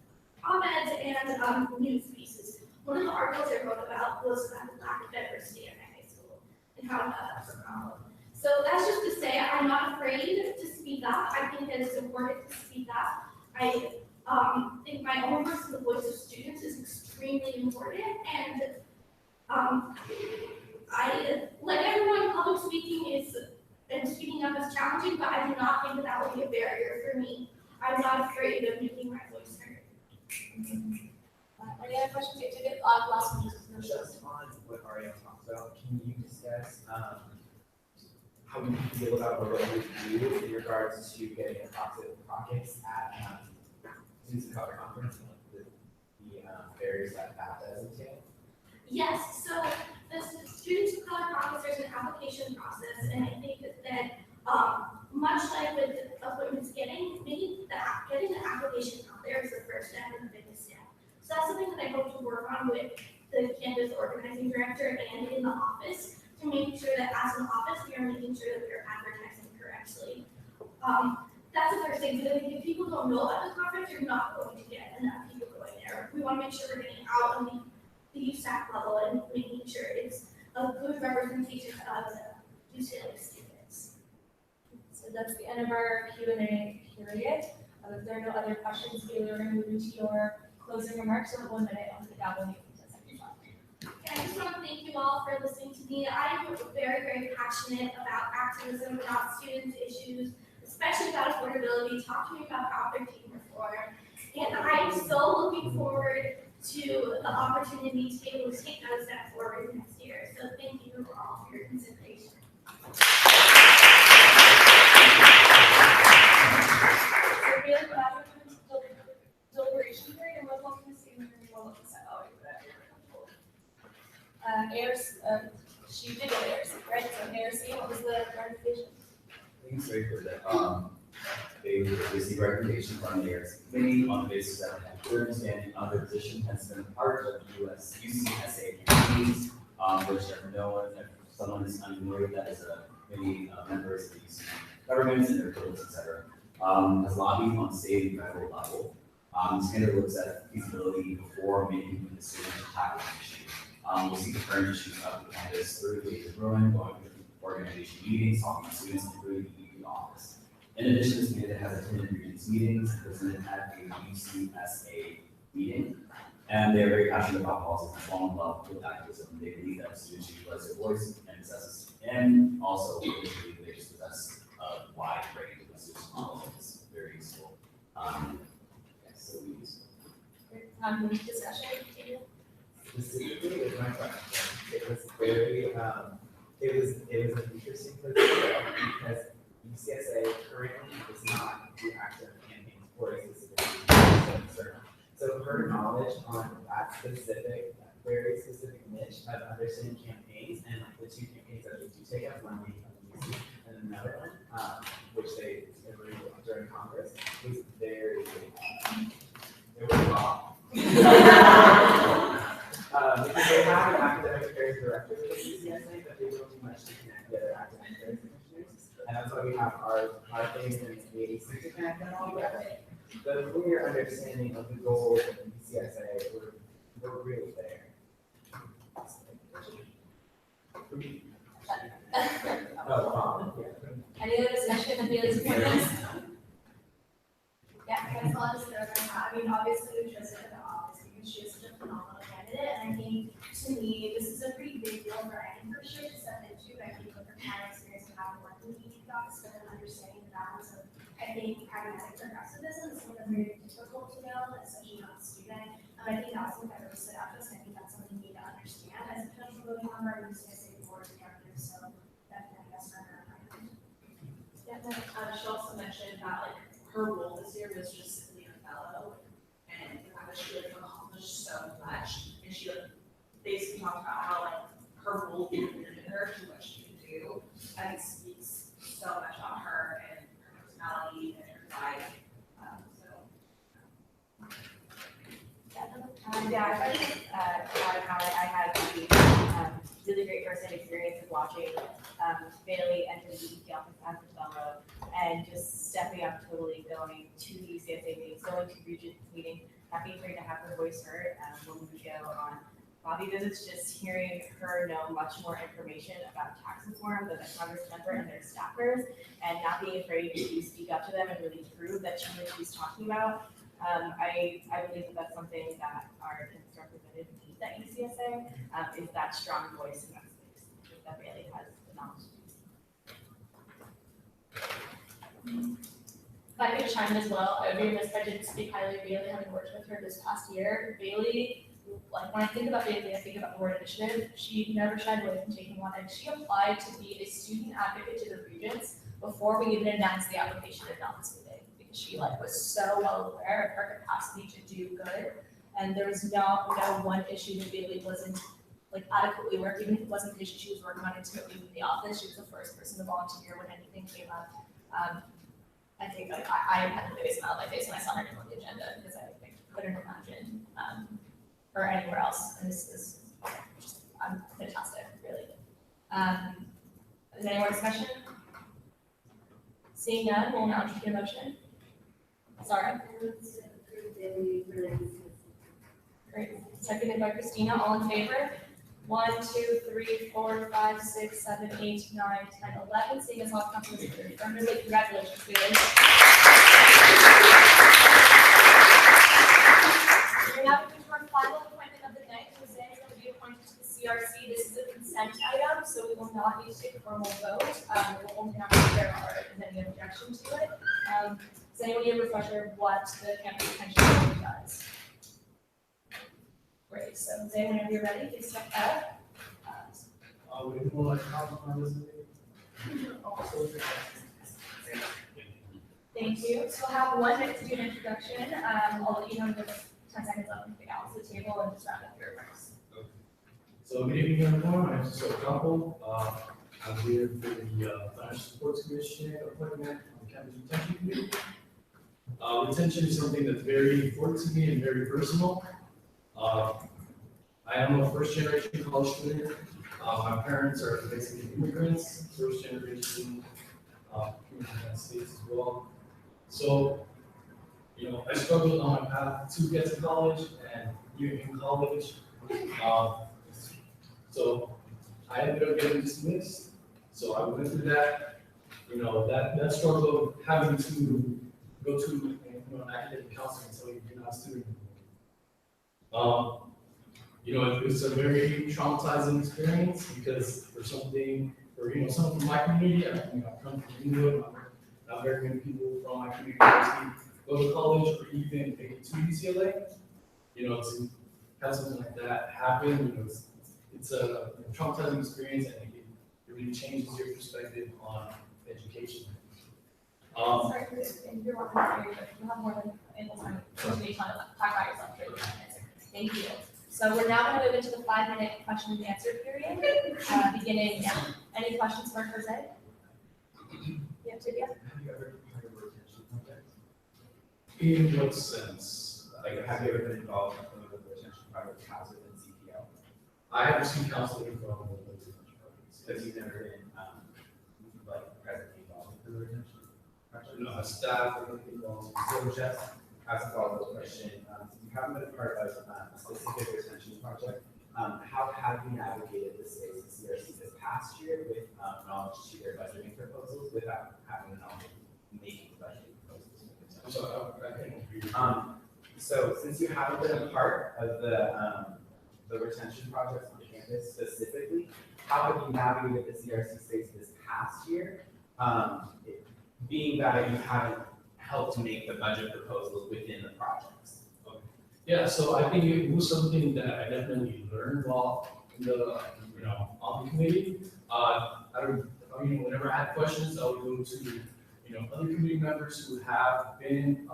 op-eds and, news pieces. One of the articles I wrote about was about the lack of diversity in my high school and how that's a problem. So that's just to say, I'm not afraid to speak up. I think that it's important to speak up. I think my own voice and the voice of students is extremely important. And I, like everyone, public speaking and speaking up is challenging, but I do not think that will be a barrier for me. I'm not afraid of making my voice heard. Any other questions? You did last one. Just on what Ariel talked about, can you discuss how you feel about what you do in regards to getting a pockets at students of color conference and the barriers that does entail? Yes, so the students of color process, there's an application process, and I think that much like with appointments getting the application out there is the first step and the biggest step. So that's something that I hope to work on with the campus organizing director and in the office to make sure that as an office, we are making sure that we are advertising correctly. That's the first thing, because if people don't know about the conference, you're not going to get enough people going there. We want to make sure we're getting out on the USAC level and making sure it's a good representation of the UCLA students. So that's the end of our Q&A period. If there are no other questions, Kaylee, we're going to move into your closing remarks. So 1 minute on the gavel. And I just want to thank you all for listening to me. I am very, very passionate about activism, about students' issues, especially about affordability. Talk to me about poverty reform. And I'm so looking forward to the opportunity to be able to take that step forward next year. So thank you all for your consideration. So really glad we're doing deliberation period, and we're welcome to see you in the set. She did ARC, right? So ARC, what was the recommendation? I think it's very clear that, they received recommendations from the ARC committee on the basis that they had clear understanding of their position has been part of USAC campaigns, which if no one, if someone is unfamiliar with that, is many members of these governments and their codes, et cetera, has lobbied on state and federal level. Standard looks at feasibility before making a decision to tackle an issue. We'll see the current issues of the campus through the days of growing, going to organization meetings, talking to students, and through the ED office. In addition, this candidate has attended Regents meetings, presented at a UCSA meeting, and they are very passionate about policies and fall in love with activism. They believe that students should utilize their voice and also they just possess a wide range of student models. It's very useful. So we use. Discussion. Specifically with my question, it was very, it was an interesting portrayal because UCSA currently does not do active campaigns for a specific. So her knowledge on that specific, very specific niche of understanding campaigns and like the two campaigns that they do take up, one being UC and another one, which they agreed during Congress, was very, they were wrong. Because they have an academic affairs director for the UCSA, but they don't do much to connect the other academic affairs commissioners. And that's why we have our things in the AAC to connect them all together. The clear understanding of the goals of the UCSA were really there. Any other discussion of Haley's points? Yeah, I guess I'll just throw that out. I mean, obviously, we trusted her in the office because she is such a phenomenal candidate. And I think, to me, this is a pretty big deal for any first year to step into. I think with her prior experience of having worked in the ED office, but then understanding the balance of, I think, pragmatic progressivism is something that's very difficult to know, especially not a student. I think that was something that really stood out to us. And I think that's something we need to understand as a potential voting member and UCSA board of directors. So definitely, that's for her. Yeah, she also mentioned that like her role this year was just simply a fellow, and the fact that she like accomplished so much, and she like basically talked about how like her role didn't limit her to what she could do. I think speaks so much about her and her personality and her drive. Yeah, I just add how I had the really great first-hand experience of watching Bailey enter the DEP office as a fellow and just stepping up, totally going to the UCSA meetings, going to Regent's meeting, not being afraid to have her voice heard when we would go on Bobby visits, just hearing her know much more information about tax reform than the Congress member and their staffers, and not being afraid to speak up to them and really prove that she knows what she's talking about. I believe that that's something that our campus representative needs at UCSA, is that strong voice in that space that Bailey has the knowledge to do. If I could chime as well, I would be remiss if I didn't speak highly of Bailey, having worked with her this past year. Bailey, like when I think about Bailey, I think about the word initiative. She never shied away from taking one, and she applied to be a student advocate to the Regents before we even announced the application at Dallas meeting, because she like was so well aware of her capacity to do good, and there was no one issue that Bailey wasn't like adequately worked, even if it wasn't the issue she was working on intimately with the office. She was the first person to volunteer when anything came up. I think like I had the biggest smile on my face when I saw her name on the agenda, because I couldn't imagine her anywhere else. And this is just fantastic, really. Is there any more discussion? Seeing none, we'll now take a motion. Sorry. Great. Seconded by Christina. All in favor? 1, 2, 3, 4, 5, 6, 7, 8, 9, 10, 11. Seeing as all councilors are affirmatively, congratulations, Bailey. We're now moving to our final appointment of the night. Jose is going to be appointed to the CRC. This is a consent item, so we will not need to take a formal vote. We will only have to there are any objection to it. Does anyone need a refresher of what the campus retention committee does? Great, so Jose, whenever you're ready, please step up. We will like on this meeting. Thank you. So we'll have 1 minute to do an introduction. I'll let you know there's 10 seconds left to get out to the table and just wrap up your remarks. So good evening, everyone. My name is Jose Campo. I'm here for the Financial Supports Commission appointment on the Campus Retention Committee. Retention is something that's very important to me and very personal. I am a first-generation college student. My parents are basically immigrants, first generation in the United States as well. So, I struggled on my path to get to college and even in college. So I ended up getting dismissed. So I went through that, that struggle of having to go to an academic counselor and tell you you're not a student anymore. It was a very traumatizing experience because for someone from my community, I've come from England, not very many people from my community go to college or even make it to UCLA. To have something like that happen, it's a traumatizing experience, and it really changes your perspective on education. Sorry, you're welcome. You have more than enough time to talk about yourself for 8 minutes. Thank you. So we're now going to move into the 5-minute question and answer period, beginning now. Any questions for Jose? Yeah, Tibia? Have you ever had a retention project? In what sense? Like, have you ever been involved in a retention project housed within CPL? I have received counseling from the retention projects. Because you've never been, presently involved in the retention project? No, staff or anything else. So just as a follow-up question, you haven't been a part of a specific retention project. How have you navigated the space of CRC this past year with knowledge to their budgeting proposals without having the knowledge of making budgeting proposals? So I think we so since you haven't been a part of the retention projects on campus specifically, how have you navigated the CRC space this past year? Being that you haven't helped to make the budget proposals within the projects. Yeah, so I think it was something that I definitely learned while in the on the committee. Whenever I had questions, I would go to other community members who have been,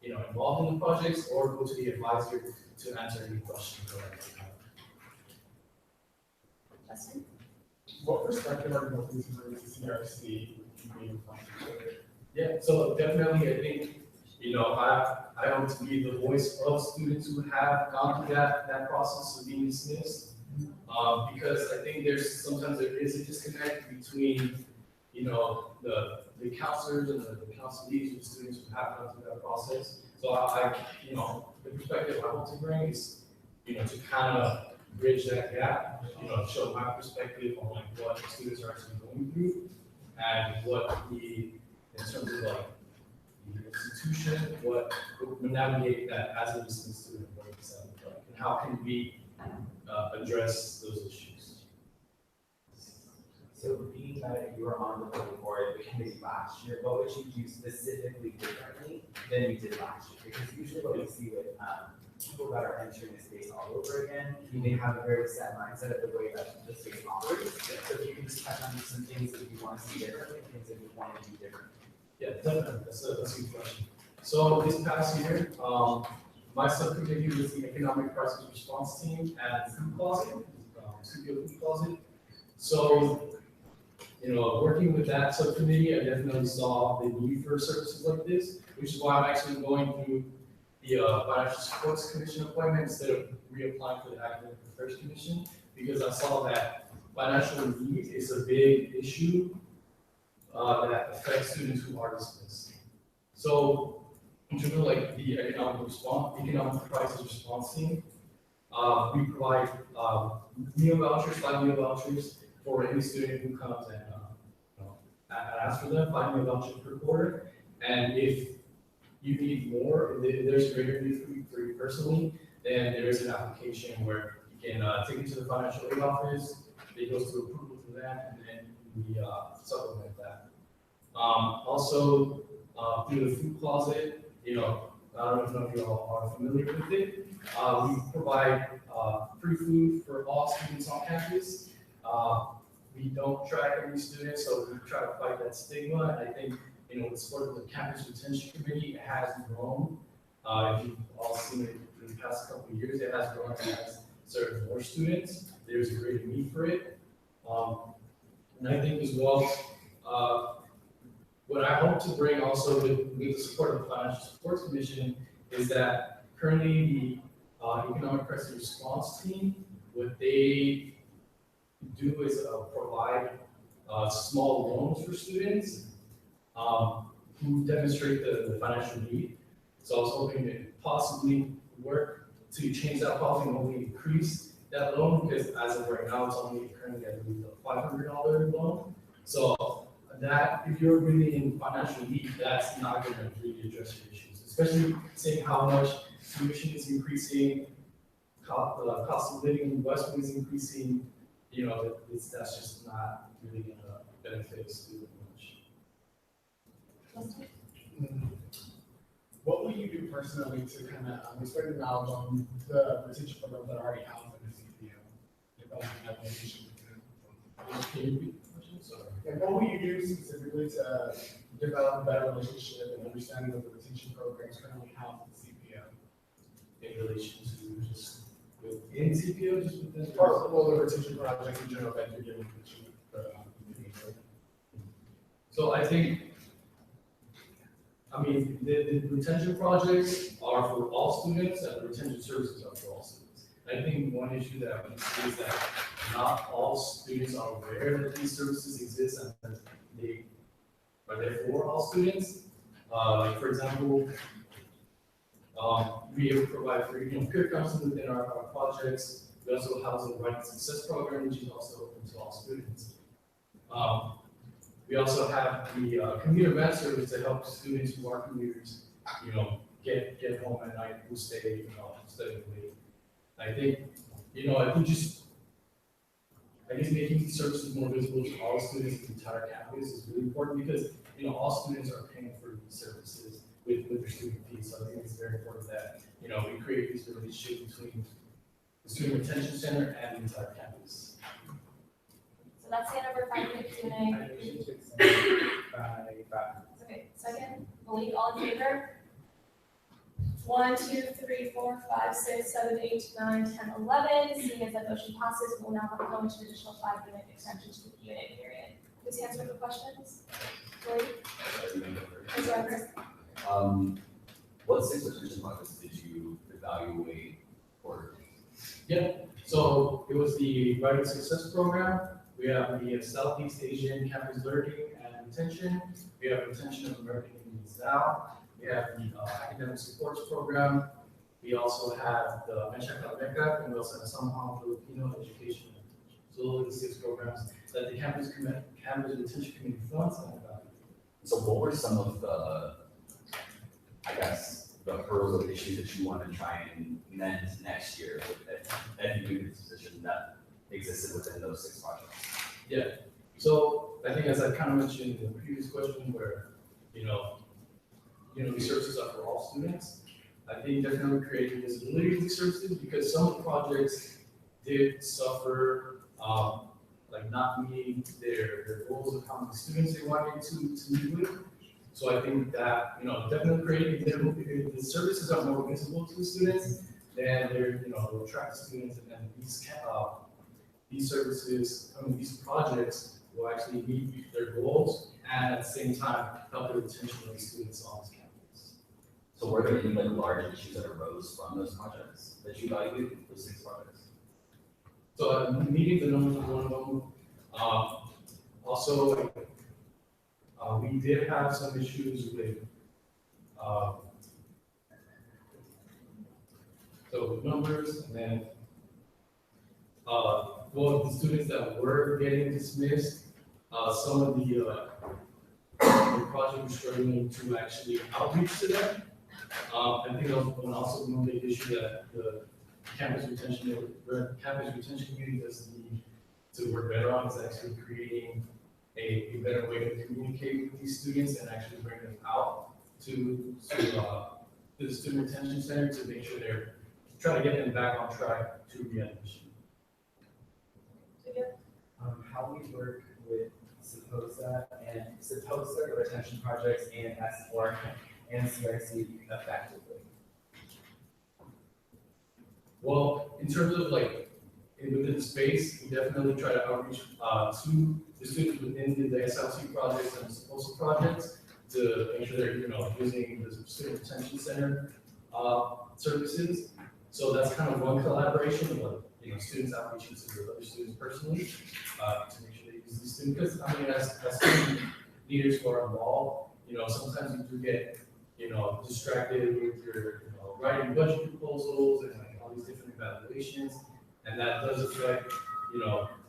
involved in the projects, or go to the advisor to answer any questions that they have. Justin? What perspective are you looking to bring to CRC with being Yeah, so definitely, I think, I hope to be the voice of students who have gone through that process of being dismissed. Because I think sometimes there is a disconnect between, the counselors and the counselees and the students who have gone through that process. So the perspective I want to bring is, to kind of bridge that gap, show my perspective on like what students are actually going through and what in terms of like the institution, what would navigate that as a dismissed student, what does that look like, and how can we address those issues. So being that you were on the board, the committee last year, what would you do specifically differently than you did last year? Because usually what we see with people that are entering the space all over again, they have a very set mindset of the way that the space operates. So if you can just touch on some things that you want to see differently, things that you want to do differently. Yeah, definitely. That's a good question. So this past year, my subcommittee was the Economic Crisis Response Team at Food Closet, Studio Food Closet. So, working with that subcommittee, I definitely saw the need for services like this, which is why I'm actually going through the Financial Supports Commission appointment instead of reapplying for the Academic Affairs Commission, because I saw that financial need is a big issue that affects students who are dismissed. So, in terms of like the economic crisis response team, we provide meal vouchers, 5 meal vouchers for any student who comes and asks for them, 5 meal vouchers per quarter. And if you need more, if there's a greater need for you personally, then there is an application where you can take it to the financial aid office. It goes through approval to that, and then we supplement that. Also, through the food closet, I don't know if you all are familiar with it. We provide free food for all students on campus. We don't track every student, so we try to fight that stigma. And I think, with support of the campus retention committee, it has grown. If you've all seen it in the past couple of years, it has grown and has served more students. There's a greater need for it. And I think as well, what I hope to bring also with the support of the Financial Supports Commission is that currently the Economic Crisis Response Team, what they do is provide small loans for students who demonstrate the financial need. So I was hoping to possibly work to change that policy and hopefully increase that loan, because as of right now, it's only currently, I believe, a $500 loan. So that if you're really in financial need, that's not going to really address your issues, especially seeing how much tuition is increasing, cost of living in Westwood is increasing. That's just not really going to benefit a student much. What will you do personally to kind of expand your knowledge on the retention programs that are already out in the CPO? Developing application. Can you repeat the question? Sorry. And what will you do specifically to develop a better relationship and understanding of the retention programs currently out in the CPO? In relation to just within CPO, just within the retention projects in general that you're giving So I think, the retention projects are for all students and the retention services are for all students. I think one issue that we see is that not all students are aware that these services exist and that they are there for all students. Like for example, we provide free peer counseling within our projects. We also house a Right Success program, which is also open to all students. We also have the commuter event service to help students who are commuters, get home at night, who stay, studying late. I think just making these services more visible to all students in the entire campus is really important, because all students are paying for these services with their student fees. So I think it's very important that we create these relationships between the Student Retention Center and the entire campus. So that's the end of our 5-minute Q&A. I motion to extend by 5 minutes. Okay, second, Malik, all in favor? 1, 2, 3, 4, 5, 6, 7, 8, 9, 10, 11. Seeing as that motion passes, we'll now go into an additional 5-minute extension to the Q&A period. Please answer the questions. Malik? Ms. Rivers? What 6 retention projects did you evaluate or? So it was the Writing Success Program. We have the Southeast Asian Campus Learning and Retention. We have Retention of American Indians Now. We have the Academic Supports Program. We also have the Mecha Calmeca, and we also have somehow Filipino Education. So those are the 6 programs that the Campus Retention Committee funds and evaluates. So what were some of the, I guess, the hurdles or issues that you want to try and mend next year if you do this position that existed within those 6 projects? So I think as I kind of mentioned in the previous question where, these services are for all students, I think definitely creating visibility of these services because some of the projects did suffer, like not meeting their goals of how many students they wanted to meet with. So I think that, definitely creating the services are more visible to the students, then they'll attract the students and then these services, these projects will actually meet their goals and at the same time help the retention of the students on this campus. So were there any like large issues that arose from those projects that you evaluated, those 6 projects? So meeting the numbers of one of them. Also, we did have some issues with so numbers and then the students that were getting dismissed, some of the project was struggling to actually outreach to them. I think that was also one big issue that the campus retention community does need to work better on is actually creating a better way to communicate with these students and actually bring them out to the student retention center to make sure they're trying to get them back on track to readmission. How we work with SUPOSA retention projects and S4 and CRC effectively. Well, in terms of within the space, we definitely try to outreach to the students within the SLC projects and the SUPOSA projects to make sure they're using the student retention center services. So that's kind of one collaboration of students outreaching to the other students personally to make sure they use these students. Because as student leaders who are involved, sometimes you do get distracted with your writing budget proposals and all these different evaluations, and that does affect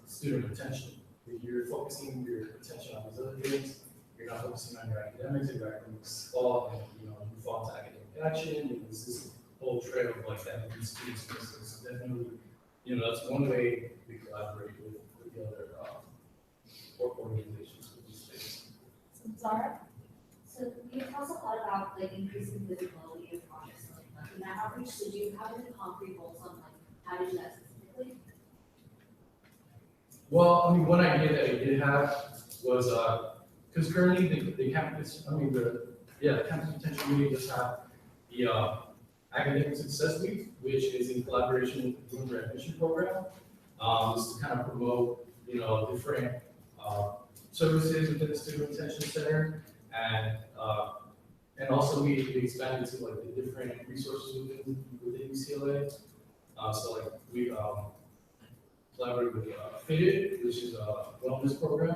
student retention. If you're focusing your attention on these other things, you're not focusing on your academics. If your academics fall, and you fall to academic action. This is whole trail of that these students miss. So definitely, that's one way we collaborate with the other organizations with these things. Zara? So you talked a lot about increasing visibility of projects in that outreach. So do you have any concrete goals on how to do that specifically? Well, one idea that we did have was because currently the campus, the campus retention committee just have the Academic Success Week, which is in collaboration with the Junior Admission Program, just to kind of promote, different services within the Student Retention Center, and also we expanded to the different resources within UCLA. So we collaborate with Fitted, which is a wellness program,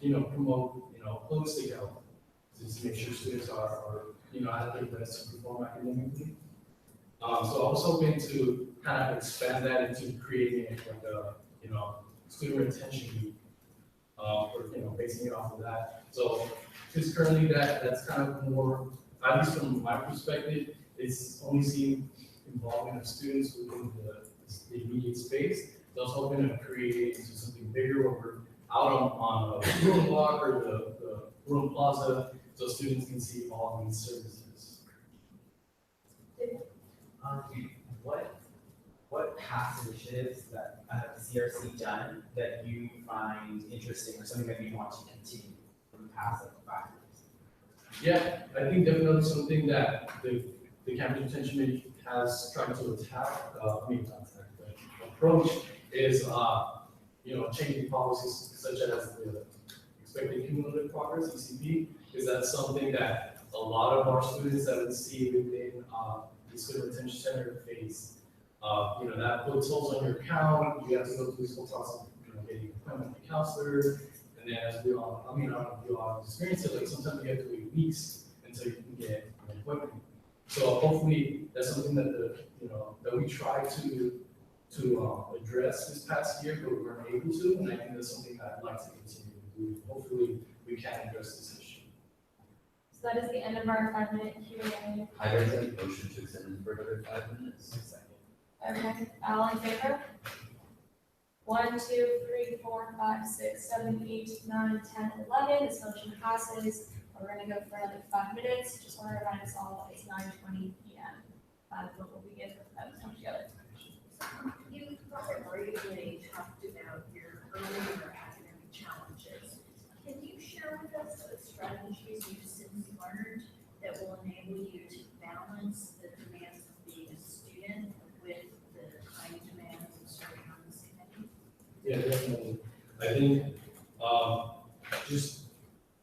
to promote holistic health, to make sure students are at their best to perform academically. So I was hoping to kind of expand that into creating a student retention week, or basing it off of that. So because currently that's kind of more, at least from my perspective, it's only seen involvement of students within the immediate space. So I was hoping to create it into something bigger where we're out on the Rural Block or the Rural Plaza, so students can see all these services. what past initiatives that CRC done that you find interesting or something that you want to continue from the past like 5 years? Yeah, I think definitely something that the campus retention committee has tried to attack, not attack, but approach is, changing policies such as the expected cumulative progress, ECP, is that something that a lot of our students that we see within the student retention center face. That puts holes on your account, you have to go through this whole process of, getting an appointment with the counselor, and then as we all, I don't know if you all experience it, like sometimes you have to wait weeks until you can get an appointment. So hopefully that's something that that we try to address this past year, but we weren't able to, and I think that's something that I'd like to continue to do. Hopefully we can address this issue. So that is the end of our 5-minute Q&A. I would take a motion to extend it for another 5 minutes. Okay, all in favor? 1, 2, 3, 4, 5, 6, 7, 8, 9, 10, 11. This motion passes. We're going to go for another 5 minutes. Just want to remind us all it's 9:20 p.m. But we'll begin with them come together. You already talked about your earlier academic challenges. Can you share with us the strategies you've since learned that will enable you to balance the demands of being a student with the high demands of serving on this committee? Yeah, definitely. I think just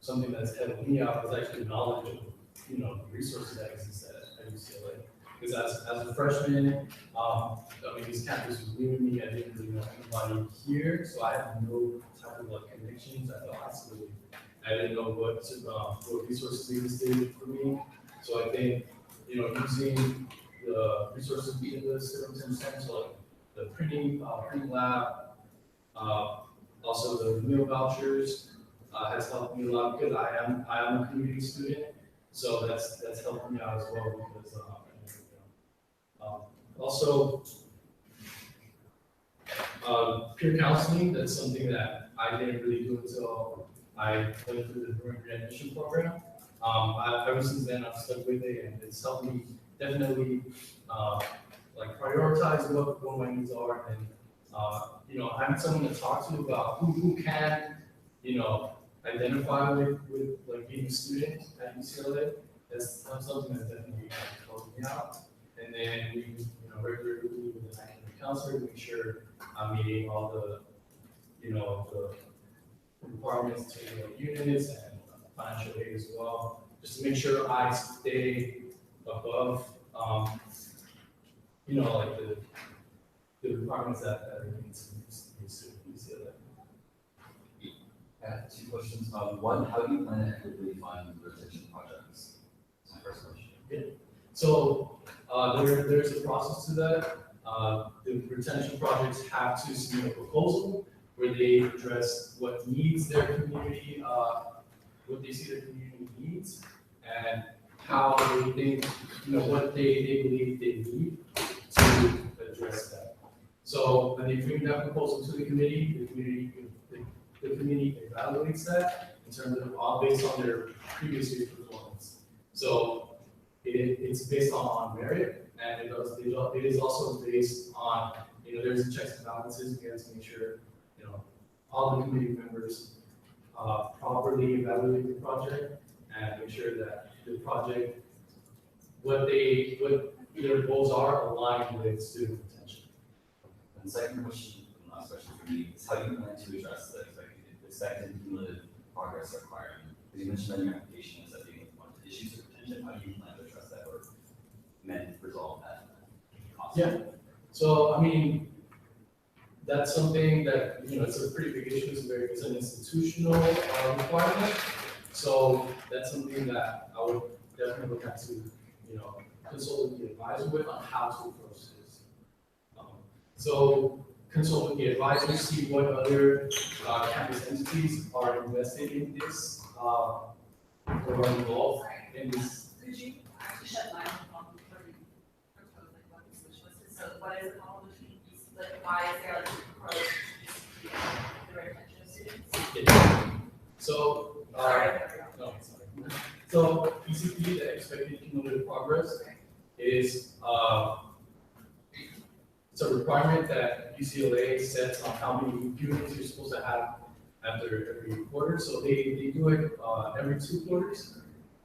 something that's helped me out is actually knowledge of the resources that exist at UCLA. Because as a freshman, this campus was new to me. I didn't really know anybody here, so I had no type of connections. I felt isolated. I didn't know what resources existed for me. So I think using the resources in the student center, so the printing lab, also the meal vouchers, has helped me a lot because I am a community student, so that's helped me out as well because also peer counseling. That's something that I didn't really do until I went through the readmission program. Ever since then I've stuck with it, and it's helped me definitely prioritize what my needs are, and having someone to talk to about who can identify with being a student at UCLA. That's something that definitely helped me out. And then we regularly with an academic counselor to make sure I'm meeting all the the requirements to units and financial aid as well, just to make sure I stay above the requirements that are needed to UCLA. I have 2 questions. One, how do you plan to equitably fund retention projects? That's my first question. Yeah. So there's a process to that. The retention projects have to submit a proposal where they address what needs their community, what they see their community needs, and how they think, what they believe they need to address that. So when they bring that proposal to the committee evaluates that in terms of all based on their previous year's performance. So it's based on merit, and it is also based on, there's checks and balances. We have to make sure, all the committee members properly evaluate the project and make sure that the project, what their goals are aligned with student retention. And the second question, and last question for me, is how do you plan to address the expected cumulative progress requirement? Because you mentioned that in your application is that being one of the issues of retention. How do you plan to address that or resolve that? Yeah. So that's something that it's a pretty big issue. It's an institutional requirement. So that's something that I would definitely have to consult with the advisor with on how to approach this. So consult with the advisor, see what other campus entities are invested in this or are involved in this. Could you actually shed light on before you propose what this wish list is? So what is it called? Why is there this approach to the retention of students? So so ECP, the expected cumulative progress, is it's a requirement that UCLA sets on how many units you're supposed to have after every quarter. So they do it every 2 quarters.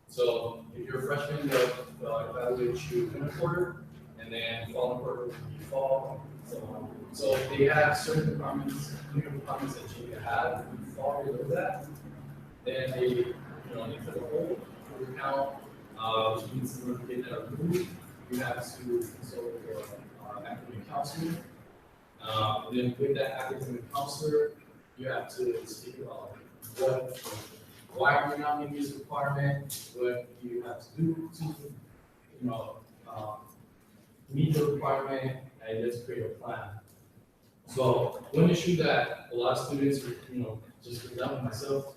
So if you're a freshman, they'll evaluate you in a quarter, and then following quarter will be fall. So they have certain requirements, new requirements that you need to have. If you fall below that, then they they put a hold for your account, which means in order to get that removed, you have to consult your academic counselor. And then with that academic counselor, you have to speak about why are you not meeting this requirement, what you have to do to, meet the requirement, and just create a plan. So one issue that a lot of students, just for example myself,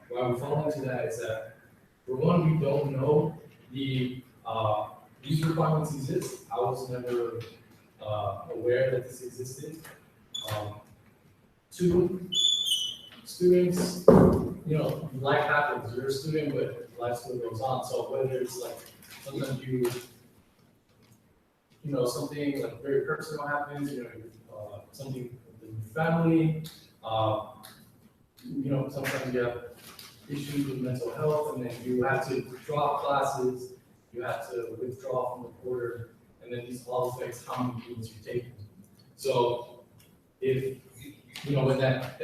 why we fall into that is that, for one, we don't know these requirements exist. I was never aware that this existed. 2, students, life happens. You're a student, but life still goes on. So whether it's like sometimes something like very personal happens, something with your family, sometimes you have issues with mental health, and then you have to drop classes, you have to withdraw from the quarter, and then these all affects how many units you're taking. So if when that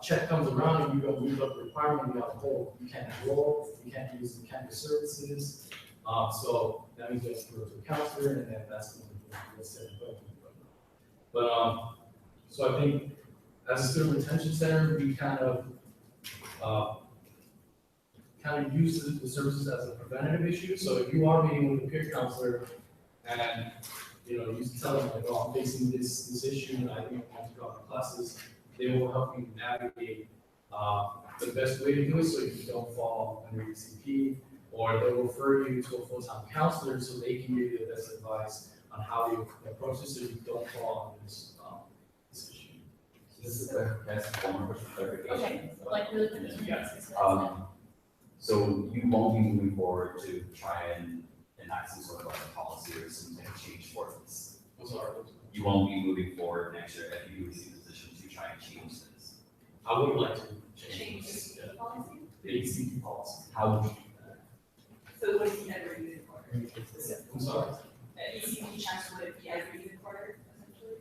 check comes around and you don't meet up the requirement, you have to hold. You can't enroll, you can't use services. So that means you have to go to a counselor, and then that's when you set it. But so I think as a student retention center, we kind of use the services as a preventative issue. So if you are meeting with a peer counselor and you tell them like, oh, I'm facing this issue and I think I want to drop the classes, they will help you navigate the best way to do it so you don't fall under ECP, or they'll refer you to a full-time counselor so they can give you the best advice on how to approach this so you don't fall under this issue. So this is one more question clarification. Okay, like really quick. Yeah. So you won't be moving forward to try and enact some sort of like a policy or some type of change for this. I'm sorry. You won't be moving forward next year if you do receive a position to try and change this. I would like to change the policy? the ECP policy. How would you do that? So what if you never use it for? I'm sorry. ECP checks would be ever used for, essentially?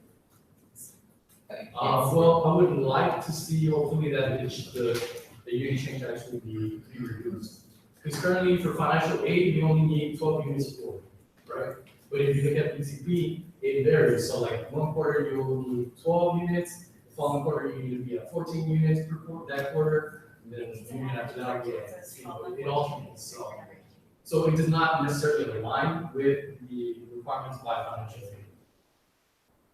Okay. Well, I would like to see hopefully that the unit change actually be reduced. Because currently for financial aid, you only need 12 units for, right? But if you look at PCP, it varies. So like one quarter, you will need 12 units. The following quarter, you need to be at 14 units per that quarter. And then the unit after that, it alternates. So it does not necessarily align with the requirements by financial aid.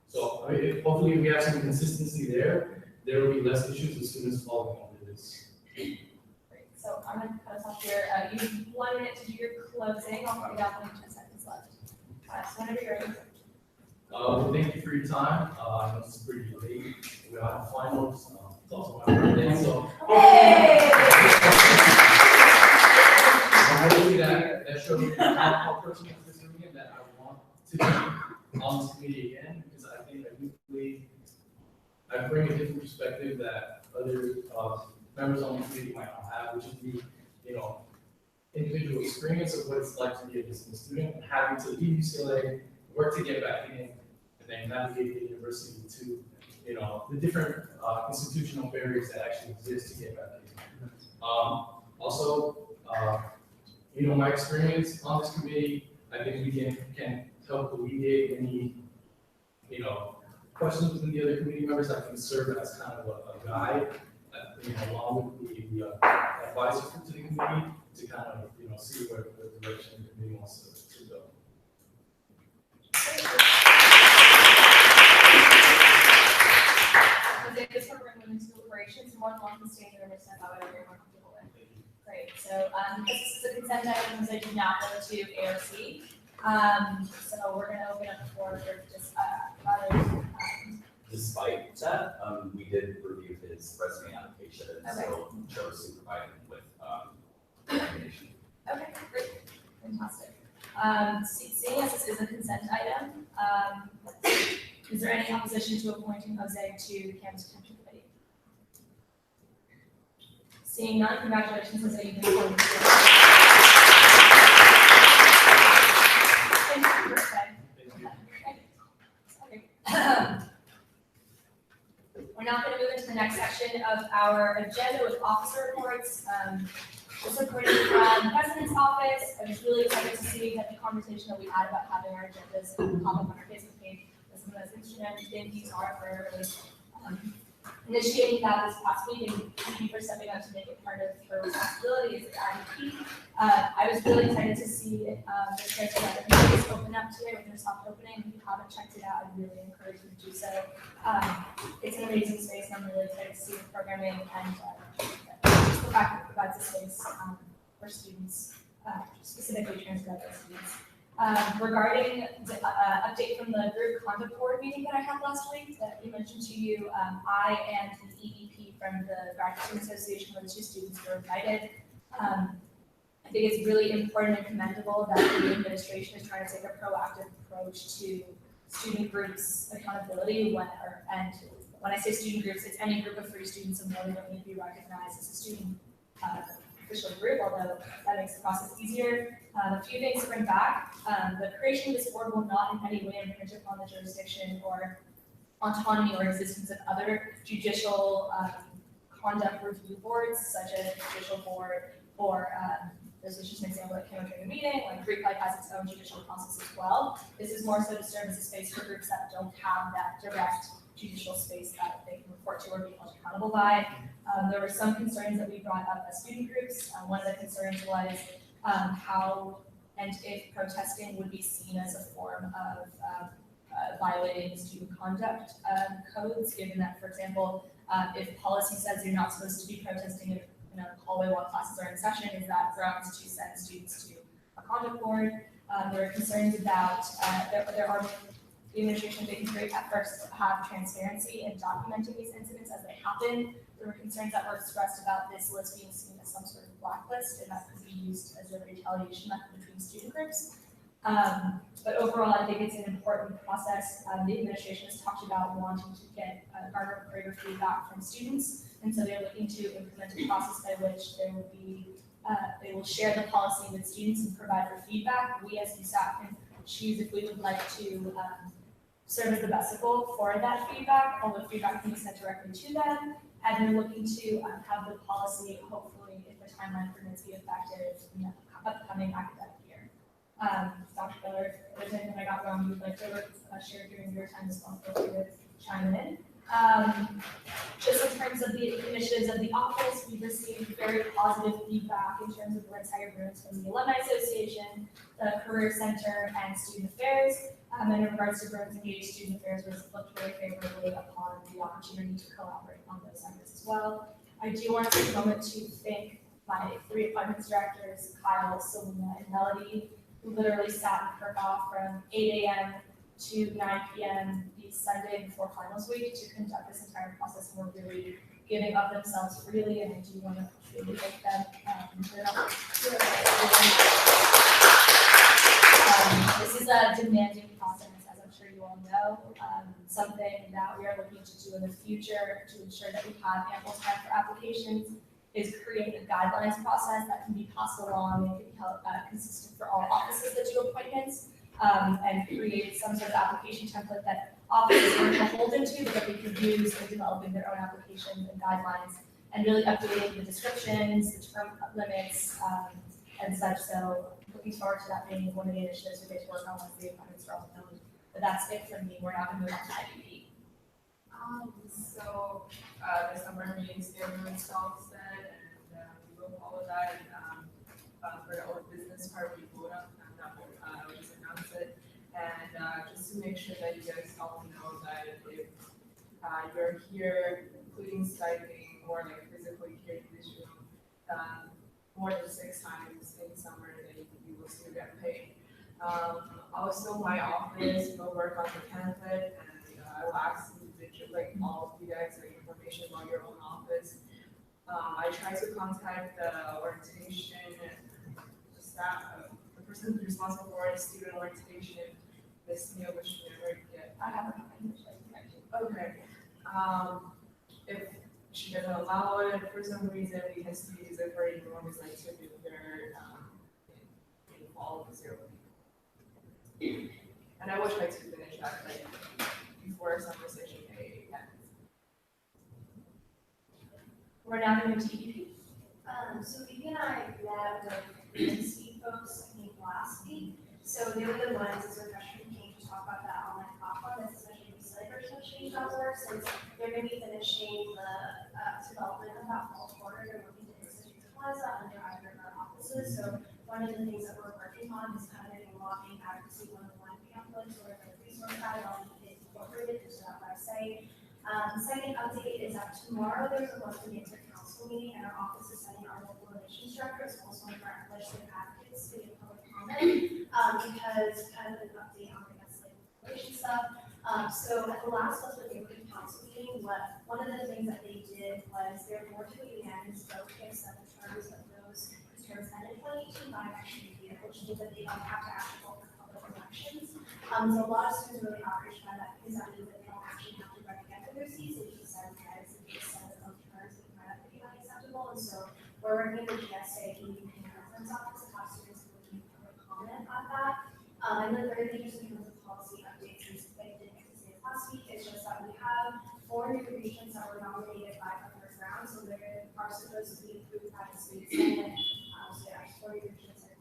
So hopefully we have some consistency there. There will be less issues with students following under this. Great. So I'm going to cut us off here. You have 1 minute to do your closing. I'll probably have 10 seconds left. So whenever you're ready. Well, thank you for your time. I know this is pretty late. We have finals. It's also my birthday, so. Hopefully that shows you how personal this is and that I want to be on this committee again, because I think I bring a different perspective that other members on the committee might not have, which is the individual experience of what it's like to be a business student and having to leave UCLA, work to get back in, and then navigate the university to the different institutional barriers that actually exist to get back in. Also, my experience on this committee, I think we can help alleviate any questions from the other committee members. I can serve as kind of a guide, along with the advisor to the committee to kind of see where the direction the committee wants to go. This program women's school operations, more than welcome to stay in the room and step out whatever you're more comfortable with. Great. So because this is a consent item, I do not go to ARC. So we're going to open up the floor for just others. Despite that, we did review his resume application, and Okay. so chose to provide him with information. Okay, great, fantastic. Seeing as this is a consent item, let's see. Is there any opposition to appointing Jose to campus retention committee? Seeing none, congratulations, Jose, you've been appointed. Thank you for your birthday. We're now going to move into the next section of our agenda with officer reports. This reporting from the President's office. I was really excited to see that the conversation that we had about having our agendas pop up on our Facebook page was one of those instruments. Thank you, Zara, for really initiating that this past week, and thank you for stepping up to make it part of her responsibility as an IEP. I was really excited to see the schedule that is open up today with their soft opening. If you haven't checked it out, I'd really encourage you to do so. It's an amazing space, and I'm really excited to see the programming and just the fact that it provides a space for students, specifically transgender students. Regarding the update from the group conduct board meeting that I had last week that we mentioned to you, I and the EVP from the Graduate Student Association, where the two students were invited. I think it's really important and commendable that the administration is trying to take a proactive approach to student groups accountability and when I say student groups, it's any group of 3 students and more. They don't need to be recognized as a student official group, although that makes the process easier. A few things to bring back. The creation of this board will not in any way infringe upon the jurisdiction or autonomy or existence of other judicial conduct review boards, such as the judicial board, or this is just an example that came up during the meeting, like Greek Life has its own judicial process as well. This is more so to serve as a space for groups that don't have that direct judicial space that they can report to or be held accountable by. There were some concerns that we brought up as student groups. One of the concerns was how and if protesting would be seen as a form of violating student conduct codes, given that, for example, if policy says you're not supposed to be protesting in a hallway while classes are in session, is that grounds to send students to a conduct board? There are concerns about, there are the administration making great efforts to have transparency in documenting these incidents as they happen. There were concerns that were expressed about this list being seen as some sort of blacklist, and that could be used as a retaliation method between student groups. But overall, I think it's an important process. The administration has talked about wanting to get garner greater feedback from students, and so they're looking to implement a process by which there will be, they will share the policy with students and provide for feedback. We as USAC can choose if we would like to serve as the vesicle for that feedback, although feedback can be sent directly to them. And they're looking to have the policy, hopefully, if the timeline permits, be effective in the upcoming academic year. Dr. Miller, if there's anything I got wrong, you'd like to share during your time as well, feel free to chime in. Just in terms of the initiatives of the office, we've received very positive feedback in terms of Red Tiger Rooms from the Alumni Association, the Career Center, and Student Affairs. In regards to Bruins Engaged, Student Affairs was looked very favorably upon the opportunity to collaborate on those efforts as well. I do want to take a moment to thank my 3 appointments directors, Kyle, Selena, and Melody, who literally sat in Kirkhoff from 8 a.m. to 9 p.m. the Sunday before finals week to conduct this entire process, and were really giving up themselves freely, and I do want to truly thank them. This is a demanding process, as I'm sure you all know, something that we are looking to do in the future to ensure that we have ample time for applications is create a guidelines process that can be passed along and can be held consistent for all offices that do appointments, and create some sort of application template that offices are beholden to, but that we can use in developing their own applications and guidelines, and really updating the descriptions, the term limits, and such. So looking forward to that being one of the initiatives we get to work on once the appointments are all done. But that's it from me. We're now going to move on to IPP. So the summer meeting schedule is all set, and we will follow that. For the old business part, we vote on that will just announce it. And just to make sure that you guys all know that if you're here, including Skyping or like physically here in this room, more than 6 times in summer, then you will still get paid. Also, my office will work on the template, and I will ask like all of you guys like information about your own office. I try to contact the orientation staff, the person who's responsible for the student orientation, Miss Neil, which you never get. I have a Okay, if she doesn't allow it for some reason, we can still use it for anyone who's like to do their, in fall of 0. And I would like to finish that like before summer session ends. We're now going to TDP. So Vivi and I met with the USAC folks, I think, last week. So they were the ones, as a freshman, came to talk about that online platform, that's especially recently version of change.org, since they're going to be finishing the development of that fall quarter. They're working to institute the plaza under either of our offices. So one of the things that we're working on is kind of a lobbying advocacy one-on-one pamphlets or the resource guide on it incorporated into that website. Second update is that tomorrow there's a monthly inter-council meeting, and our office is sending our local relations director as well as one of our legislative advocates to give public comment, because kind of an update on the legislative relations stuff. So at the last legislative council meeting, one of the things that they did was they're more to a unanimous vote against the terms of those terms ended 2018 by action media, which means that they don't have to actually vote for public elections. So a lot of students are really outraged by that because that means that they don't actually have to run again for their seats. They just decide that it's a set of terms that might not be unacceptable. And so we're working with the GSA and the conference office to have students who can comment on that. And then the third thing, just in terms of policy updates, is I didn't get to say this last week, is just that we have 4 new regions that were nominated by the first round. So there are supposed to be approved by the state senate. So yeah, 4 new regions are.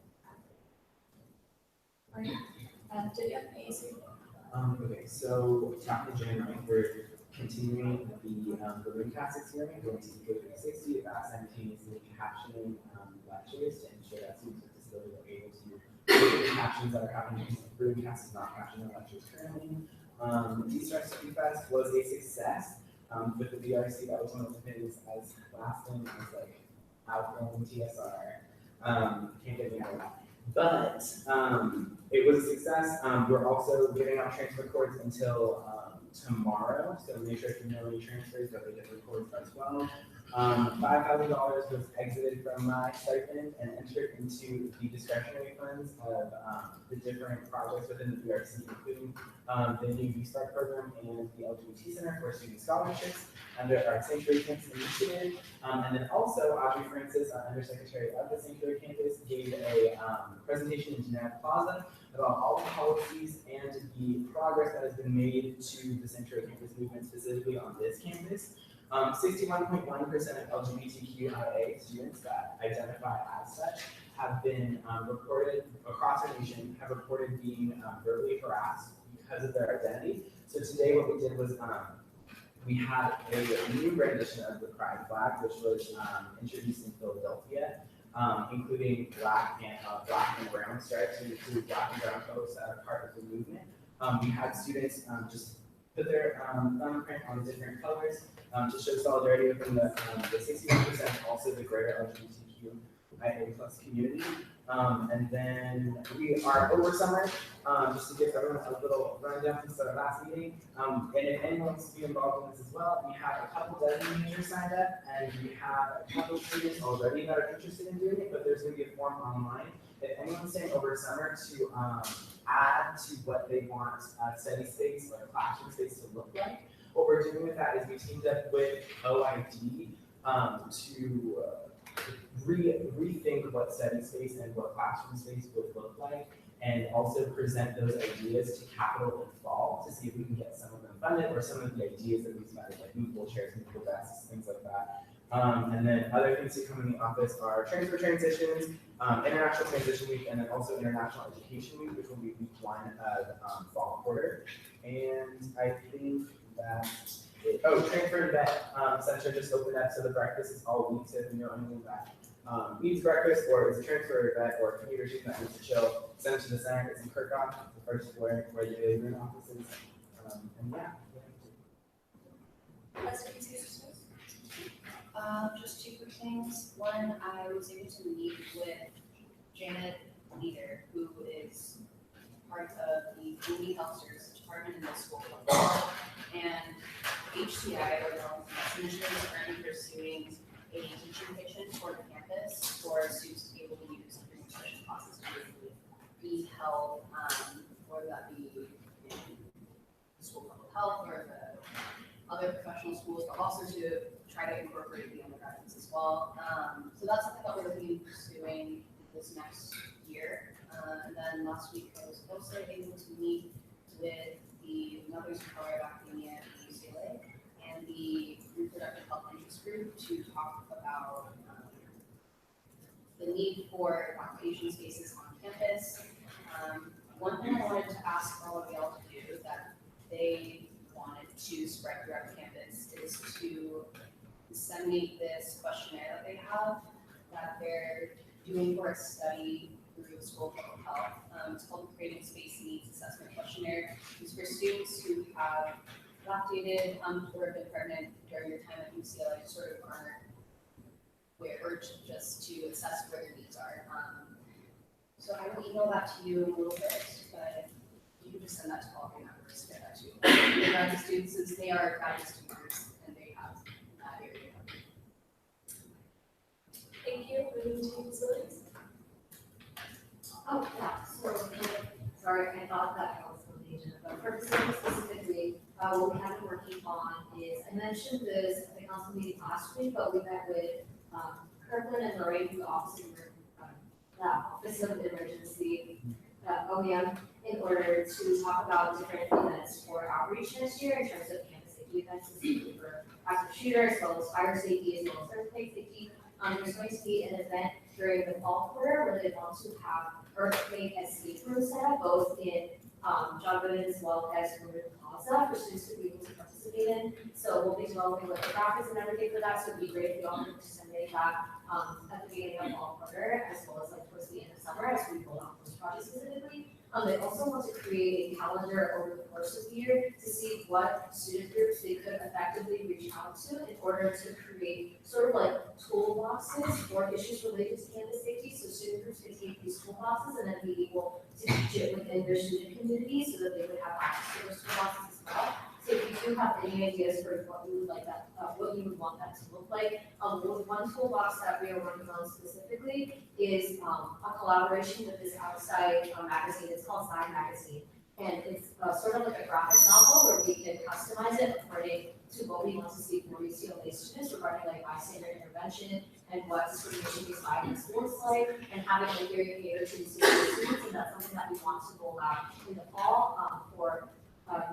Did you have anything? Okay, so chapter January, we're continuing the balloon cast experiment, going to go 360, about simultaneously captioning lectures to ensure that students with disability are able to look at the captions that are happening. Balloon cast is not captioning lectures currently. T-Star Study Fest was a success. With the VRC, that was one of the things as lasting as like outgoing TSR. Can't get me out of that. But it was a success. We're also giving out transfer cords until tomorrow, so make sure if you know any transfers that they get the cords as well. $5,000 was exited from my stipend and entered into the discretionary funds of the different projects within the VRC, including the new Restart program and the LGBT Center for Student Scholarships under our Sanctuary Campus Initiative. And then also, Audrey Francis, our Undersecretary of the Sanctuary Campus, gave a presentation in Janab Plaza about all the policies and the progress that has been made to the Sanctuary Campus movement, specifically on this campus. 61.1% of LGBTQIA students that identify as such have been reported across our nation, have reported being verbally harassed because of their identity. So today what we did was we had a new rendition of the pride flag, which was introduced in Philadelphia, including black and brown stripes to include black and brown folks that are part of the movement. We had students just put their thumbprint on different colors to show solidarity within the 61%, also the greater LGBTQIA plus community. And then we are over summer, just to give everyone a little rundown since our last meeting. And if anyone wants to be involved in this as well, we have a couple dozen majors signed up, and we have a couple of students already that are interested in doing it, but there's going to be a form online. If anyone's staying over summer to add to what they want a study space or a classroom space to look like, what we're doing with that is we teamed up with OID to rethink what study space and what classroom space would look like, and also present those ideas to Capitol in fall to see if we can get some of them funded, or some of the ideas that we started, like movable chairs, movable desks, things like that. And then other things that come in the office are transfer transitions, International Transition Week, and then also International Education Week, which will be week 1 of fall quarter. And I think that Transfer Event Center just opened up, so the breakfast is all week. So if you know anyone that needs breakfast, or is a transfer event, or a commuter student that needs to chill, send it to the center. It's in Kirkhoff, the first floor where the room office is. And yeah. Just 2 quick things. One, I was able to meet with Janet Leader, who is part of the Community Health Services Department in the school, and HCI, or the initiative, is currently pursuing a teaching mission for the campus for students to be able to use presentation classes to be held, whether that be in the school level health or the other professional schools, but also to try to incorporate the undergraduates as well. So that's something that we're looking at pursuing this next year. And then last week I was also able to meet with the Mothers of Color of Academia at UCLA and the Reproductive Health Interest Group to talk about the need for occupational spaces on campus. One thing I wanted to ask all of y'all to do that they wanted to spread throughout campus is to disseminate this questionnaire that they have that they're doing for a study through the School of Public Health. It's called the Creating Space Needs Assessment Questionnaire. It's for students who have lactated or been pregnant during your time at UCLA, sort of garner urge just to assess where their needs are. So I will email that to you in a little bit, but you can just send that to all of your members, get that to your graduate students, since they are graduate students and they have that area. Thank you. Moving to facilities. Oh, yeah, so, sorry, I thought that was on the agenda, but for facilities specifically, what we have been working on is, I mentioned this at the council meeting last week, but we met with Kirkland and Lorraine, who Office of Emergency OEM, in order to talk about different events for outreach next year in terms of campus safety events, specifically for active shooters, as well as fire safety, as well as earthquake safety. There's going to be an event during the fall quarter where they want to have earthquake escape rooms set up, both in John Wooden as well as Ruben Plaza for students to be able to participate in. So we'll be developing like the graphics and everything for that. So it'd be great if you all could disseminate that at the beginning of fall quarter, as well as like towards the end of summer as we roll out those projects specifically. They also want to create a calendar over the course of the year to see what student groups they could effectively reach out to in order to create sort of like toolboxes for issues related to campus safety. So student groups can take these toolboxes and then be able to teach it within their student community so that they would have access to those toolboxes as well. So if you do have any ideas for what you would like that, what you would want that to look like, one toolbox that we are working on specifically is a collaboration with this outside magazine. It's called Sign Magazine, and it's sort of like a graphic novel where we can customize it according to what we want to see for UCLA students regarding like bystander intervention and what discrimination-based violence looks like, and having like very catered to UCLA students, and that's something that we want to roll out in the fall for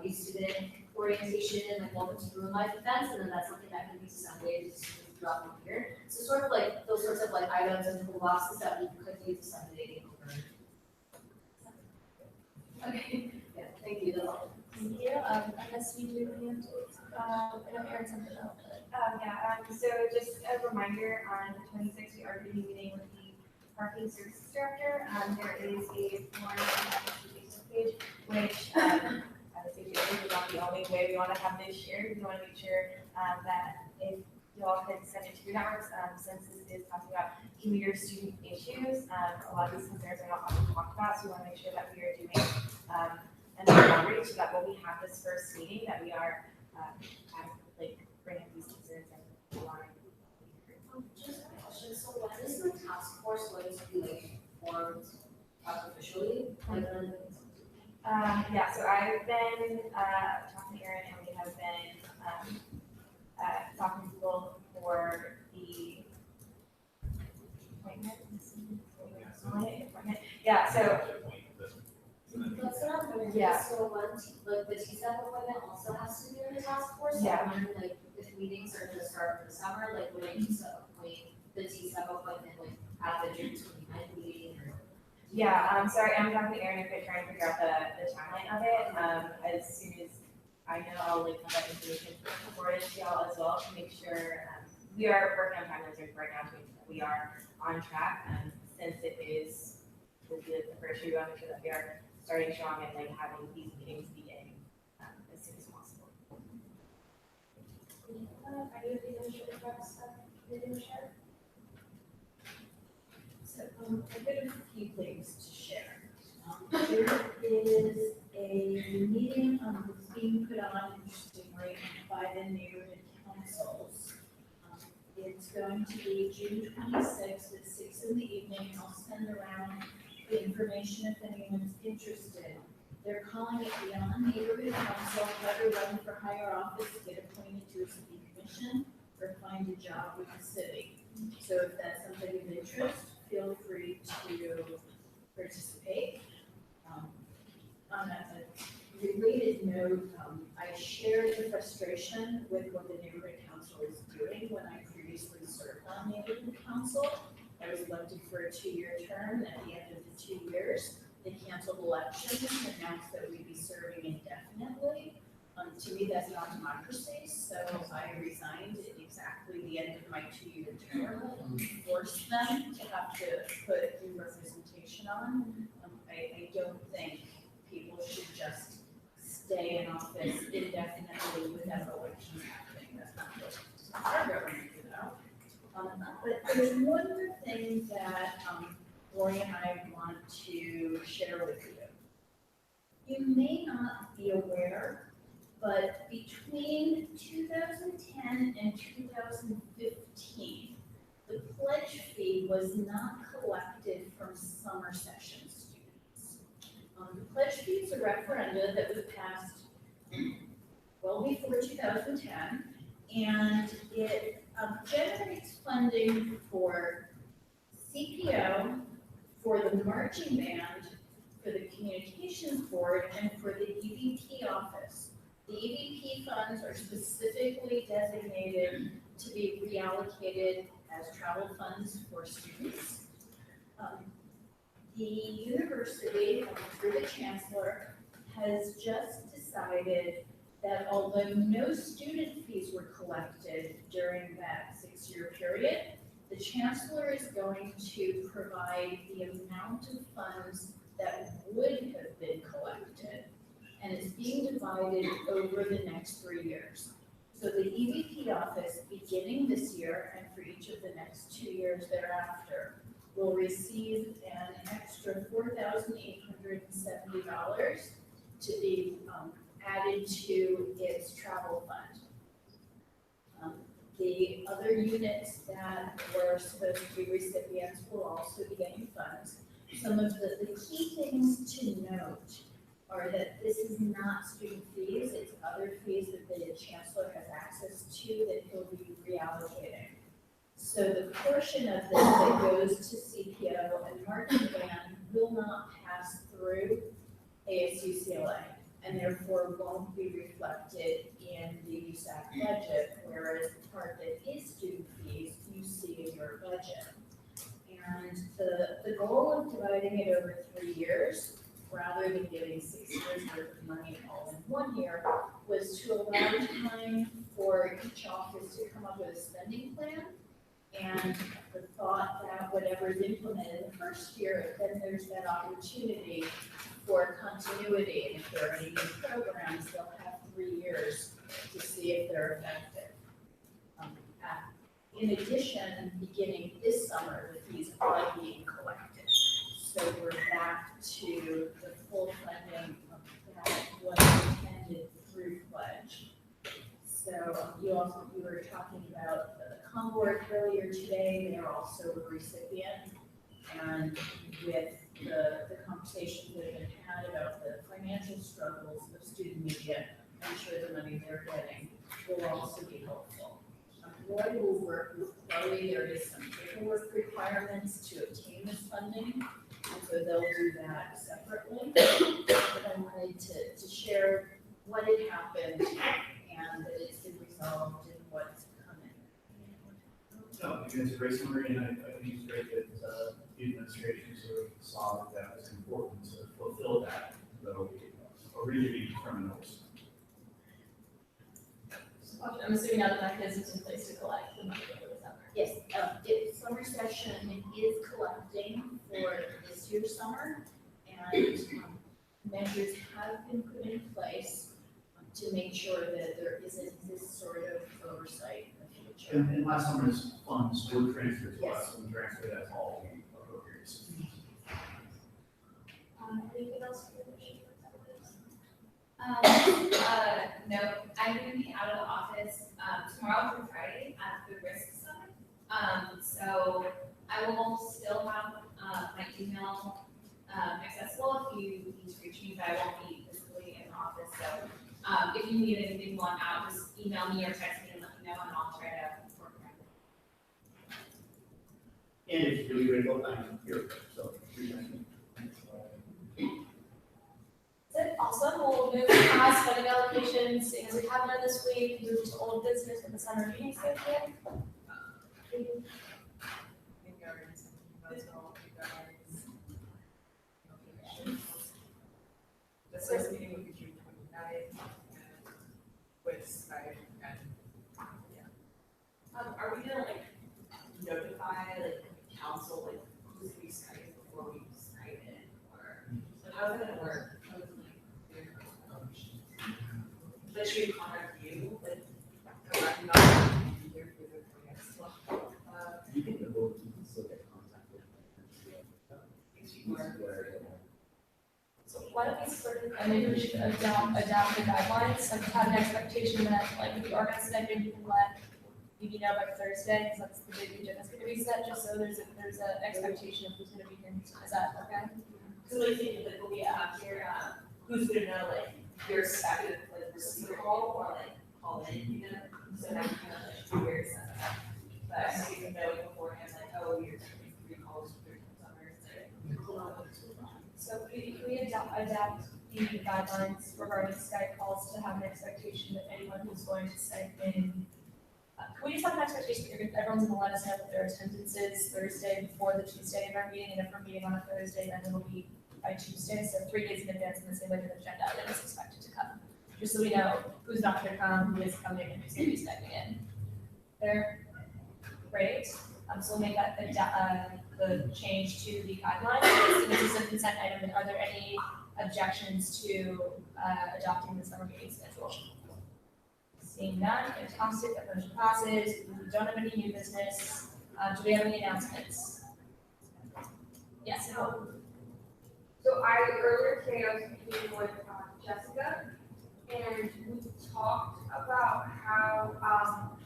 new student orientation, like welcome to Room Life events, and then that's something that can be disseminated throughout the year. So sort of like those sorts of like items and toolboxes that we could be disseminating over. Okay. Yeah, thank you. That's all. Thank you. Unless you do hand, I know Aaron something else. So just a reminder, on the 26th, we are going to be meeting with the parking services director. There is a forum on the Facebook page, which obviously is not the only way we want to have this year. We want to make sure that if you all could send it to your networks, since this is talking about commuter student issues, a lot of these concerns are not often talked about, so we want to make sure that we are doing an outreach so that when we have this first meeting, that we are like bringing up these concerns and wanting. Just a question, so when is the task force going to be like formed officially? Yeah, so I've been talking to Aaron, and we have been talking to people for the appointment. Yeah, so. That's what I'm wondering. Yeah. So like the TSAP appointment also has to be in the task force? So Yeah. I'm wondering like if meetings are gonna start in the summer, like when I used to appoint the TSAP appointment like at the June 29th meeting or? Yeah, sorry, I'm talking to Aaron if they're trying to figure out the timeline of it. As soon as I know, I'll like have that information forwarded to y'all as well to make sure, we are working on timelines right now to make sure that we are on track. Since it is the first year, we want to make sure that we are starting strong and like having these meetings begin as soon as possible. Are you administrative reps that share? So, I've got a few things to share. There is a meeting that's being put on, interestingly, by the neighborhood councils. It's going to be June 26th at 6 in the evening. I'll send around the information if anyone's interested. They're calling it beyond neighborhood council, how to run for higher office, get appointed to a city commission, or find a job with the city. So if that's something of interest, feel free to participate. On a related note, I shared the frustration with what the neighborhood council is doing when I previously served on neighborhood council. I was elected for a 2-year term, and at the end of the 2 years, they canceled elections and announced that we'd be serving indefinitely. To me, that's not democracy, so I resigned at exactly the end of my 2-year term, forced them to have to put new representation on. I don't think people should just stay in office indefinitely without elections happening. That's not what our government is about. But there's one other thing that Lori and I want to share with you. You may not be aware, but between 2010 and 2015, the pledge fee was not collected from summer session students. The pledge fee is a referendum that was passed well before 2010, and it generates funding for CPO, for the marching band, for the communications board, and for the EVP office. The EVP funds are specifically designated to be reallocated as travel funds for students. The university, through the chancellor, has just decided that although no student fees were collected during that 6-year period, the chancellor is going to provide the amount of funds that would have been collected, and it's being divided over the next 3 years. So the EVP office, beginning this year and for each of the next 2 years thereafter, will receive an extra $4,870 to be added to its travel fund. The other units that were supposed to be recipients will also be getting funds. Some of the key things to note are that this is not student fees, it's other fees that the chancellor has access to that he'll be reallocating. So the portion of this that goes to CPO and marching band will not pass through ASU CLA, and therefore won't be reflected in the USAC budget, whereas the part that is student fees, you see in your budget. And the goal of dividing it over 3 years, rather than giving 6 years worth of money all in 1 year, was to allow time for each office to come up with a spending plan. And the thought that whatever is implemented in the first year, then there's that opportunity for continuity. And if there are any new programs, they'll have 3 years to see if they're effective. In addition, beginning this summer, the fees are being collected. So we're back to the full funding that was intended through pledge. So you were talking about the ComBoard earlier today. They're also a recipient. And with the conversations that have been had about the financial struggles of student media, I'm sure the money they're getting will also be helpful. Roy will work with Chloe. There is some paperwork requirements to obtain this funding, and so they'll do that separately. But I wanted to share what had happened and that it's been resolved and what's coming. No, I think it's a great summary, and I think it's great that the administration sort of saw that that was important to fulfill that, though originally criminals. I'm assuming now the mechanism is in place to collect the money over the summer. Yes, summer session is collecting for this year's summer, and measures have been put in place to make sure that there isn't this sort of oversight in the future. And last summer's funds were transferred to Yes. us, and we transferred that to all the appropriates. Anything else for the commission? No, I'm going to be out of the office tomorrow through Friday at the Risk Summit. So I will still have my email accessible if you need to reach me, but I won't be if you need anything one out, just email me or text me and let me know, and I'll try to work around it. And it's really grateful, I'm here, so. That's it, awesome, we'll move past funding allocations, seeing as we have none this week, move to old business with the summer meeting schedule. The first meeting would be June 29th, and with Skype and, yeah. Are we gonna like notify like council, like who's gonna be Skype before we Skype in, or like how's it gonna work? Like should we contact you, like, cause I'm not here for the next one. You can vote, you can still get contacted. So why don't we sort of, maybe we should adapt the guidelines, like have an expectation that, like, if you are gonna send it, you can let you know by Thursday, because that's the day the agenda's gonna be set, just so there's a expectation of who's gonna be here, is that okay? So like, think like, will we have here, who's gonna know, like, your expected, like, receiver call, or like, call in, you know, so now we kind of like, do where it's set up. But so you can know beforehand, like, oh, you're taking 3 calls for 3 summers, So we adapt the guidelines regarding Skype calls to have an expectation that anyone who's going to Skype in, can we just have an expectation that everyone's gonna let us know that their attendance is Thursday before the Tuesday of our meeting, and if we're meeting on a Thursday, then it'll be by Tuesday, so 3 days in advance, in the same way that the agenda item is expected to come. Just so we know who's not gonna come, who is coming, and who's gonna be Skyping in. There, great, so we'll make that the change to the guidelines. This is a consent item, are there any objections to adopting the summer meeting schedule? Seeing none, fantastic, that motion passes, we don't have any new business, do we have any announcements? Yes, So I, earlier today, I was speaking with Jessica, and we talked about how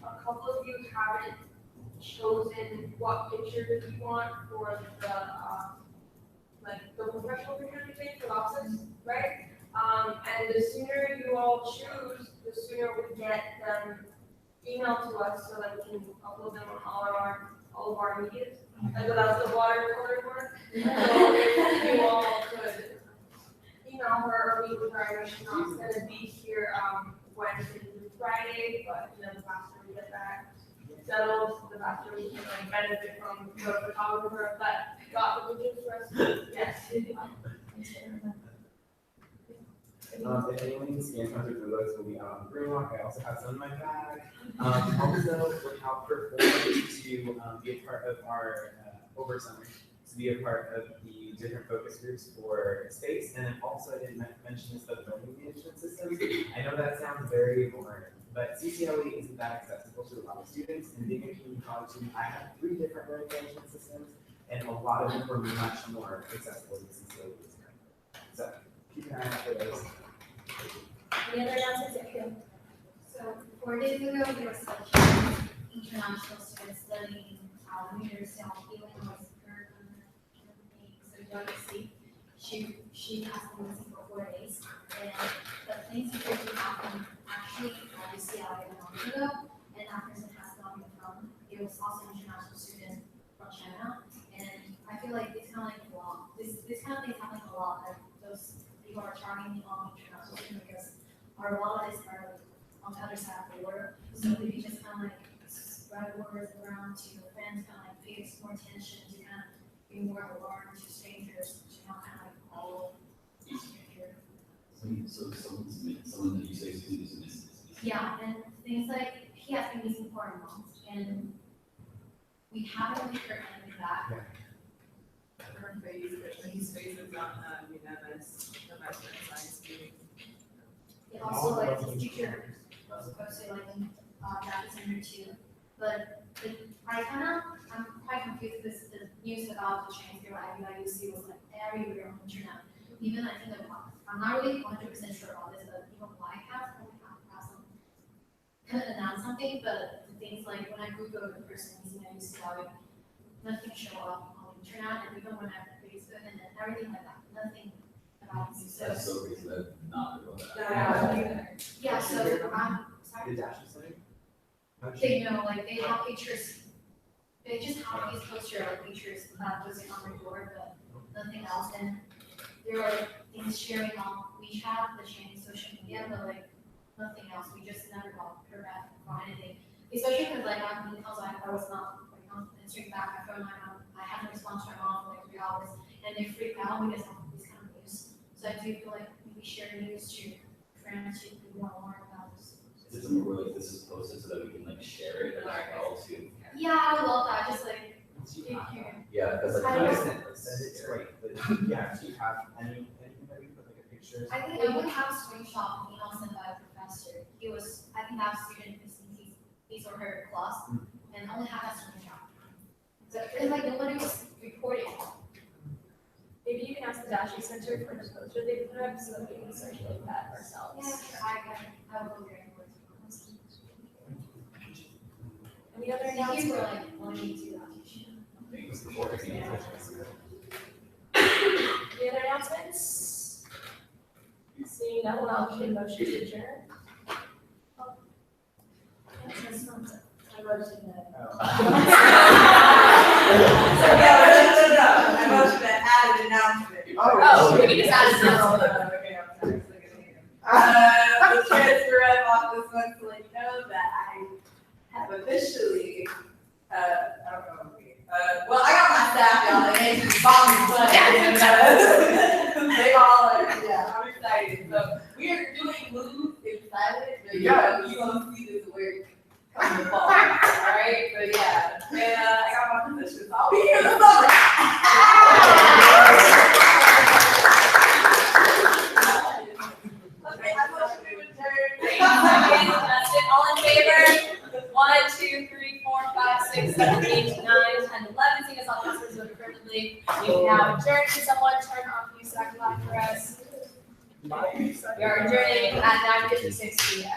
a couple of you haven't chosen what pictures you want for the like the professional picture you take for the office, right? And the sooner you all choose, the sooner we get them emailed to us so that we can upload them on all of our medias. Like without the watercolor work. So if you all could email her or meet with her, I know she's not gonna be here Wednesday through Friday, but you know, the faster we get that settled, the faster we can like benefit from the photographer that got the pictures for us. Yes. If anyone needs scans from the photos, will be out on the green walk. I also have some in my bag. Also, look out for forms to be a part of our over summer, to be a part of the different focus groups for space. And then also, I didn't mention this, but learning management systems. I know that sounds very boring, but CCLE isn't that accessible to a lot of students. And being a community college student, I have 3 different learning management systems, and a lot of them were much more accessible than CCLE is currently. So keep an eye out for those. any other announcements? Yeah, So 4 days ago, there was such international students studying University of Healing was her campaign. So Joy she has been missing for 4 days, and the things that happened actually at UCLA a month ago, and that person has not been found. It was also an international student from China, and I feel like it's kind of like a lot. This kind of thing is happening a lot. Like those people are targeting on international students because our wallets are like on the other side of the world. So if you just kind of like spread words around to your friends, kind of like pay more attention to kind of be more alarmed to strangers, to not kind of like follow strangers. So someone that you say student is missing. Yeah, and things like he has been missing for a month, and we haven't really heard anything back. her face, but his face is on, unanimous, the best science meeting. It also like his teacher was supposed to like that December too, but I'm quite confused because the news about the transfer at UIUC was like everywhere on the internet. Even I think I'm not really 100% sure about this, but even White House could announce something, but the things like when I Google the person using UIUC, nothing show up on the internet, and even when I Facebook and then everything like that, nothing about capacity, so. That's so reason that not doing that. Yeah, so I'm sorry. The Dasher Center? They know, like, they have pictures, they just have these poster like pictures, posted on the board, but nothing else, and there are things sharing on WeChat, the sharing social media, but like, nothing else, we just never got her back on anything. Especially because like, I was not, like, on answering back, I phone my mom, I had to respond to my mom for like 3 hours, and they freaked out because of these kind of news. So I do feel like maybe sharing news to friends, to people more about this. Is it something where like this is posted so that we can like share it as well too? Yeah, I would love that, just like, Yeah, because like. I don't- It's great, but yeah, do you have anything that we put like a picture? I think I only have a screenshot of the email sent by a professor. He was, I think that student is his or her class, and only have that screenshot. So it's like nobody was reporting. Maybe you can ask the Dasher Center for the poster they put up so that we can circulate that ourselves. Yeah, I will go there. Any other Thank you announcements? for like wanting me to do that. Any other announcements? Seeing none, I'll take a motion to adjourn. I wrote it in the. I motion to add an announcement. Oh, we can just add an announcement. The transfer rep office wants to let you know that I have officially, I don't know. Well, I got my staff, y'all, and they just bought me money. They all are, yeah, I'm excited. So we are doing moves in silence, but you gonna see this work come to fall, all right? But yeah, and I got my position, so I'll be here this summer. Okay, I motion to adjourn. That's it, all in favor? 1, 2, 3, 4, 5, 6, 7, 8, 9, 10, 11. Seeing as all councilors voted affirmatively, we can now adjourn. Can someone turn off USAC live for us? We are adjourning at 9:56 p.m.